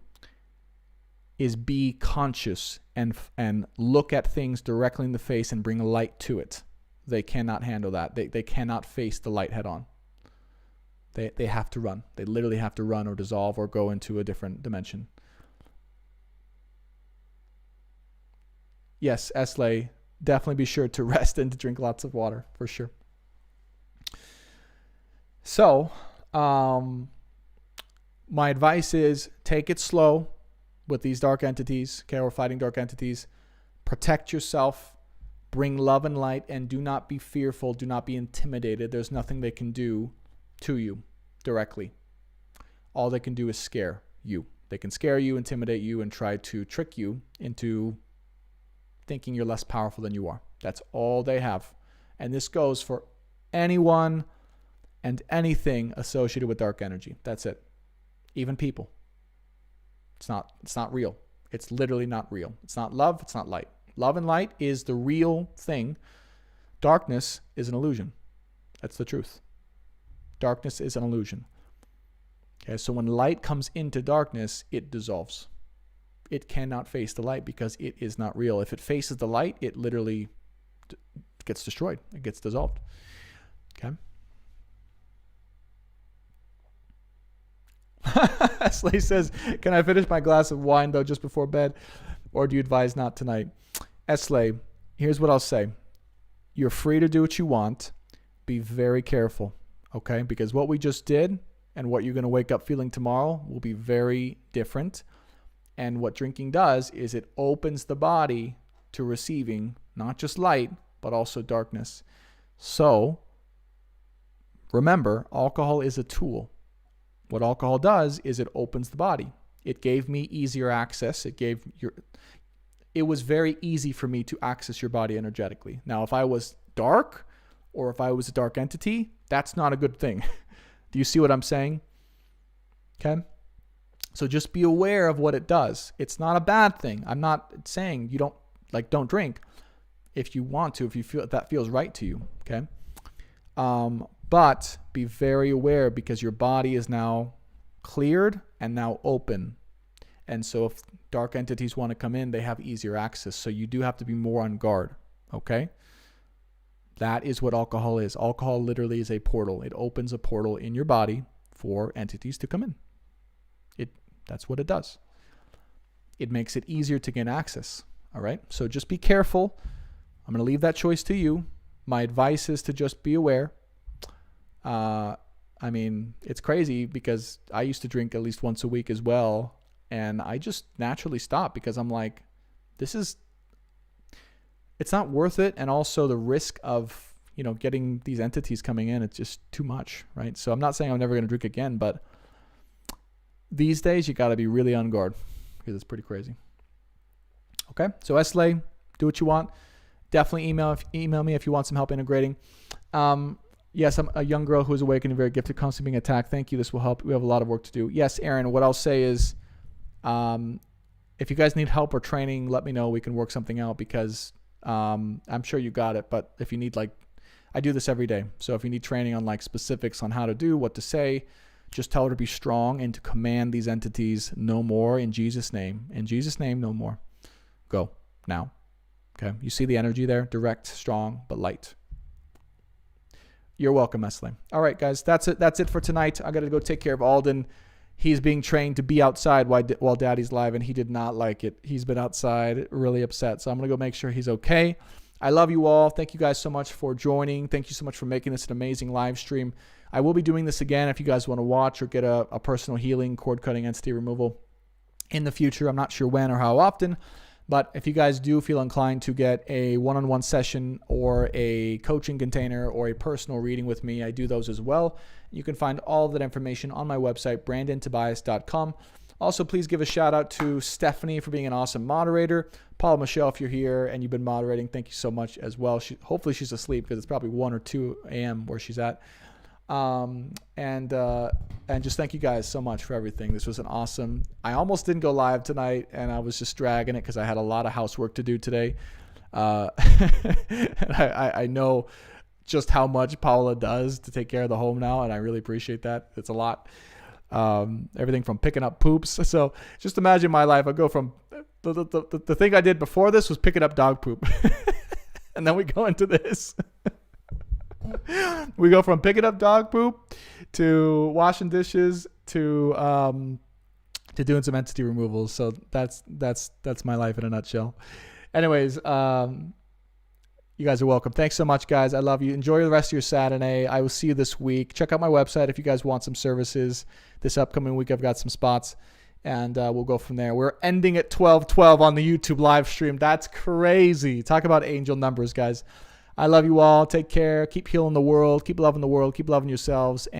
is be conscious and look at things directly in the face and bring light to it. They cannot handle that. They cannot face the light head on. They have to run. They literally have to run or dissolve or go into a different dimension. Yes, Esley, definitely be sure to rest and to drink lots of water, for sure. So, my advice is take it slow with these dark entities, okay, or fighting dark entities. Protect yourself, bring love and light, and do not be fearful, do not be intimidated. There's nothing they can do to you directly. All they can do is scare you. They can scare you, intimidate you, and try to trick you into thinking you're less powerful than you are. That's all they have. And this goes for anyone and anything associated with dark energy. That's it. Even people. It's not real. It's literally not real. It's not love, it's not light. Love and light is the real thing. Darkness is an illusion. That's the truth. Darkness is an illusion. Okay, so when light comes into darkness, it dissolves. It cannot face the light because it is not real. If it faces the light, it literally gets destroyed. It gets dissolved. Okay. Slay says, can I finish my glass of wine though just before bed? Or do you advise not tonight? Esley, here's what I'll say. You're free to do what you want. Be very careful. Okay? Because what we just did and what you're going to wake up feeling tomorrow will be very different. And what drinking does is it opens the body to receiving not just light, but also darkness. So, remember, alcohol is a tool. What alcohol does is it opens the body. It gave me easier access. It was very easy for me to access your body energetically. Now, if I was dark or if I was a dark entity, that's not a good thing. Do you see what I'm saying? Okay? So just be aware of what it does. It's not a bad thing. I'm not saying you don't drink if you want to, if you feel that feels right to you, okay? But be very aware because your body is now cleared and now open. And so if dark entities want to come in, they have easier access. So you do have to be more on guard, okay? That is what alcohol is. Alcohol literally is a portal. It opens a portal in your body for entities to come in. That's what it does. It makes it easier to gain access. All right. So just be careful. I'm going to leave that choice to you. My advice is to just be aware. I mean, it's crazy because I used to drink at least once a week as well. And I just naturally stopped because I'm like, it's not worth it. And also the risk of, getting these entities coming in, it's just too much. Right. So I'm not saying I'm never going to drink again, but these days, you got to be really on guard because it's pretty crazy. Okay, so Esley, do what you want. Definitely email me if you want some help integrating. Yes, I'm a young girl who is awakening, very gifted, constantly being attacked. Thank you. This will help. We have a lot of work to do. Yes, Aaron, what I'll say is if you guys need help or training, let me know. We can work something out because I'm sure you got it. But if you need I do this every day. So if you need training on specifics on how to do, what to say, Just tell her to be strong and to command these entities no more in Jesus' name. In Jesus' name, no more. Go now. Okay. You see the energy there? Direct, strong, but light. You're welcome, Mesling. All right, guys. That's it. That's it for tonight. I got to go take care of Alden. He's being trained to be outside while Daddy's live, and he did not like it. He's been outside, really upset. So I'm going to go make sure he's okay. I love you all. Thank you guys so much for joining. Thank you so much for making this an amazing live stream. I will be doing this again if you guys want to watch or get a personal healing, cord cutting, entity removal in the future. I'm not sure when or how often, but if you guys do feel inclined to get a one-on-one session or a coaching container or a personal reading with me, I do those as well. You can find all of that information on my website, brandontobias.com. Also, please give a shout out to Stephanie for being an awesome moderator. Paul, Michelle, if you're here and you've been moderating, thank you so much as well. Hopefully she's asleep because it's probably 1 or 2 a.m. where she's at. And just thank you guys so much for everything. This was an awesome. I almost didn't go live tonight, and I was just dragging it because I had a lot of housework to do today. And I know just how much Paula does to take care of the home now, and I really appreciate that. It's a lot. Everything from picking up poops. So just imagine my life. I go from the thing I did before this was picking up dog poop, and then we go into this. We go from picking up dog poop to washing dishes to doing some entity removals. So that's my life in a nutshell. Anyways, you guys are welcome. Thanks so much, guys. I love you. Enjoy the rest of your Saturday. I will see you this week. Check out my website if you guys want some services. This upcoming week, I've got some spots, and we'll go from there. We're ending at 12:12 on the YouTube live stream. That's crazy. Talk about angel numbers, guys. I love you all. Take care. Keep healing the world. Keep loving the world. Keep loving yourselves.